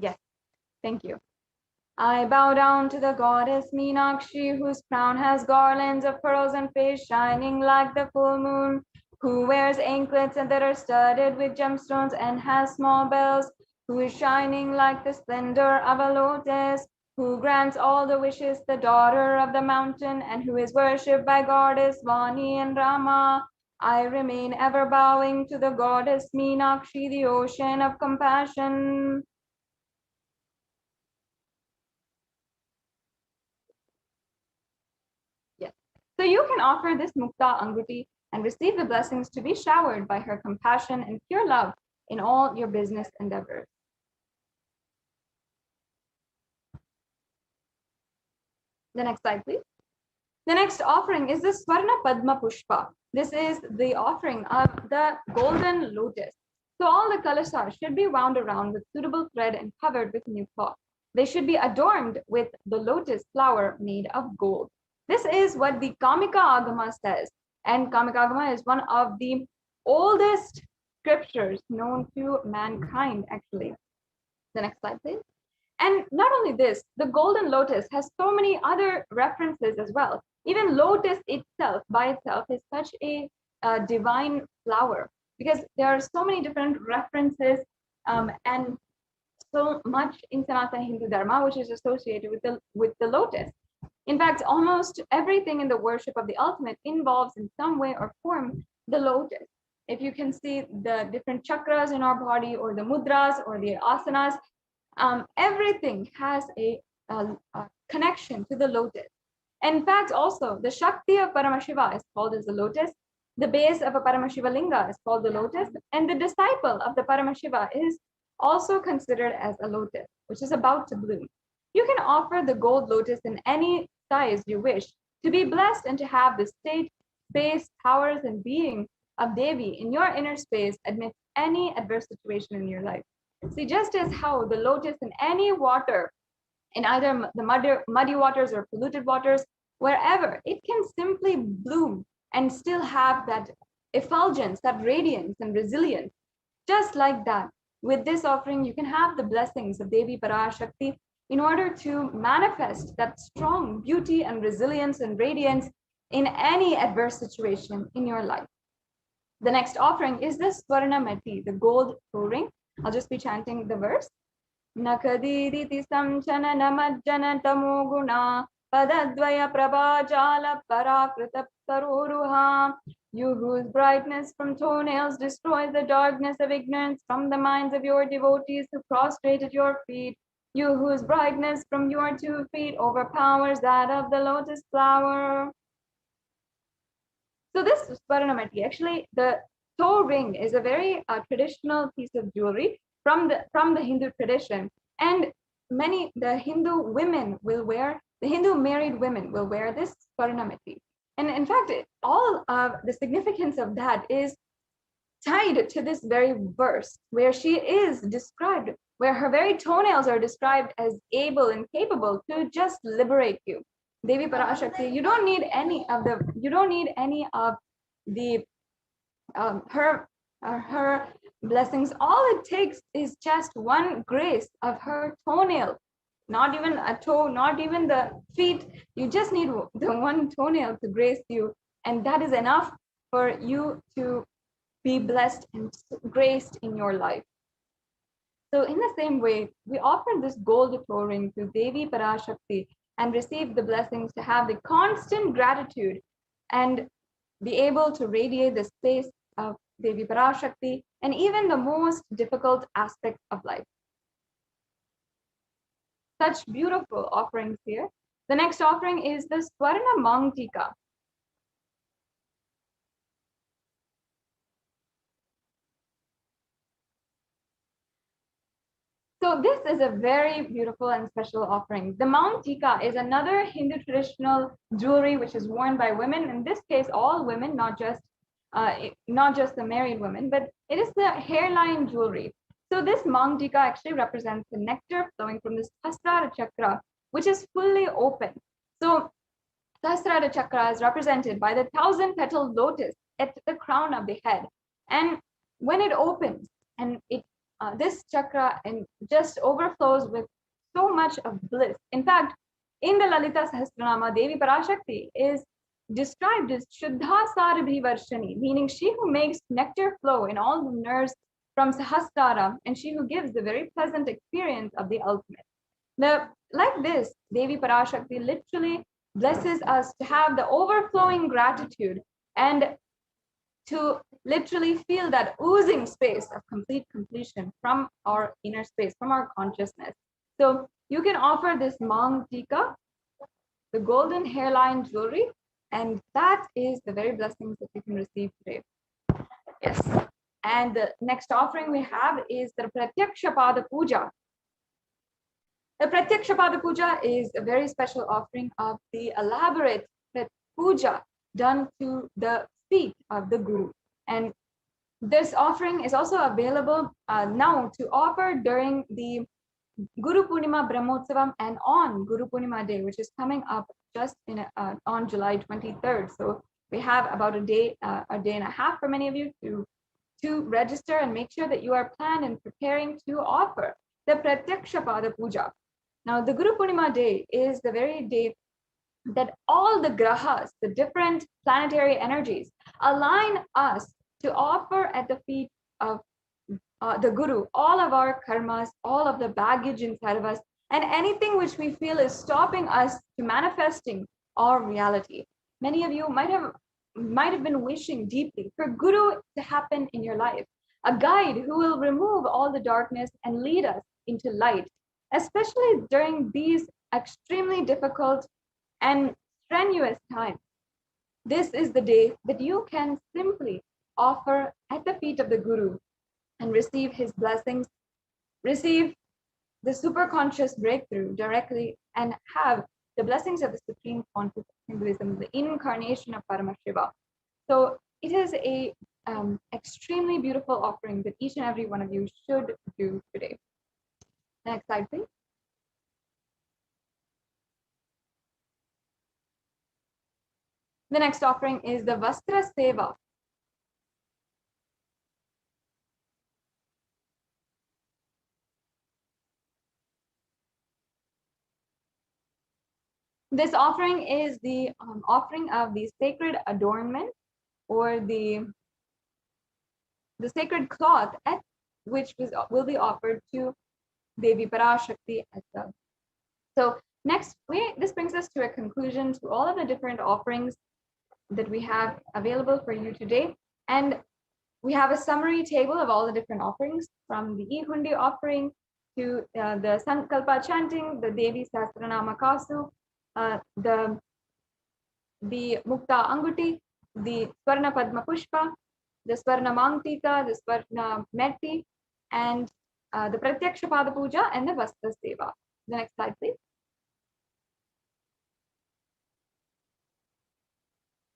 Yes, thank you. I bow down to the goddess Meenakshi, whose crown has garlands of pearls and face shining like the full moon, who wears anklets that are studded with gemstones and has small bells, who is shining like the splendor of a lotus, who grants all the wishes, the daughter of the mountain, and who is worshipped by goddess Vani and Rama. I remain ever bowing to the goddess Meenakshi, the ocean of compassion. Yes. So you can offer this Mukta Anguti and receive the blessings to be showered by her compassion and pure love in all your business endeavors. The next slide, please. The next offering is the Swarna Padma Pushpa. This is the offering of the golden lotus. So all the kalasas should be wound around with suitable thread and covered with new cloth. They should be adorned with the lotus flower made of gold. This is what the Kamika Agama says. And Kamika Agama is one of the oldest scriptures known to mankind, actually. The next slide, please. And not only this, the golden lotus has so many other references as well. Even lotus itself, by itself, is such a divine flower because there are so many different references and so much in Sanatana Hindu Dharma which is associated with the lotus. In fact, almost everything in the worship of the ultimate involves in some way or form the lotus. If you can see the different chakras in our body or the mudras or the asanas, everything has a connection to the lotus. In fact, also the Shakti of Paramashiva is called as the lotus. The base of a Paramashiva linga is called the lotus, and the disciple of the Paramashiva is also considered as a lotus, which is about to bloom. You can offer the gold lotus in any size you wish to be blessed and to have the state, space, powers, and being of Devi in your inner space amidst any adverse situation in your life. See, just as how the lotus in any water, in either the muddy waters or polluted waters, wherever, it can simply bloom and still have that effulgence, that radiance and resilience. Just like that, with this offering, you can have the blessings of Devi Parashakti in order to manifest that strong beauty and resilience and radiance in any adverse situation in your life. The next offering is the Swarna Mati, the gold toe ring. I'll just be chanting the verse. Nakadiditi samchana namajjana tamoguna padadvaya prabhajala parakrita saruruha. You whose brightness from toenails destroys the darkness of ignorance from the minds of your devotees who prostrate at your feet. You whose brightness from your 2 feet overpowers that of the lotus flower. So this Swaranamati, actually the toe ring is a very traditional piece of jewelry from the Hindu tradition, and the Hindu women will wear, the Hindu married women will wear this Swaranamati. And in fact, all of the significance of that is tied to this very verse where she is described, where her very toenails are described as able and capable to just liberate you. Devi Parashakti, you don't need any of the her blessings. All it takes is just one grace of her toenail, not even a toe, not even the feet. You just need the one toenail to grace you, and that is enough for you to be blessed and graced in your life. So in the same way, we offer this gold toe ring to Devi Parashakti and receive the blessings to have the constant gratitude and be able to radiate the space of Devi Parashakti and even the most difficult aspects of life. Such beautiful offerings here. The next offering is the Swarna Mangtika. So this is a very beautiful and special offering. The Mount Tika is another Hindu traditional jewelry which is worn by women. In this case, all women, not just the married women, but it is the hairline jewelry. So this Mount Tika actually represents the nectar flowing from this Sahasrara Chakra, which is fully open. So Sahasrara Chakra is represented by the 1,000-petaled lotus at the crown of the head. And when it opens and this chakra and just overflows with so much of bliss. In fact, in the Lalita Sahasranama, Devi Parashakti is described as Shuddha Sarabhi Varshani, meaning she who makes nectar flow in all the nerves from Sahasrara, and she who gives the very pleasant experience of the ultimate. Now, like this, Devi Parashakti literally blesses us to have the overflowing gratitude and to literally feel that oozing space of complete completion from our inner space, from our consciousness. So you can offer this Mang Tika, the golden hairline jewelry, and that is the very blessings that you can receive today. Yes. And the next offering we have is the Pratyaksha Pada Puja. The Pratyaksha Pada Puja is a very special offering of the elaborate puja done to the feet of the Guru. And this offering is also available now to offer during the Guru Purnima Brahmotsavam and on Guru Purnima Day, which is coming up just on July 23rd. So we have about a day and a half for many of you to register and make sure that you are planned and preparing to offer the Pratyaksha Pada Puja. Now, the Guru Purnima Day is the very day that all the grahas, the different planetary energies, align us to offer at the feet of the Guru all of our karmas, all of the baggage inside of us, and anything which we feel is stopping us to manifesting our reality. Many of you might have been wishing deeply for Guru to happen in your life, a guide who will remove all the darkness and lead us into light, especially during these extremely difficult and strenuous times. This is the day that you can simply offer at the feet of the Guru and receive his blessings, receive the superconscious breakthrough directly, and have the blessings of the Supreme Conscious Hinduism, the incarnation of Paramashiva. So it is a extremely beautiful offering that each and every one of you should do today. Next slide, please. The next offering is the Vastra Seva. This offering is the offering of the sacred adornment or the sacred cloth which will be offered to Devi Parashakti as well. So next, this brings us to a conclusion to all of the different offerings that we have available for you today. And we have a summary table of all the different offerings, from the E-Hundi offering to the Sankalpa chanting, the Devi Sahasranama Kasu, the Mukta Anguti, the Swarna Padma Pushpa, the Swarna Mangtika, the Swarna Metti, and the Pratyaksha Pada Puja and the Vastra Seva. The next slide, please.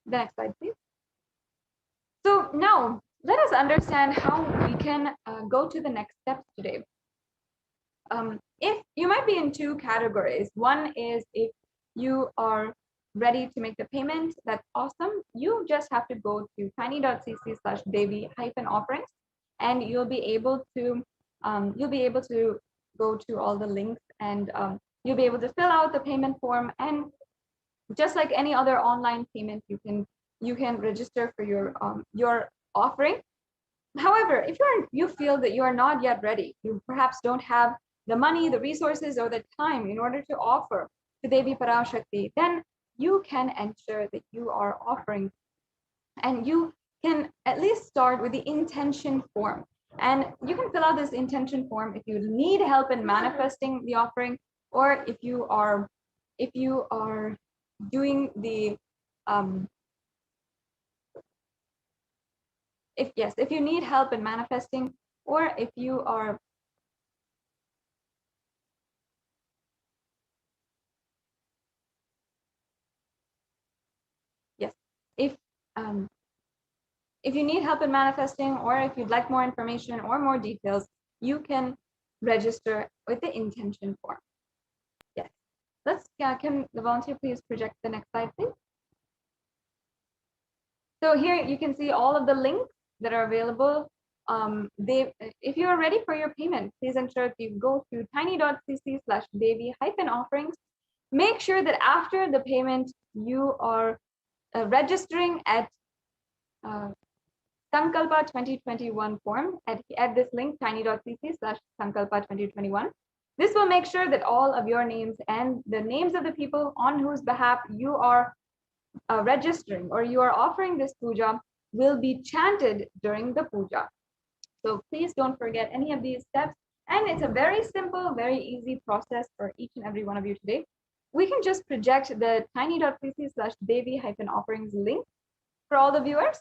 The next slide, please. So now let us understand how we can go to the next steps today. If you might be in two categories. One is if you are ready to make the payment, that's awesome. You just have to go to tiny.cc/Devi-offerings, and you'll be able to go to all the links, and you'll be able to fill out the payment form. And just like any other online payment, you can register for your offering. However, if you feel that you are not yet ready, you perhaps don't have the money, the resources, or the time in order to offer to Devi Parashakti, then you can ensure that you are offering, and you can at least start with the intention form. And you can fill out this intention form if you need help in manifesting the offering, or if you are doing the if you need help in manifesting, or if you are if you need help in manifesting, or if you'd like more information or more details, you can register with the intention form. Yes. Can the volunteer please project the next slide, please? So here you can see all of the links that are available. If you are ready for your payment, please ensure that you go to tiny.cc/Devi-offerings. Make sure that after the payment, you are registering at Sankalpa 2021 form at this link, tiny.cc/Sankalpa 2021. This will make sure that all of your names and the names of the people on whose behalf you are registering or you are offering this puja will be chanted during the puja. So please don't forget any of these steps. And it's a very simple, very easy process for each and every one of you today. We can just project the tiny.cc/Devi-offerings link for all the viewers.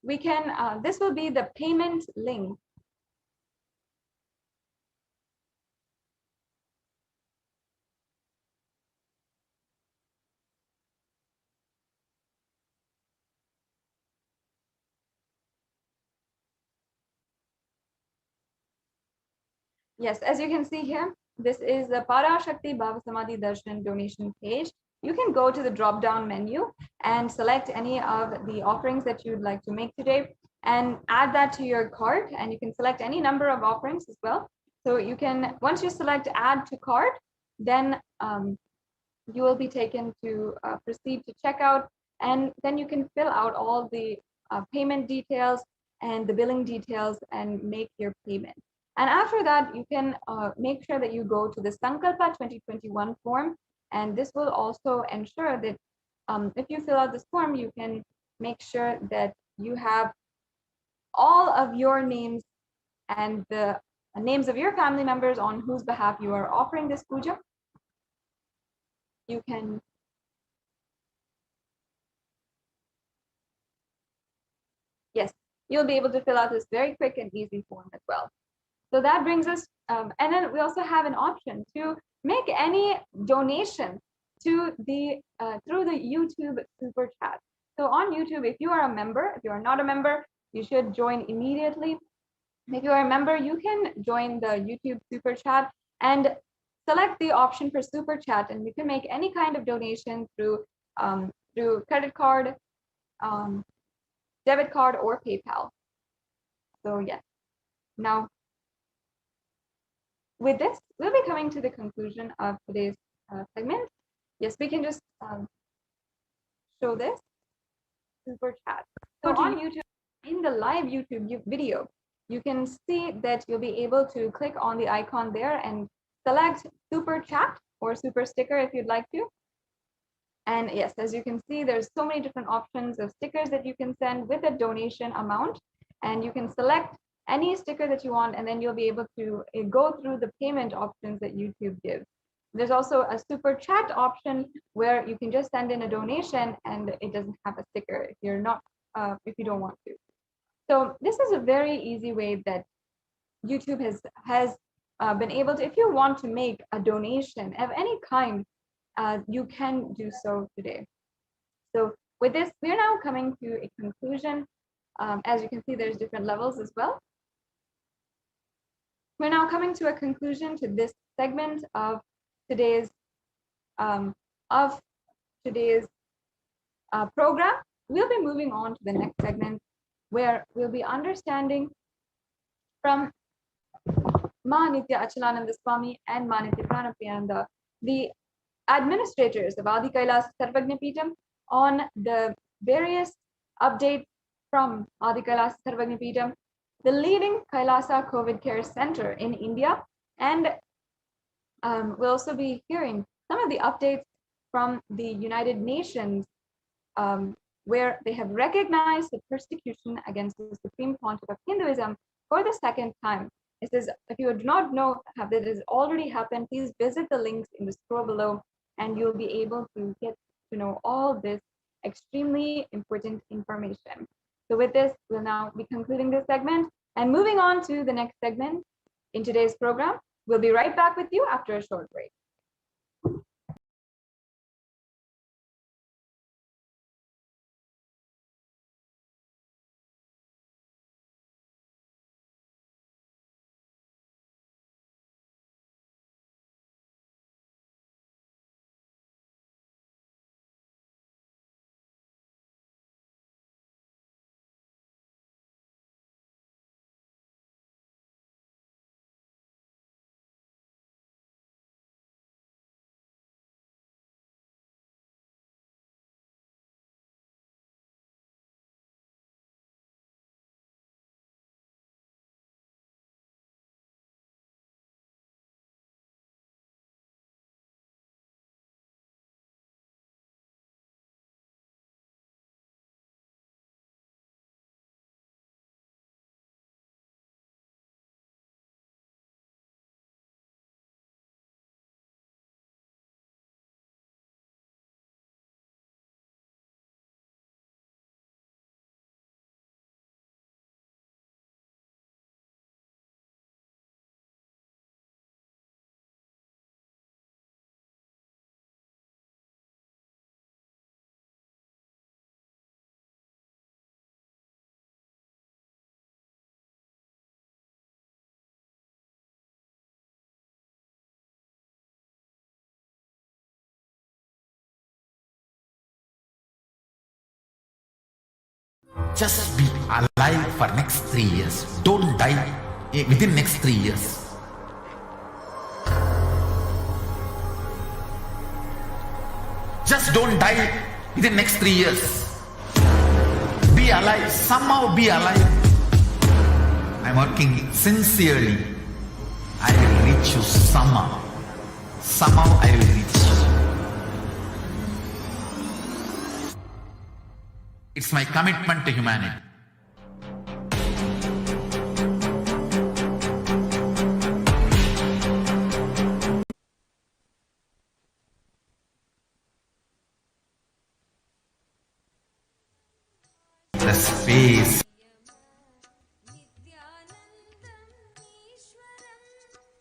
We can, this will be the payment link. Yes, as you can see here, this is the Parashakti Bhavasamadhi Darshan donation page. You can go to the drop-down menu and select any of the offerings that you'd like to make today and add that to your cart, and you can select any number of offerings as well. So you can, once you select add to cart, then you will be taken to proceed to checkout, and then you can fill out all the payment details and the billing details and make your payment. And after that, you can make sure that you go to the Sankalpa 2021 form, and this will also ensure that if you fill out this form, you can make sure that you have all of your names and the names of your family members on whose behalf you are offering this puja. You can you'll be able to fill out this very quick and easy form as well. So that brings us, and then we also have an option to make any donation to the through the YouTube super chat. So on YouTube, if you are a member, if you are not a member, you should join immediately. If you are a member, you can join the YouTube super chat and select the option for super chat, and you can make any kind of donation through credit card, debit card, or PayPal. So yes, now with this, we'll be coming to the conclusion of today's segment. Yes, we can just show this super chat. So on YouTube, in the live YouTube video, you can see that you'll be able to click on the icon there and select super chat or super sticker if you'd like to. And yes, as you can see, there's so many different options of stickers that you can send with a donation amount, and you can select any sticker that you want, and then you'll be able to go through the payment options that YouTube gives. There's also a super chat option where you can just send in a donation and it doesn't have a sticker if you're not, if you don't want to. So this is a very easy way that YouTube has been able to, if you want to make a donation of any kind, you can do so today. So with this, we're now coming to a conclusion. As you can see, there's different levels as well. We're now coming to a conclusion to this segment of today's program. We'll be moving on to the next segment where we'll be understanding from Ma Nitya Achalananda Swami and Ma Nitya Pranapriyananda, the administrators of Adi Kailasa Sarvagna Peetham, on the various updates from Adi Kailasa Sarvagna Peetham, the leading Kailasa COVID Care Center in India, and we'll also be hearing some of the updates from the United Nations, where they have recognized the persecution against the Supreme Pontiff of Hinduism for the second time. It says, if you do not know that it has already happened, please visit the links in the scroll below, and you'll be able to get to know all this extremely important information. So with this, we'll now be concluding this segment and moving on to the next segment in today's program. We'll be right back with you after a short break. Just be alive for next 3 years. Don't die within next 3 years. Just don't die within next 3 years. Be alive. Somehow be alive. I'm working sincerely. I will reach you somehow. Somehow I will reach you. It's my commitment to humanity. The space